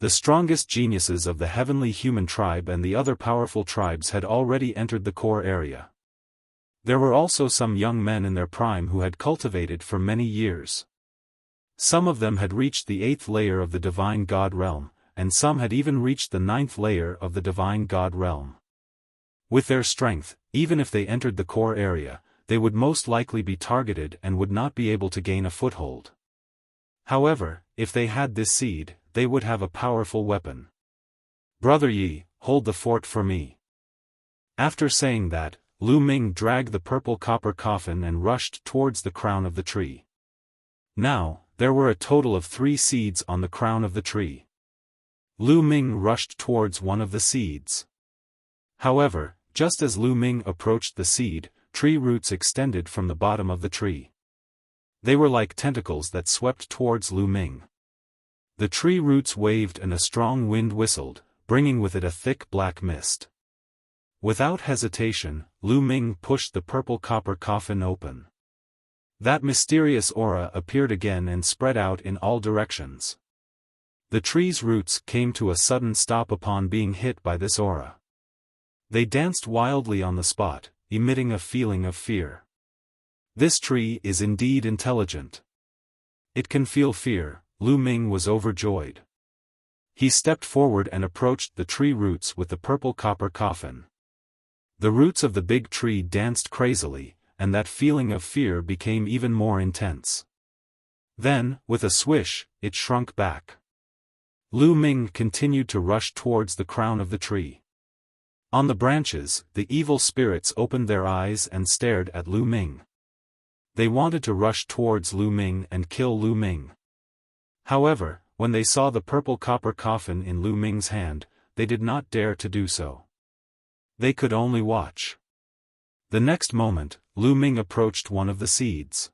The strongest geniuses of the heavenly human tribe and the other powerful tribes had already entered the core area. There were also some young men in their prime who had cultivated for many years. Some of them had reached the 8th layer of the Divine God realm, and some had even reached the 9th layer of the Divine God realm. With their strength, even if they entered the core area, they would most likely be targeted and would not be able to gain a foothold. However, if they had this seed, they would have a powerful weapon. Brother Yi, hold the fort for me. After saying that, Lu Ming dragged the purple copper coffin and rushed towards the crown of the tree. Now, there were a total of 3 seeds on the crown of the tree. Lu Ming rushed towards one of the seeds. However, just as Lu Ming approached the seed, tree roots extended from the bottom of the tree. They were like tentacles that swept towards Lu Ming. The tree roots waved and a strong wind whistled, bringing with it a thick black mist. Without hesitation, Lu Ming pushed the purple copper coffin open. That mysterious aura appeared again and spread out in all directions. The tree's roots came to a sudden stop upon being hit by this aura. They danced wildly on the spot, emitting a feeling of fear. This tree is indeed intelligent. It can feel fear. Lu Ming was overjoyed. He stepped forward and approached the tree roots with the purple copper coffin. The roots of the big tree danced crazily, and that feeling of fear became even more intense. Then, with a swish, it shrunk back. Lu Ming continued to rush towards the crown of the tree. On the branches, the evil spirits opened their eyes and stared at Lu Ming. They wanted to rush towards Lu Ming and kill Lu Ming. However, when they saw the purple copper coffin in Lu Ming's hand, they did not dare to do so. They could only watch. The next moment, Lu Ming approached one of the seeds.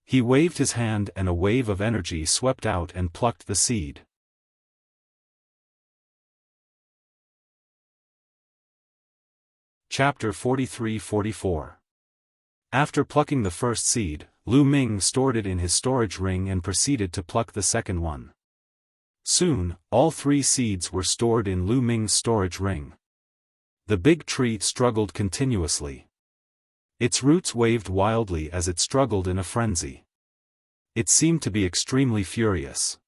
He waved his hand and a wave of energy swept out and plucked the seed. Chapter 43-44. After plucking the first seed, Lu Ming stored it in his storage ring and proceeded to pluck the second one. Soon, all 3 seeds were stored in Lu Ming's storage ring. The big tree struggled continuously. Its roots waved wildly as it struggled in a frenzy. It seemed to be extremely furious.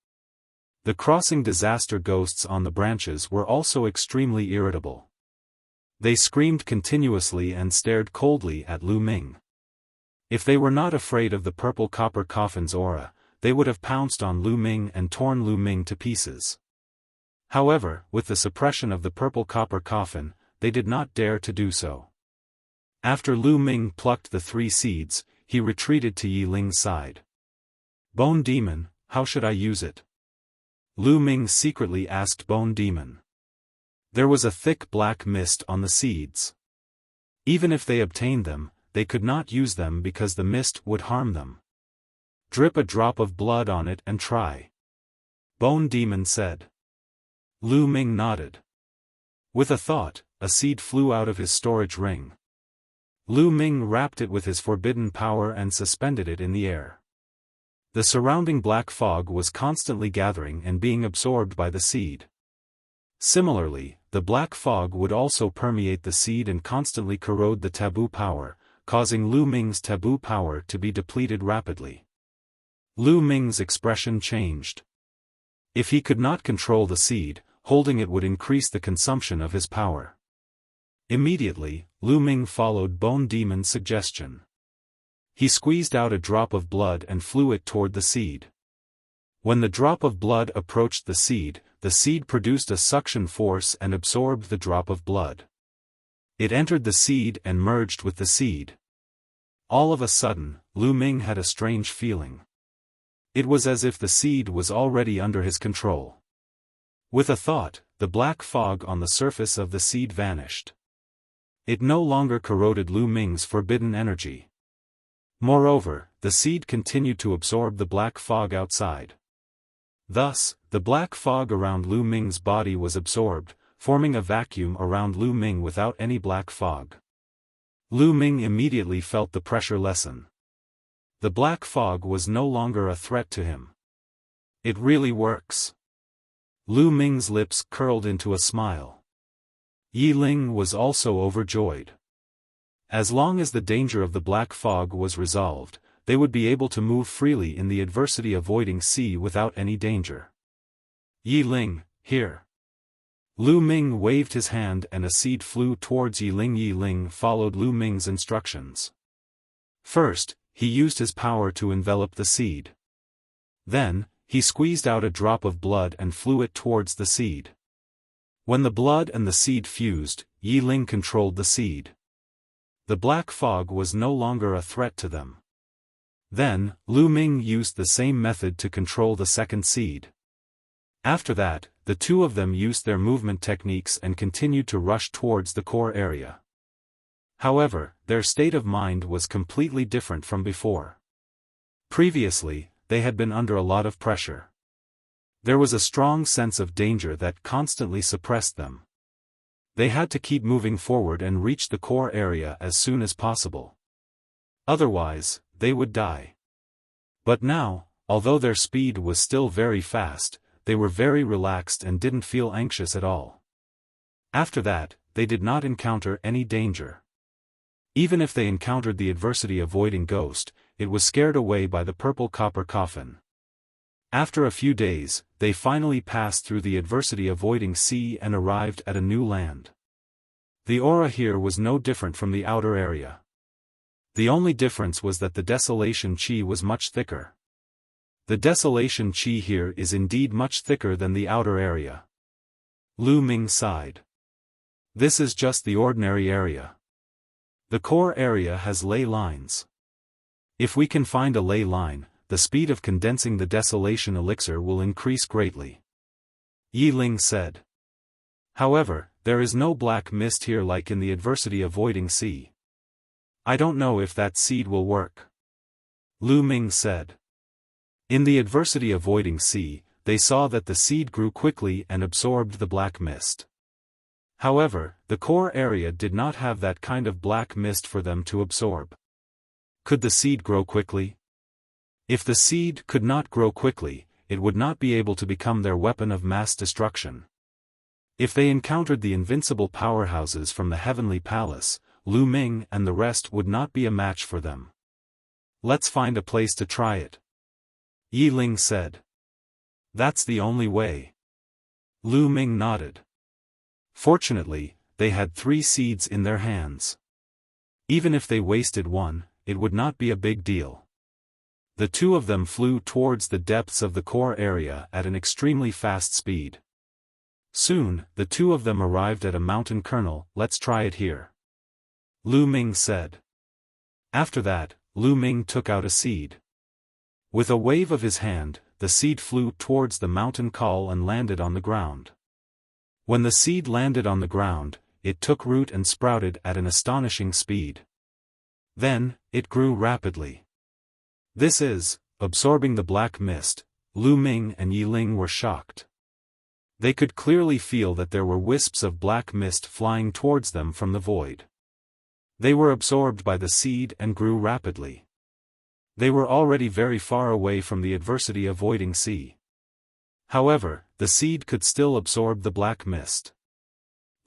The crossing disaster ghosts on the branches were also extremely irritable. They screamed continuously and stared coldly at Lu Ming. If they were not afraid of the purple copper coffin's aura, they would have pounced on Lu Ming and torn Lu Ming to pieces. However, with the suppression of the purple copper coffin, they did not dare to do so. After Lu Ming plucked the 3 seeds, he retreated to Yi Ling's side. Bone Demon, how should I use it? Lu Ming secretly asked Bone Demon. There was a thick black mist on the seeds. Even if they obtained them, they could not use them because the mist would harm them. Drip a drop of blood on it and try. Bone Demon said. Lu Ming nodded. With a thought, a seed flew out of his storage ring. Lu Ming wrapped it with his forbidden power and suspended it in the air. The surrounding black fog was constantly gathering and being absorbed by the seed. Similarly, the black fog would also permeate the seed and constantly corrode the taboo power, causing Lu Ming's taboo power to be depleted rapidly. Lu Ming's expression changed. If he could not control the seed, holding it would increase the consumption of his power. Immediately, Lu Ming followed Bone Demon's suggestion. He squeezed out a drop of blood and flew it toward the seed. When the drop of blood approached the seed produced a suction force and absorbed the drop of blood. It entered the seed and merged with the seed. All of a sudden, Lu Ming had a strange feeling. It was as if the seed was already under his control. With a thought, the black fog on the surface of the seed vanished. It no longer corroded Lu Ming's forbidden energy. Moreover, the seed continued to absorb the black fog outside. Thus, the black fog around Lu Ming's body was absorbed, forming a vacuum around Lu Ming without any black fog. Lu Ming immediately felt the pressure lessen. The black fog was no longer a threat to him. It really works. Lu Ming's lips curled into a smile. Yi Ling was also overjoyed. As long as the danger of the black fog was resolved, they would be able to move freely in the adversity-avoiding sea without any danger. Yi Ling, here. Lu Ming waved his hand and a seed flew towards Yi Ling. Yi Ling followed Lu Ming's instructions. First, he used his power to envelop the seed. Then, he squeezed out a drop of blood and flew it towards the seed. When the blood and the seed fused, Yi Ling controlled the seed. The black fog was no longer a threat to them. Then, Lu Ming used the same method to control the second seed. After that, the two of them used their movement techniques and continued to rush towards the core area. However, their state of mind was completely different from before. Previously, they had been under a lot of pressure. There was a strong sense of danger that constantly suppressed them. They had to keep moving forward and reach the core area as soon as possible. Otherwise, they would die. But now, although their speed was still very fast, they were very relaxed and didn't feel anxious at all. After that, they did not encounter any danger. Even if they encountered the adversity-avoiding ghost, it was scared away by the purple copper coffin. After a few days, they finally passed through the adversity-avoiding sea and arrived at a new land. The aura here was no different from the outer area. The only difference was that the desolation chi was much thicker. The desolation chi here is indeed much thicker than the outer area. Lu Ming sighed. This is just the ordinary area. The core area has ley lines. If we can find a ley line, the speed of condensing the desolation elixir will increase greatly. Yi Ling said. However, there is no black mist here like in the adversity-avoiding sea. I don't know if that seed will work. Lu Ming said. In the adversity-avoiding sea, they saw that the seed grew quickly and absorbed the black mist. However, the core area did not have that kind of black mist for them to absorb. Could the seed grow quickly? If the seed could not grow quickly, it would not be able to become their weapon of mass destruction. If they encountered the invincible powerhouses from the Heavenly Palace, Lu Ming and the rest would not be a match for them. Let's find a place to try it. Yi Ling said. That's the only way. Lu Ming nodded. Fortunately, they had 3 seeds in their hands. Even if they wasted one, it would not be a big deal. The two of them flew towards the depths of the core area at an extremely fast speed. Soon, the two of them arrived at a mountain kernel. Let's try it here. Lu Ming said. After that, Lu Ming took out a seed. With a wave of his hand, the seed flew towards the mountain col and landed on the ground. When the seed landed on the ground, it took root and sprouted at an astonishing speed. Then, it grew rapidly. This is, absorbing the black mist. Lu Ming and Yi Ling were shocked. They could clearly feel that there were wisps of black mist flying towards them from the void. They were absorbed by the seed and grew rapidly. They were already very far away from the adversity-avoiding sea. However, the seed could still absorb the black mist.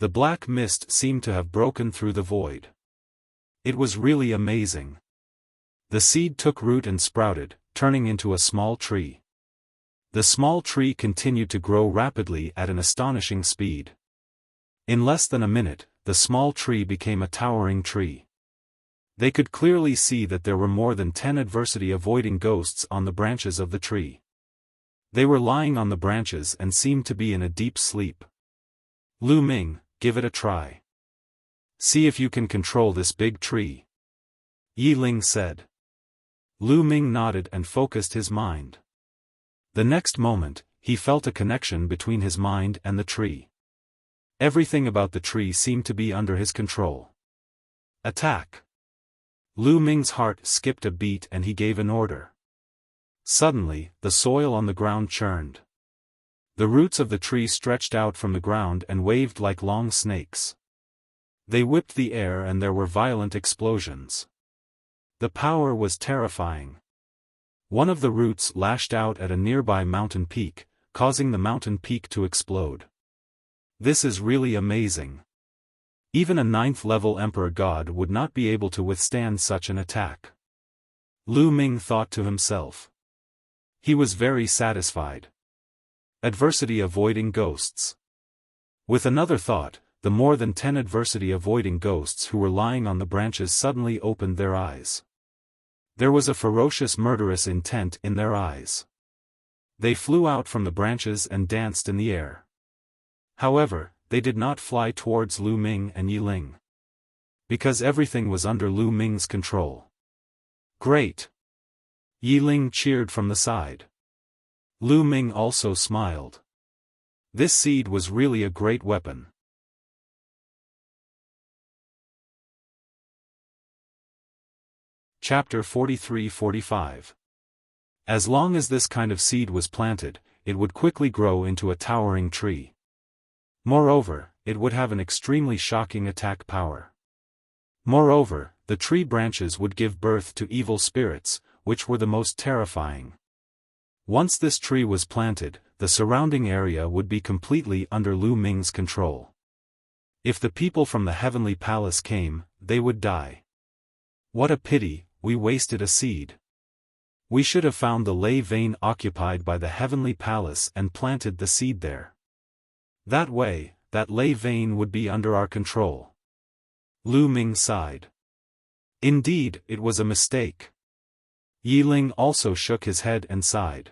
The black mist seemed to have broken through the void. It was really amazing. The seed took root and sprouted, turning into a small tree. The small tree continued to grow rapidly at an astonishing speed. In less than a minute, the small tree became a towering tree. They could clearly see that there were more than 10 adversity-avoiding ghosts on the branches of the tree. They were lying on the branches and seemed to be in a deep sleep. Lu Ming, give it a try. See if you can control this big tree. Yi Ling said. Lu Ming nodded and focused his mind. The next moment, he felt a connection between his mind and the tree. Everything about the tree seemed to be under his control. Attack! Lu Ming's heart skipped a beat and he gave an order. Suddenly, the soil on the ground churned. The roots of the tree stretched out from the ground and waved like long snakes. They whipped the air and there were violent explosions. The power was terrifying. One of the roots lashed out at a nearby mountain peak, causing the mountain peak to explode. This is really amazing. Even a 9th-level Emperor God would not be able to withstand such an attack. Lu Ming thought to himself. He was very satisfied. Adversity-avoiding ghosts. With another thought, the more than 10 adversity-avoiding ghosts who were lying on the branches suddenly opened their eyes. There was a ferocious murderous intent in their eyes. They flew out from the branches and danced in the air. However, they did not fly towards Lu Ming and Yi Ling. Because everything was under Lu Ming's control. Great! Yi Ling cheered from the side. Lu Ming also smiled. This seed was really a great weapon. Chapter 43-45. As long as this kind of seed was planted, it would quickly grow into a towering tree. Moreover, it would have an extremely shocking attack power. Moreover, the tree branches would give birth to evil spirits, which were the most terrifying. Once this tree was planted, the surrounding area would be completely under Lu Ming's control. If the people from the heavenly palace came, they would die. What a pity, we wasted a seed. We should have found the ley vein occupied by the heavenly palace and planted the seed there. That way, that ley vein would be under our control. Lu Ming sighed. Indeed, it was a mistake. Yi Ling also shook his head and sighed.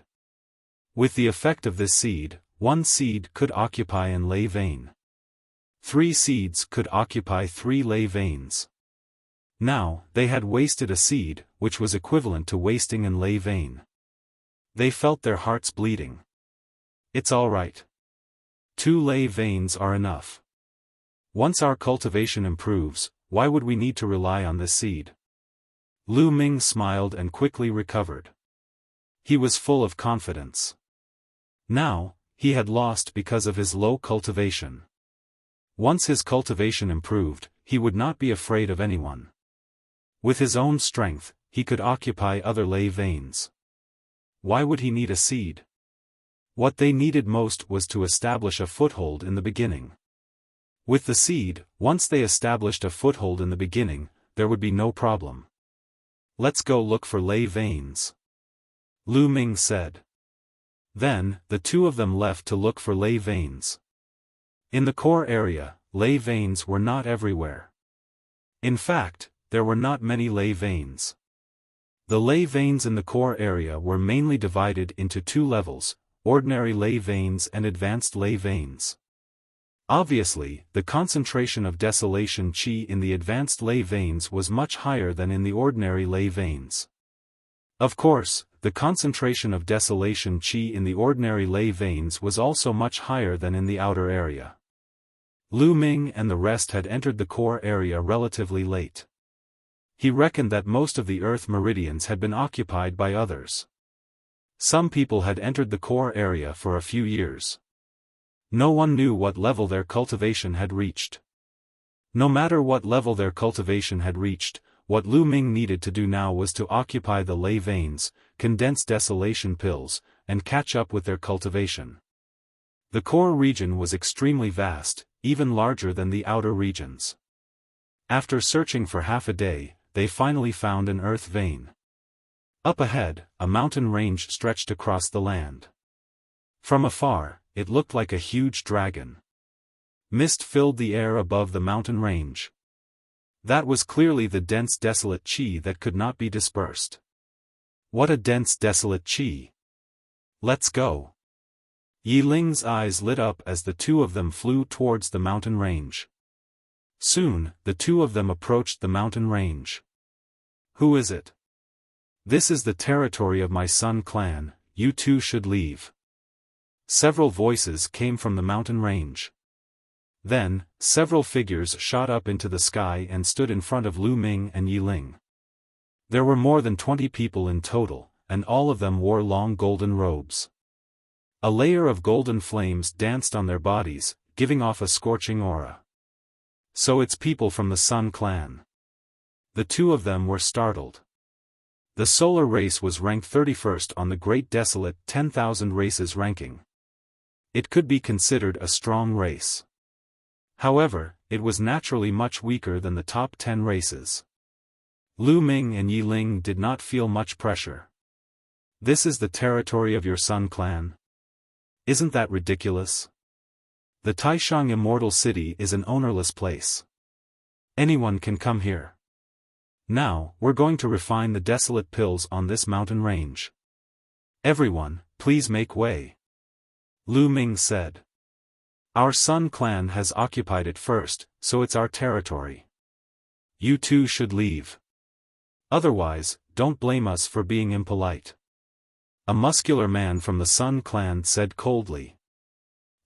With the effect of this seed, 1 seed could occupy an ley vein. 3 seeds could occupy 3 ley veins. Now, they had wasted a seed, which was equivalent to wasting an ley vein. They felt their hearts bleeding. It's all right. 2 ley veins are enough. Once our cultivation improves, why would we need to rely on this seed? Lu Ming smiled and quickly recovered. He was full of confidence. Now, he had lost because of his low cultivation. Once his cultivation improved, he would not be afraid of anyone. With his own strength, he could occupy other ley veins. Why would he need a seed? What they needed most was to establish a foothold in the beginning. With the seed, once they established a foothold in the beginning, there would be no problem. Let's go look for ley veins. Lu Ming said. Then, the 2 of them left to look for ley veins. In the core area, ley veins were not everywhere. In fact, there were not many ley veins. The ley veins in the core area were mainly divided into 2 levels, ordinary ley veins and advanced ley veins. Obviously, the concentration of desolation chi in the advanced ley veins was much higher than in the ordinary ley veins. Of course, the concentration of desolation chi in the ordinary ley veins was also much higher than in the outer area. Lu Ming and the rest had entered the core area relatively late. He reckoned that most of the Earth meridians had been occupied by others. Some people had entered the core area for a few years. No one knew what level their cultivation had reached. No matter what level their cultivation had reached, what Lu Ming needed to do now was to occupy the ley veins, condense desolation pills, and catch up with their cultivation. The core region was extremely vast, even larger than the outer regions. After searching for half a day, they finally found an earth vein. Up ahead, a mountain range stretched across the land. From afar, it looked like a huge dragon. Mist filled the air above the mountain range. That was clearly the dense desolate qi that could not be dispersed. What a dense desolate qi! Let's go! Yi Ling's eyes lit up as the two of them flew towards the mountain range. Soon, the two of them approached the mountain range. Who is it? This is the territory of my Sun clan, you two should leave. Several voices came from the mountain range. Then, several figures shot up into the sky and stood in front of Lu Ming and Yi Ling. There were more than 20 people in total, and all of them wore long golden robes. A layer of golden flames danced on their bodies, giving off a scorching aura. So it's people from the Sun clan. The two of them were startled. The solar race was ranked 31st on the Great Desolate 10,000 races ranking. It could be considered a strong race. However, it was naturally much weaker than the top 10 races. Lu Ming and Yi Ling did not feel much pressure. This is the territory of your Sun clan? Isn't that ridiculous? The Taishang Immortal City is an ownerless place. Anyone can come here. Now, we're going to refine the desolate pills on this mountain range. Everyone, please make way. Lu Ming said. Our Sun clan has occupied it first, so it's our territory. You two should leave. Otherwise, don't blame us for being impolite. A muscular man from the Sun clan said coldly.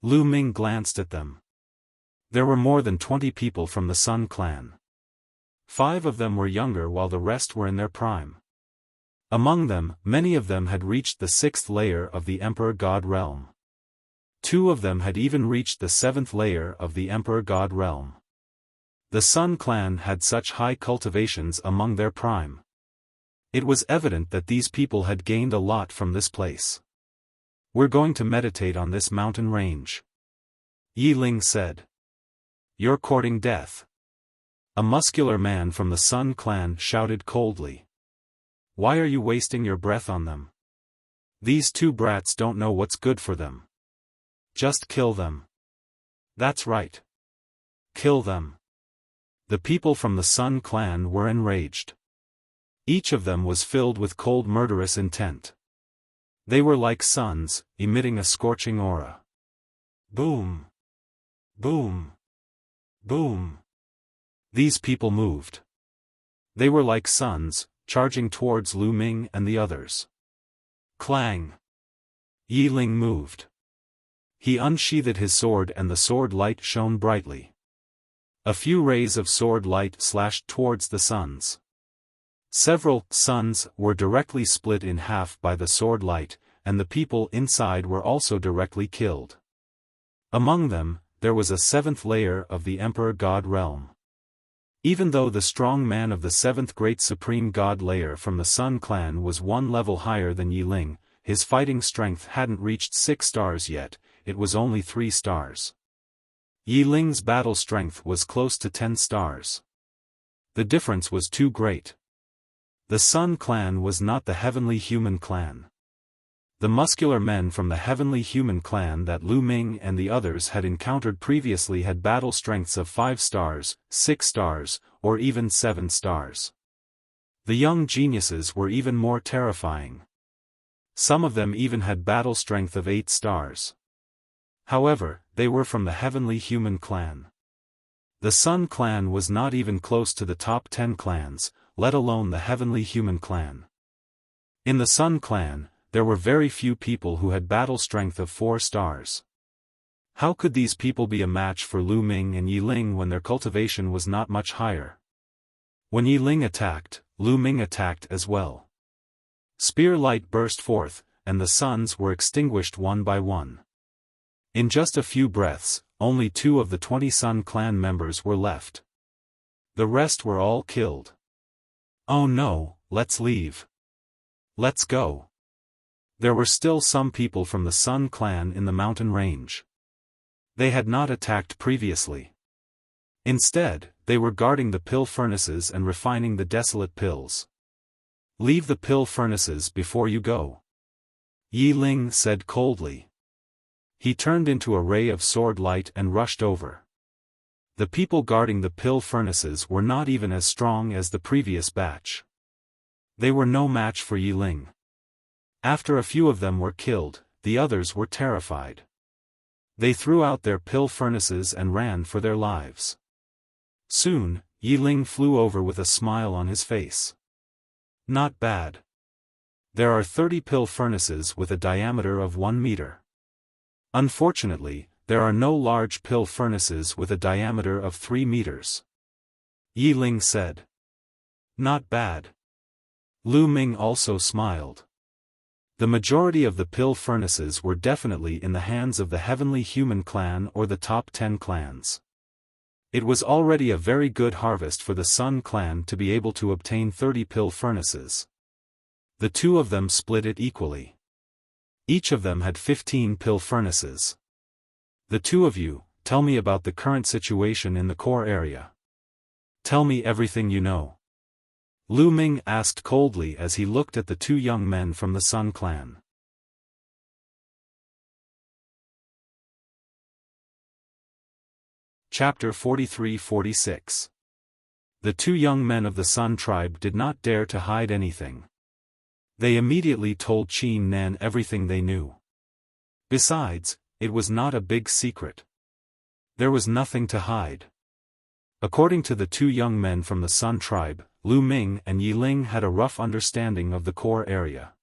Lu Ming glanced at them. There were more than 20 people from the Sun clan. 5 of them were younger while the rest were in their prime. Among them, many of them had reached the 6th layer of the Emperor God realm. 2 of them had even reached the 7th layer of the Emperor God realm. The Sun clan had such high cultivations among their prime. It was evident that these people had gained a lot from this place. We're going to meditate on this mountain range. Yi Ling said. You're courting death. A muscular man from the Sun clan shouted coldly. Why are you wasting your breath on them? These two brats don't know what's good for them. Just kill them. That's right. Kill them. The people from the Sun clan were enraged. Each of them was filled with cold murderous intent. They were like suns, emitting a scorching aura. Boom. Boom. Boom. These people moved. They were like suns, charging towards Lu Ming and the others. Clang. Yi Ling moved. He unsheathed his sword and the sword light shone brightly. A few rays of sword light slashed towards the suns. Several suns were directly split in half by the sword light, and the people inside were also directly killed. Among them, there was a 7th layer of the Emperor God realm. Even though the strong man of the 7th Great Supreme God layer from the Sun clan was 1 level higher than Yi Ling, his fighting strength hadn't reached 6 stars yet, it was only 3 stars. Yi Ling's battle strength was close to 10 stars. The difference was too great. The Sun clan was not the heavenly human clan. The muscular men from the heavenly human clan that Lu Ming and the others had encountered previously had battle strengths of 5 stars, 6 stars, or even 7 stars. The young geniuses were even more terrifying. Some of them even had battle strength of 8 stars. However, they were from the heavenly human clan. The Sun clan was not even close to the top 10 clans, let alone the heavenly human clan. In the Sun clan, there were very few people who had battle strength of 4 stars. How could these people be a match for Lu Ming and Yi Ling when their cultivation was not much higher? When Yi Ling attacked, Lu Ming attacked as well. Spear light burst forth, and the suns were extinguished one by one. In just a few breaths, only 2 of the 20 Sun clan members were left. The rest were all killed. Oh no, let's leave. Let's go. There were still some people from the Sun clan in the mountain range. They had not attacked previously. Instead, they were guarding the pill furnaces and refining the desolate pills. Leave the pill furnaces before you go. Yi Ling said coldly. He turned into a ray of sword light and rushed over. The people guarding the pill furnaces were not even as strong as the previous batch. They were no match for Yi Ling. After a few of them were killed, the others were terrified. They threw out their pill furnaces and ran for their lives. Soon, Yi Ling flew over with a smile on his face. Not bad. There are 30 pill furnaces with a diameter of 1 meter. Unfortunately, there are no large pill furnaces with a diameter of 3 meters. Yi Ling said. Not bad. Lu Ming also smiled. The majority of the pill furnaces were definitely in the hands of the Heavenly Human clan or the top 10 clans. It was already a very good harvest for the Sun clan to be able to obtain 30 pill furnaces. The 2 of them split it equally. Each of them had 15 pill furnaces. The 2 of you, tell me about the current situation in the core area. Tell me everything you know. Lu Ming asked coldly as he looked at the 2 young men from the Sun clan. Chapter 43-46. The 2 young men of the Sun tribe did not dare to hide anything. They immediately told Qin Nan everything they knew. Besides, it was not a big secret. There was nothing to hide. According to the 2 young men from the Sun tribe, Lu Ming and Yi Ling had a rough understanding of the core area.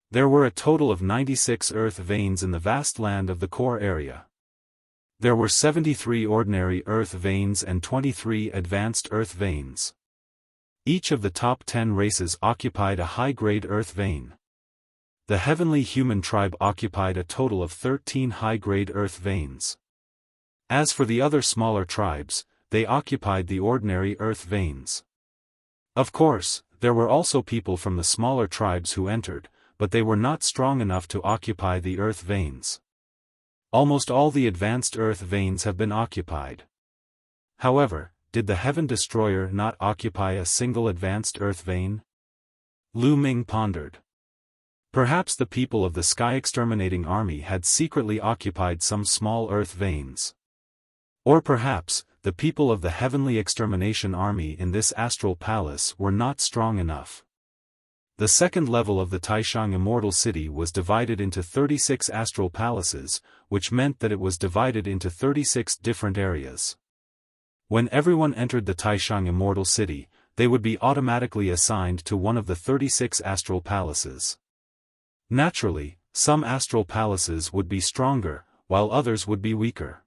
There were a total of 96 earth veins in the vast land of the core area. There were 73 ordinary earth veins and 23 advanced earth veins. Each of the top 10 races occupied a high-grade earth vein. The Heavenly Human tribe occupied a total of 13 high-grade earth veins. As for the other smaller tribes, they occupied the ordinary earth veins. Of course, there were also people from the smaller tribes who entered, but they were not strong enough to occupy the earth veins. Almost all the advanced earth veins have been occupied. However, did the Heaven Destroyer not occupy a single advanced earth vein? Lu Ming pondered. Perhaps the people of the Sky Exterminating Army had secretly occupied some small earth veins. Or perhaps, the people of the Heavenly Extermination Army in this astral palace were not strong enough. The second level of the Taishang Immortal City was divided into 36 astral palaces, which meant that it was divided into 36 different areas. When everyone entered the Taishang Immortal City, they would be automatically assigned to one of the 36 astral palaces. Naturally, some astral palaces would be stronger, while others would be weaker.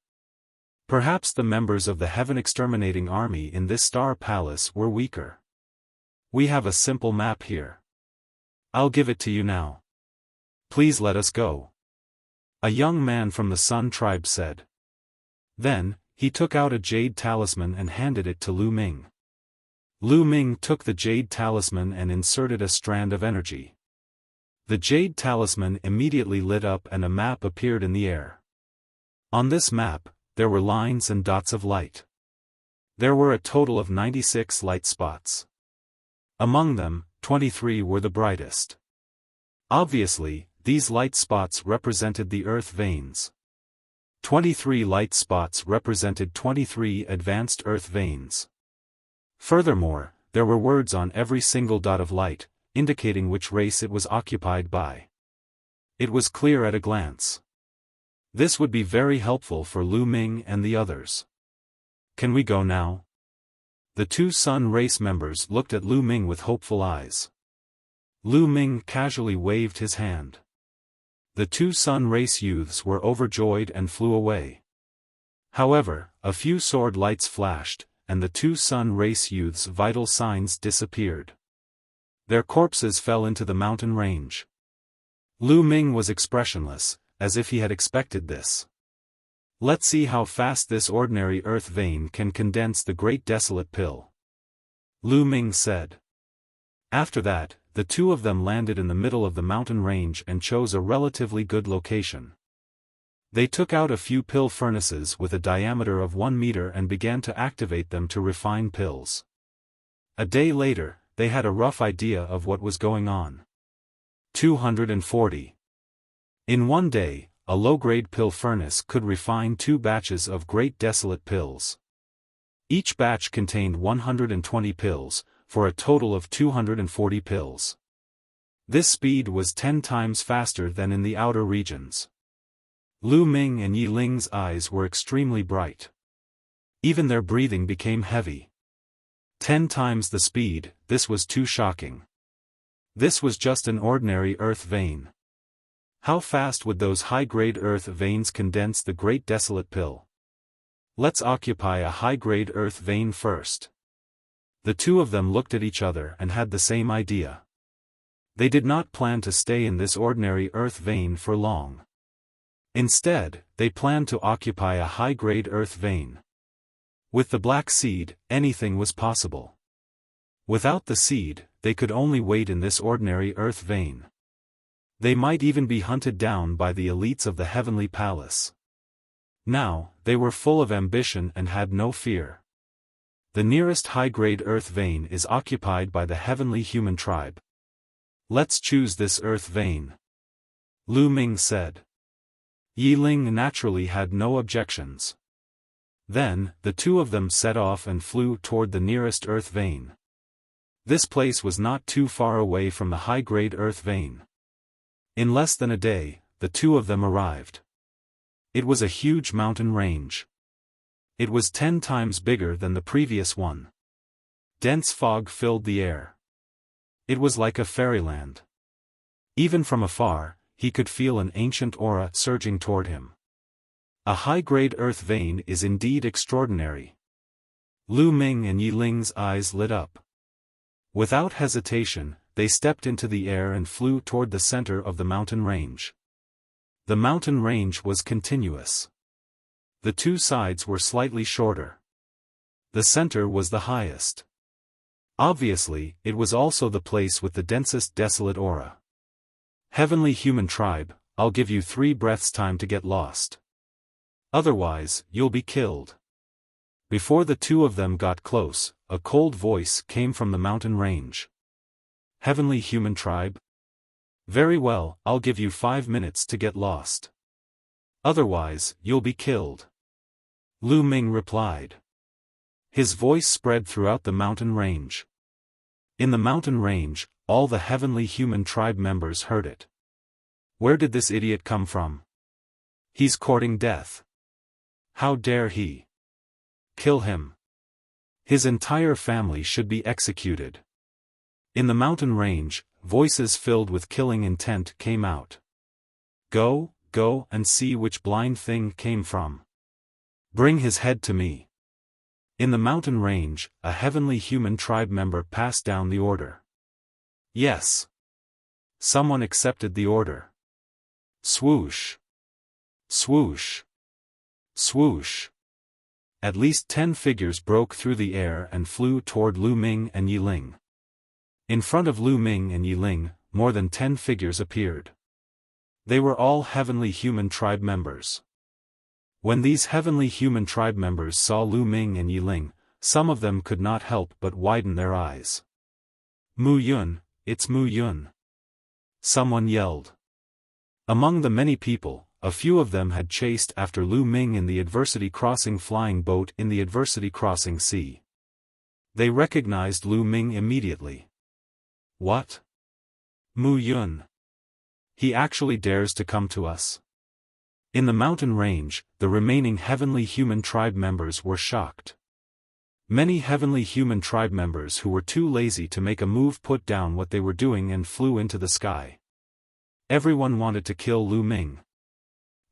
Perhaps the members of the Heaven Exterminating Army in this star palace were weaker. We have a simple map here. I'll give it to you now. Please let us go. A young man from the Sun tribe said. Then, he took out a jade talisman and handed it to Lu Ming. Lu Ming took the jade talisman and inserted a strand of energy. The jade talisman immediately lit up and a map appeared in the air. On this map, there were lines and dots of light. There were a total of 96 light spots. Among them, 23 were the brightest. Obviously, these light spots represented the earth veins. 23 light spots represented 23 advanced earth veins. Furthermore, there were words on every single dot of light, indicating which race it was occupied by. It was clear at a glance. This would be very helpful for Lu Ming and the others. Can we go now? The 2 Sun race members looked at Lu Ming with hopeful eyes. Lu Ming casually waved his hand. The two sun race youths were overjoyed and flew away. However, a few sword lights flashed, and the two sun race youths' vital signs disappeared. Their corpses fell into the mountain range. Lu Ming was expressionless, as if he had expected this. Let's see how fast this ordinary earth vein can condense the great desolate pill, Lu Ming said. After that, the two of them landed in the middle of the mountain range and chose a relatively good location. They took out a few pill furnaces with a diameter of 1 meter and began to activate them to refine pills. A day later, they had a rough idea of what was going on. 240. In one day, a low-grade pill furnace could refine 2 batches of great desolate pills. Each batch contained 120 pills, for a total of 240 pills. This speed was 10 times faster than in the outer regions. Lu Ming and Yi Ling's eyes were extremely bright. Even their breathing became heavy. 10 times the speed, this was too shocking. This was just an ordinary earth vein. How fast would those high-grade earth veins condense the great desolate pill? Let's occupy a high-grade earth vein first. The two of them looked at each other and had the same idea. They did not plan to stay in this ordinary earth vein for long. Instead, they planned to occupy a high-grade earth vein. With the black seed, anything was possible. Without the seed, they could only wait in this ordinary earth vein. They might even be hunted down by the elites of the heavenly palace. Now, they were full of ambition and had no fear. The nearest high-grade earth vein is occupied by the heavenly human tribe. Let's choose this earth vein, Lu Ming said. Yi Ling naturally had no objections. Then, the two of them set off and flew toward the nearest earth vein. This place was not too far away from the high-grade earth vein. In less than a day, the two of them arrived. It was a huge mountain range. It was 10 times bigger than the previous one. Dense fog filled the air. It was like a fairyland. Even from afar, he could feel an ancient aura surging toward him. A high-grade earth vein is indeed extraordinary. Lu Ming and Yi Ling's eyes lit up. Without hesitation, they stepped into the air and flew toward the center of the mountain range. The mountain range was continuous. The two sides were slightly shorter. The center was the highest. Obviously, it was also the place with the densest desolate aura. Heavenly human tribe, I'll give you 3 breaths time to get lost. Otherwise, you'll be killed. Before the two of them got close, a cold voice came from the mountain range. Heavenly human tribe? Very well, I'll give you 5 minutes to get lost. Otherwise, you'll be killed. Lu Ming replied. His voice spread throughout the mountain range. In the mountain range, all the heavenly human tribe members heard it. Where did this idiot come from? He's courting death. How dare he? Kill him. His entire family should be executed. In the mountain range, voices filled with killing intent came out. Go and see which blind thing came from. Bring his head to me. In the mountain range, a heavenly human tribe member passed down the order. Yes. Someone accepted the order. Swoosh. Swoosh. Swoosh. At least 10 figures broke through the air and flew toward Lu Ming and Yi Ling. In front of Lu Ming and Yi Ling, more than 10 figures appeared. They were all heavenly human tribe members. When these heavenly human tribe members saw Lu Ming and Yi Ling, some of them could not help but widen their eyes. Mu Yun, it's Mu Yun. Someone yelled. Among the many people, a few of them had chased after Lu Ming in the Adversity Crossing flying boat in the Adversity Crossing Sea. They recognized Lu Ming immediately. What? Mu Yun. He actually dares to come to us. In the mountain range, the remaining heavenly human tribe members were shocked. Many heavenly human tribe members who were too lazy to make a move put down what they were doing and flew into the sky. Everyone wanted to kill Lu Ming.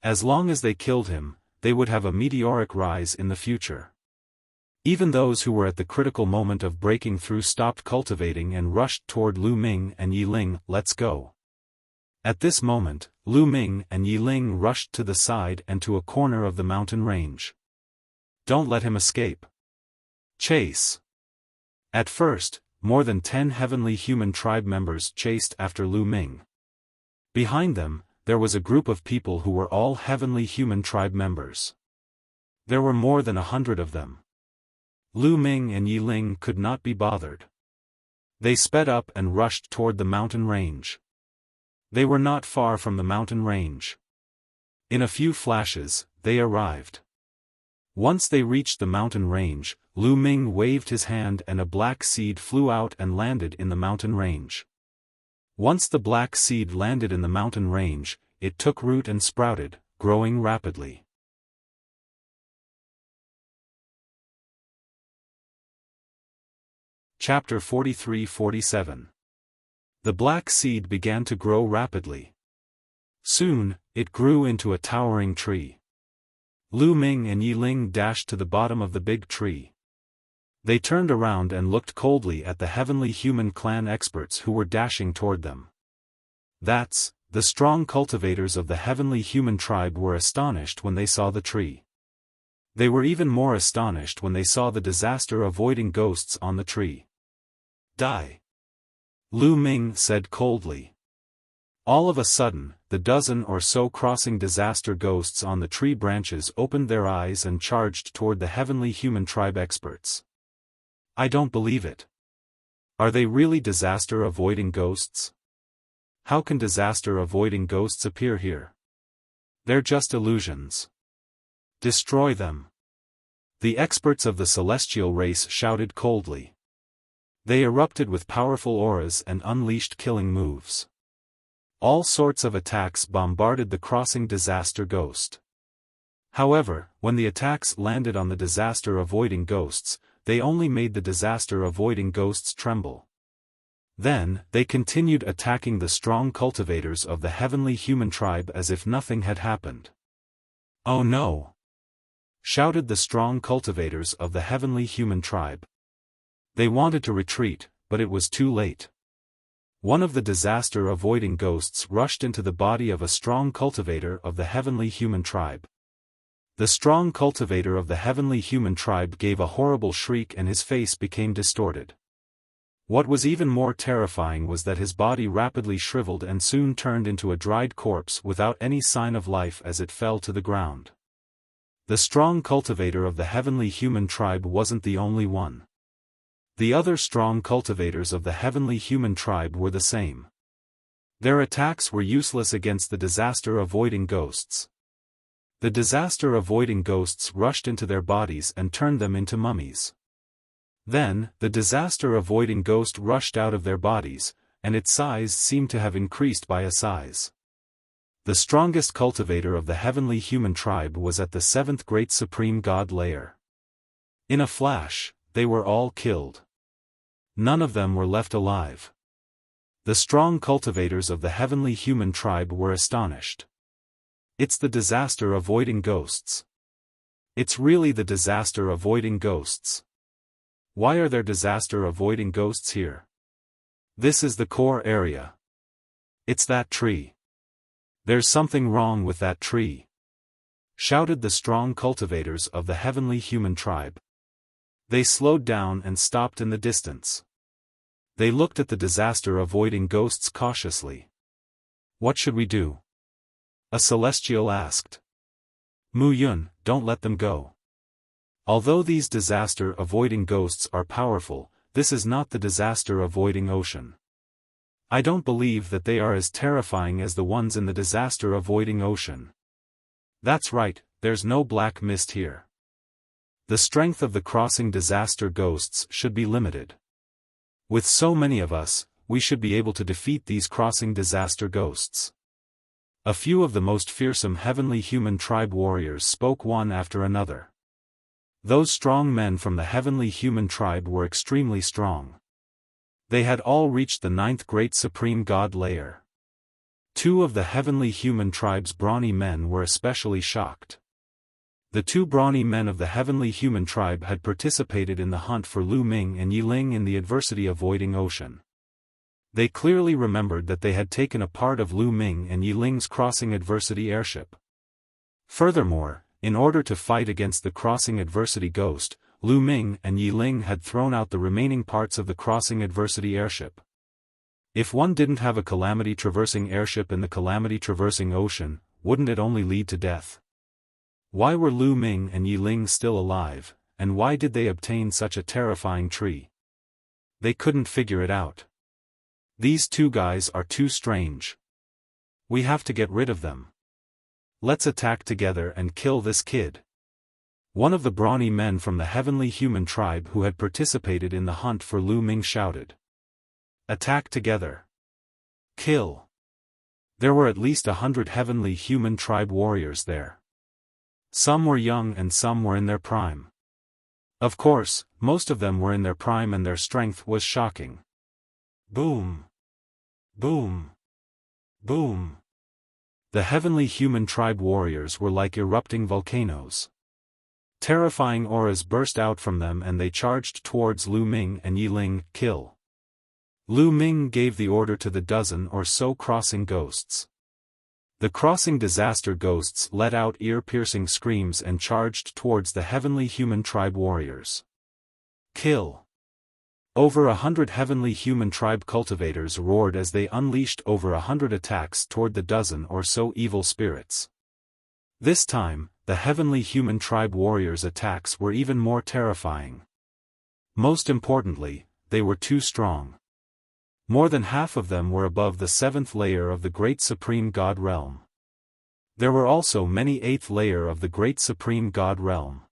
As long as they killed him, they would have a meteoric rise in the future. Even those who were at the critical moment of breaking through stopped cultivating and rushed toward Lu Ming and Yi Ling. Let's go. At this moment, Lu Ming and Yi Ling rushed to the side and to a corner of the mountain range. Don't let him escape. Chase. At first, more than 10 heavenly human tribe members chased after Lu Ming. Behind them, there was a group of people who were all heavenly human tribe members. There were more than 100 of them. Lu Ming and Yi Ling could not be bothered. They sped up and rushed toward the mountain range. They were not far from the mountain range. In a few flashes, they arrived. Once they reached the mountain range, Lu Ming waved his hand and a black seed flew out and landed in the mountain range. Once the black seed landed in the mountain range, it took root and sprouted, growing rapidly. Chapter 43-47. The black seed began to grow rapidly. Soon, it grew into a towering tree. Lu Ming and Yi Ling dashed to the bottom of the big tree. They turned around and looked coldly at the heavenly human clan experts who were dashing toward them. The strong cultivators of the heavenly human tribe were astonished when they saw the tree. They were even more astonished when they saw the disaster-avoiding ghosts on the tree. Die. Lu Ming said coldly. All of a sudden, the dozen or so crossing disaster ghosts on the tree branches opened their eyes and charged toward the heavenly human tribe experts. I don't believe it. Are they really disaster-avoiding ghosts? How can disaster-avoiding ghosts appear here? They're just illusions. Destroy them. The experts of the celestial race shouted coldly. They erupted with powerful auras and unleashed killing moves. All sorts of attacks bombarded the crossing disaster ghost. However, when the attacks landed on the disaster-avoiding ghosts, they only made the disaster-avoiding ghosts tremble. Then, they continued attacking the strong cultivators of the heavenly human tribe as if nothing had happened. Oh no! Shouted the strong cultivators of the heavenly human tribe. They wanted to retreat, but it was too late. One of the disaster-avoiding ghosts rushed into the body of a strong cultivator of the heavenly human tribe. The strong cultivator of the heavenly human tribe gave a horrible shriek and his face became distorted. What was even more terrifying was that his body rapidly shriveled and soon turned into a dried corpse without any sign of life as it fell to the ground. The strong cultivator of the heavenly human tribe wasn't the only one. The other strong cultivators of the heavenly human tribe were the same. Their attacks were useless against the disaster-avoiding ghosts. The disaster-avoiding ghosts rushed into their bodies and turned them into mummies. Then, the disaster-avoiding ghost rushed out of their bodies, and its size seemed to have increased by a size. The strongest cultivator of the heavenly human tribe was at the 7th great supreme god layer. In a flash, they were all killed. None of them were left alive. The strong cultivators of the heavenly human tribe were astonished. It's the disaster-avoiding ghosts. It's really the disaster-avoiding ghosts. Why are there disaster-avoiding ghosts here? This is the core area. It's that tree. There's something wrong with that tree. Shouted the strong cultivators of the heavenly human tribe. They slowed down and stopped in the distance. They looked at the disaster-avoiding ghosts cautiously. What should we do? A celestial asked. Mu Yun, don't let them go. Although these disaster-avoiding ghosts are powerful, this is not the disaster-avoiding ocean. I don't believe that they are as terrifying as the ones in the disaster-avoiding ocean. That's right, there's no black mist here. The strength of the crossing disaster ghosts should be limited. With so many of us, we should be able to defeat these crossing disaster ghosts. A few of the most fearsome heavenly human tribe warriors spoke one after another. Those strong men from the heavenly human tribe were extremely strong. They had all reached the 9th great supreme god layer. Two of the heavenly human tribe's brawny men were especially shocked. The two brawny men of the heavenly human tribe had participated in the hunt for Lu Ming and Yi Ling in the adversity-avoiding ocean. They clearly remembered that they had taken a part of Lu Ming and Yi Ling's crossing adversity airship. Furthermore, in order to fight against the crossing adversity ghost, Lu Ming and Yi Ling had thrown out the remaining parts of the crossing adversity airship. If one didn't have a calamity-traversing airship in the calamity-traversing ocean, wouldn't it only lead to death? Why were Lu Ming and Yi Ling still alive, and why did they obtain such a terrifying tree? They couldn't figure it out. These two guys are too strange. We have to get rid of them. Let's attack together and kill this kid. One of the brawny men from the heavenly human tribe who had participated in the hunt for Lu Ming shouted. Attack together. Kill. There were at least 100 heavenly human tribe warriors there. Some were young and some were in their prime. Of course, most of them were in their prime and their strength was shocking. Boom. Boom. Boom. The heavenly human tribe warriors were like erupting volcanoes. Terrifying auras burst out from them and they charged towards Lu Ming and Yi Ling. Kill. Lu Ming gave the order to the dozen or so crossing ghosts. The crossing disaster ghosts let out ear-piercing screams and charged towards the heavenly human tribe warriors. Kill. Over 100 heavenly human tribe cultivators roared as they unleashed over 100 attacks toward the dozen or so evil spirits. This time, the heavenly human tribe warriors' attacks were even more terrifying. Most importantly, they were too strong. More than half of them were above the 7th layer of the Great Supreme God Realm. There were also many 8th layer of the Great Supreme God Realm.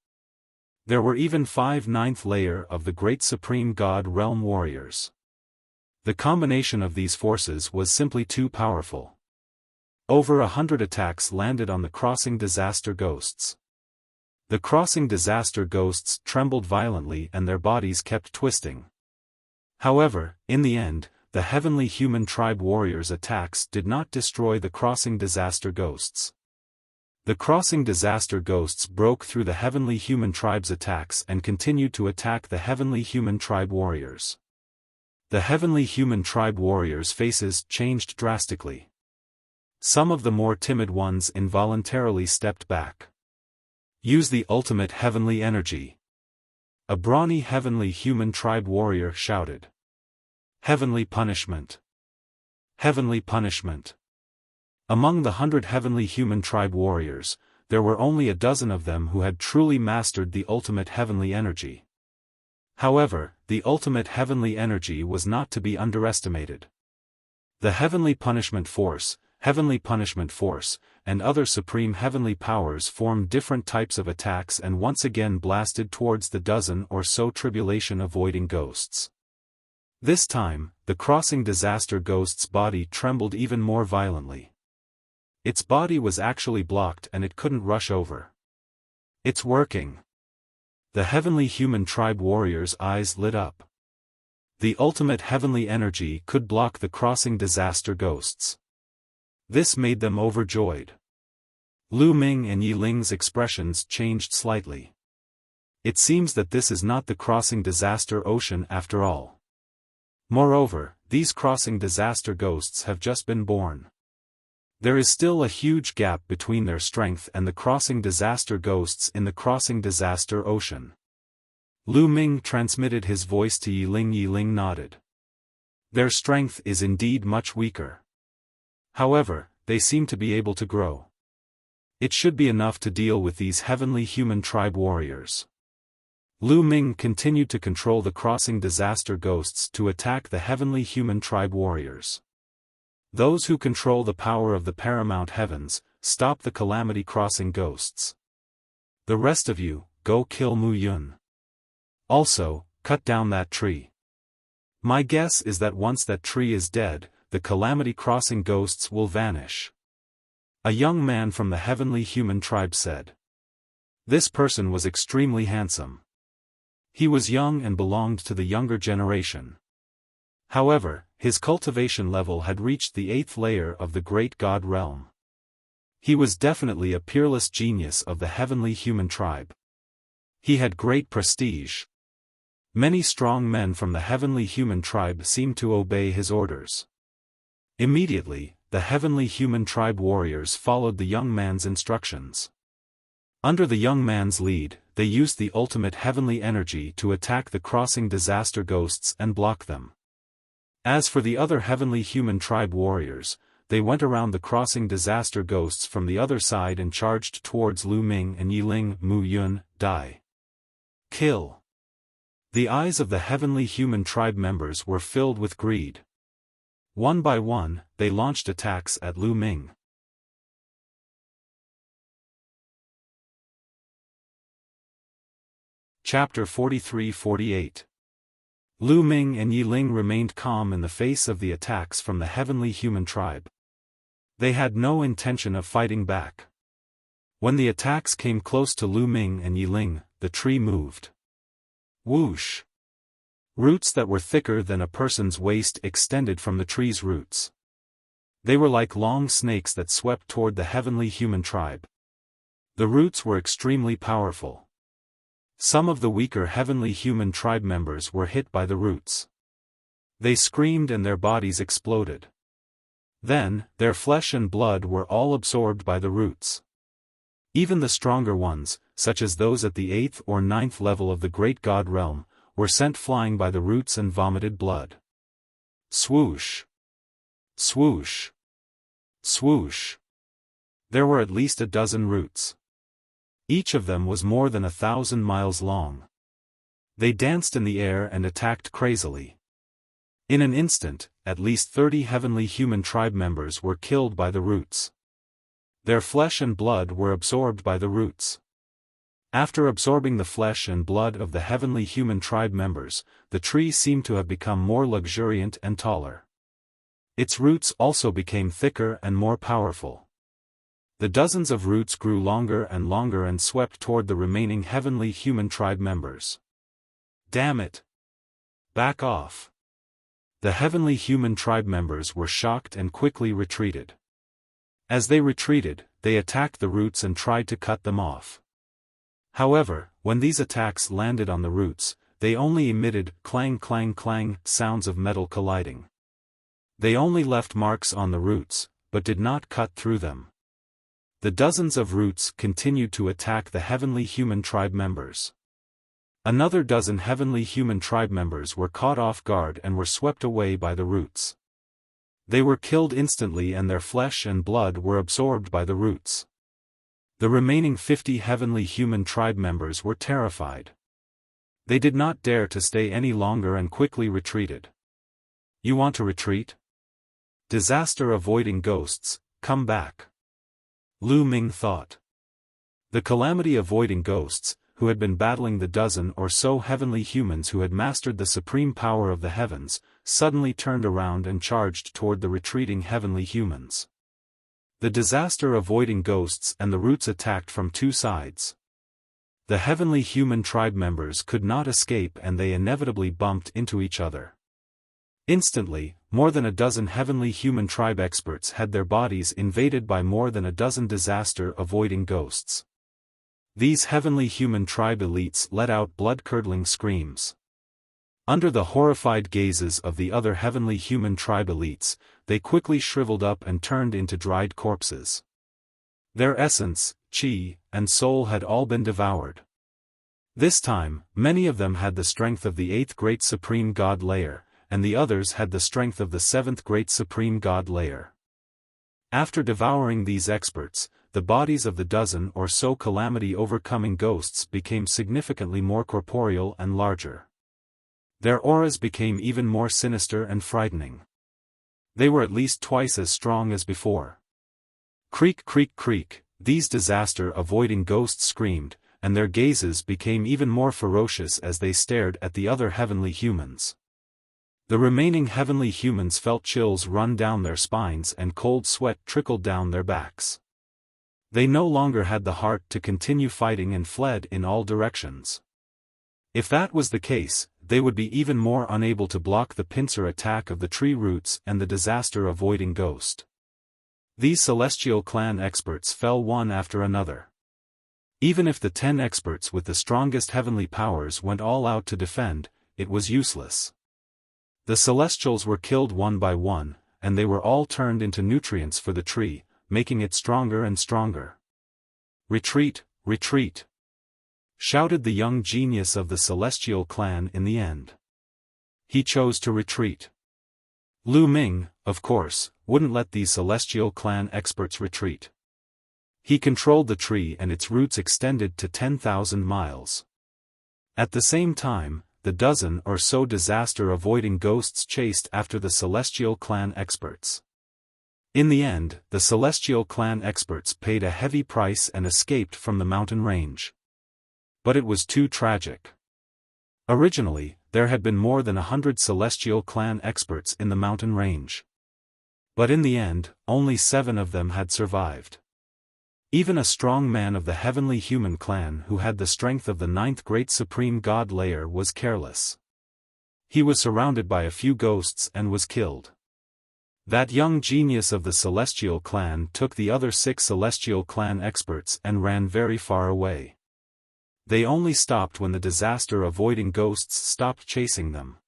There were even 5 9th layer of the Great Supreme God Realm warriors. The combination of these forces was simply too powerful. Over 100 attacks landed on the crossing disaster ghosts. The crossing disaster ghosts trembled violently and their bodies kept twisting. However, in the end, the heavenly human tribe warriors' attacks did not destroy the crossing disaster ghosts. The crossing disaster ghosts broke through the heavenly human tribe's attacks and continued to attack the heavenly human tribe warriors. The heavenly human tribe warriors' faces changed drastically. Some of the more timid ones involuntarily stepped back. Use the ultimate heavenly energy. A brawny heavenly human tribe warrior shouted. Heavenly punishment. Heavenly punishment. Among the 100 heavenly human tribe warriors, there were only a dozen of them who had truly mastered the ultimate heavenly energy. However, the ultimate heavenly energy was not to be underestimated. The Heavenly Punishment Force, and other supreme heavenly powers formed different types of attacks and once again blasted towards the dozen or so tribulation-avoiding ghosts. This time, the crossing disaster ghost's body trembled even more violently. Its body was actually blocked and it couldn't rush over. It's working. The heavenly human tribe warriors' eyes lit up. The ultimate heavenly energy could block the crossing disaster ghosts. This made them overjoyed. Lu Ming and Yi Ling's expressions changed slightly. It seems that this is not the crossing disaster ocean after all. Moreover, these crossing disaster ghosts have just been born. There is still a huge gap between their strength and the crossing disaster ghosts in the crossing disaster ocean. Lu Ming transmitted his voice to Yi Ling. Yi Ling nodded. Their strength is indeed much weaker. However, they seem to be able to grow. It should be enough to deal with these heavenly human tribe warriors. Lu Ming continued to control the crossing disaster ghosts to attack the heavenly human tribe warriors. Those who control the power of the paramount heavens, stop the calamity crossing ghosts. The rest of you, go kill Mu Yun. Also, cut down that tree. My guess is that once that tree is dead, the calamity crossing ghosts will vanish. A young man from the heavenly human tribe said. This person was extremely handsome. He was young and belonged to the younger generation. However, his cultivation level had reached the 8th layer of the great god realm. He was definitely a peerless genius of the heavenly human tribe. He had great prestige. Many strong men from the heavenly human tribe seemed to obey his orders. Immediately, the heavenly human tribe warriors followed the young man's instructions. Under the young man's lead, they used the ultimate heavenly energy to attack the crossing disaster ghosts and block them. As for the other heavenly human tribe warriors, they went around the crossing disaster ghosts from the other side and charged towards Lu Ming and Yiling Mu Yun, Die. Kill. The eyes of the heavenly human tribe members were filled with greed. One by one, they launched attacks at Lu Ming. Chapter 43-48. Lu Ming and Yiling remained calm in the face of the attacks from the heavenly human tribe. They had no intention of fighting back. When the attacks came close to Lu Ming and Yiling, the tree moved. Whoosh! Roots that were thicker than a person's waist extended from the tree's roots. They were like long snakes that swept toward the heavenly human tribe. The roots were extremely powerful. Some of the weaker heavenly human tribe members were hit by the roots. They screamed and their bodies exploded. Then, their flesh and blood were all absorbed by the roots. Even the stronger ones, such as those at the 8th or 9th level of the great god realm, were sent flying by the roots and vomited blood. Swoosh! Swoosh! Swoosh! There were at least a dozen roots. Each of them was more than 1,000 miles long. They danced in the air and attacked crazily. In an instant, at least 30 heavenly human tribe members were killed by the roots. Their flesh and blood were absorbed by the roots. After absorbing the flesh and blood of the heavenly human tribe members, the tree seemed to have become more luxuriant and taller. Its roots also became thicker and more powerful. The dozens of roots grew longer and swept toward the remaining heavenly human tribe members. Damn it! Back off! The heavenly human tribe members were shocked and quickly retreated. As they retreated, they attacked the roots and tried to cut them off. However, when these attacks landed on the roots, they only emitted clang clang clang sounds of metal colliding. They only left marks on the roots, but did not cut through them. The dozens of roots continued to attack the heavenly human tribe members. Another dozen heavenly human tribe members were caught off guard and were swept away by the roots. They were killed instantly and their flesh and blood were absorbed by the roots. The remaining 50 heavenly human tribe members were terrified. They did not dare to stay any longer and quickly retreated. You want to retreat? Disaster-avoiding ghosts, come back. Lu Ming thought. The calamity-avoiding ghosts, who had been battling the dozen or so heavenly humans who had mastered the supreme power of the heavens, suddenly turned around and charged toward the retreating heavenly humans. The disaster-avoiding ghosts and the roots attacked from two sides. The heavenly human tribe members could not escape and they inevitably bumped into each other. Instantly, more than a dozen heavenly human tribe experts had their bodies invaded by more than a dozen disaster-avoiding ghosts. These heavenly human tribe elites let out blood-curdling screams. Under the horrified gazes of the other heavenly human tribe elites, they quickly shriveled up and turned into dried corpses. Their essence, chi, and soul had all been devoured. This time, many of them had the strength of the 8th great supreme god layer, and the others had the strength of the 7th great supreme god layer. After devouring these experts, the bodies of the dozen or so calamity-overcoming ghosts became significantly more corporeal and larger. Their auras became even more sinister and frightening. They were at least twice as strong as before. Creak creak creak, these disaster-avoiding ghosts screamed, and their gazes became even more ferocious as they stared at the other heavenly humans. The remaining heavenly humans felt chills run down their spines and cold sweat trickled down their backs. They no longer had the heart to continue fighting and fled in all directions. If that was the case, they would be even more unable to block the pincer attack of the tree roots and the disaster-avoiding ghost. These celestial clan experts fell one after another. Even if the 10 experts with the strongest heavenly powers went all out to defend, it was useless. The celestials were killed one by one, and they were all turned into nutrients for the tree, making it stronger and stronger. "Retreat, retreat!" shouted the young genius of the celestial clan in the end. He chose to retreat. Lu Ming, of course, wouldn't let these celestial clan experts retreat. He controlled the tree and its roots extended to 10,000 miles. At the same time, the dozen or so disaster-avoiding ghosts chased after the celestial clan experts. In the end, the celestial clan experts paid a heavy price and escaped from the mountain range. But it was too tragic. Originally, there had been more than 100 celestial clan experts in the mountain range. But in the end, only 7 of them had survived. Even a strong man of the heavenly human clan who had the strength of the 9th great supreme god layer was careless. He was surrounded by a few ghosts and was killed. That young genius of the celestial clan took the other 6 celestial clan experts and ran very far away. They only stopped when the disaster-avoiding ghosts stopped chasing them.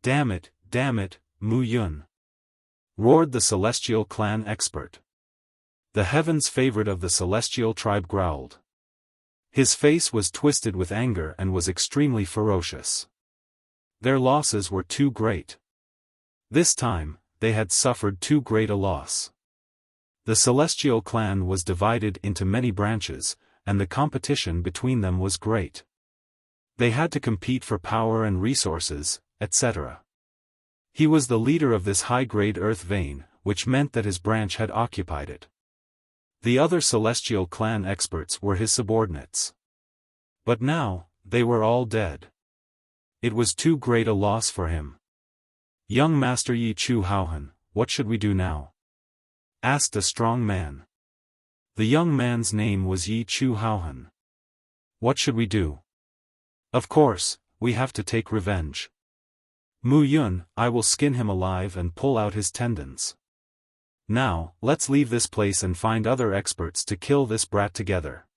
Damn it, Mu Yun!" roared the celestial clan expert. The heaven's favorite of the celestial tribe growled. His face was twisted with anger and was extremely ferocious. Their losses were too great. This time, they had suffered too great a loss. The celestial clan was divided into many branches, and the competition between them was great. They had to compete for power and resources, etc. He was the leader of this high-grade earth vein, which meant that his branch had occupied it. The other celestial clan experts were his subordinates. But now, they were all dead. It was too great a loss for him. "Young Master Yi Chu Haohan, what should we do now?" asked a strong man. The young man's name was Yi Chu Haohan. "What should we do? Of course, we have to take revenge. Mu Yun, I will skin him alive and pull out his tendons. Now, let's leave this place and find other experts to kill this brat together."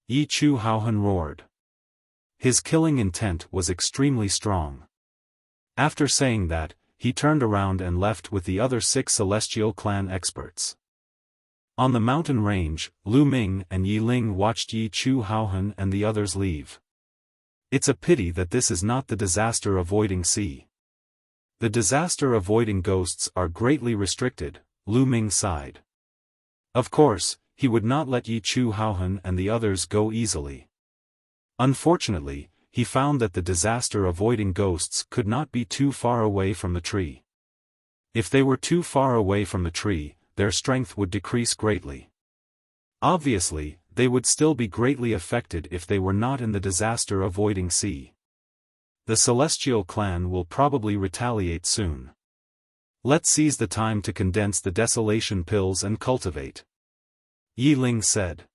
Yi Chu Haohan roared. His killing intent was extremely strong. After saying that, he turned around and left with the other 6 celestial clan experts. On the mountain range, Lu Ming and Yi Ling watched Yi Chu Haohan and the others leave. It's a pity that this is not the disaster-avoiding sea. The disaster-avoiding ghosts are greatly restricted, Lu Ming sighed. Of course, he would not let Yi Chu Haohan and the others go easily. Unfortunately, he found that the disaster-avoiding ghosts could not be too far away from the tree. If they were too far away from the tree, their strength would decrease greatly. Obviously, they would still be greatly affected if they were not in the disaster-avoiding sea. The celestial clan will probably retaliate soon. Let's seize the time to condense the desolation pills and cultivate. Yi Ling said.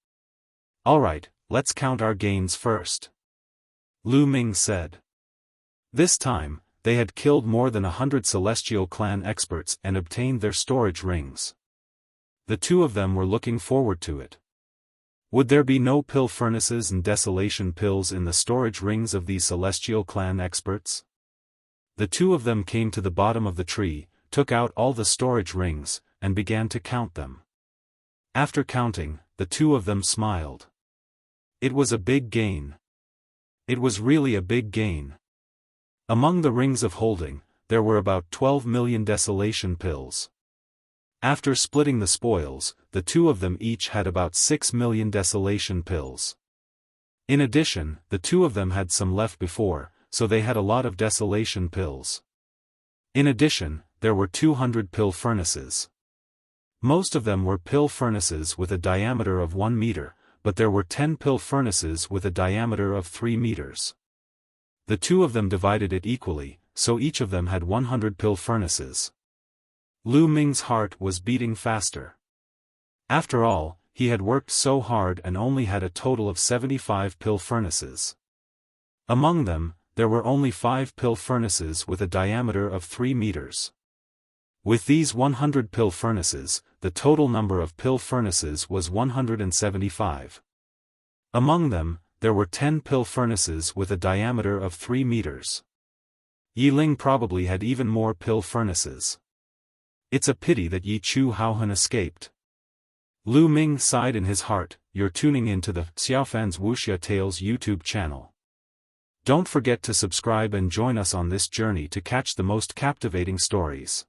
Alright, let's count our gains first. Lu Ming said. This time, they had killed more than 100 celestial clan experts and obtained their storage rings. The 2 of them were looking forward to it. Would there be no pill furnaces and desolation pills in the storage rings of these celestial clan experts? The 2 of them came to the bottom of the tree, took out all the storage rings, and began to count them. After counting, the 2 of them smiled. It was a big gain. It was really a big gain. Among the rings of holding, there were about 12 million desolation pills. After splitting the spoils, the 2 of them each had about 6 million desolation pills. In addition, the 2 of them had some left before, so they had a lot of desolation pills. In addition, there were 200 pill furnaces. Most of them were pill furnaces with a diameter of 1 meter, but there were 10 pill furnaces with a diameter of 3 meters. The 2 of them divided it equally, so each of them had 100 pill furnaces. Lu Ming's heart was beating faster. After all, he had worked so hard and only had a total of 75 pill furnaces. Among them, there were only 5 pill furnaces with a diameter of 3 meters. With these 100 pill furnaces, the total number of pill furnaces was 175. Among them, there were 10 pill furnaces with a diameter of 3 meters. Yi Ling probably had even more pill furnaces. It's a pity that Yi Chu Haohan escaped. Lu Ming sighed in his heart. You're tuning into the Xiaofan's Wuxia Tales YouTube channel. Don't forget to subscribe and join us on this journey to catch the most captivating stories.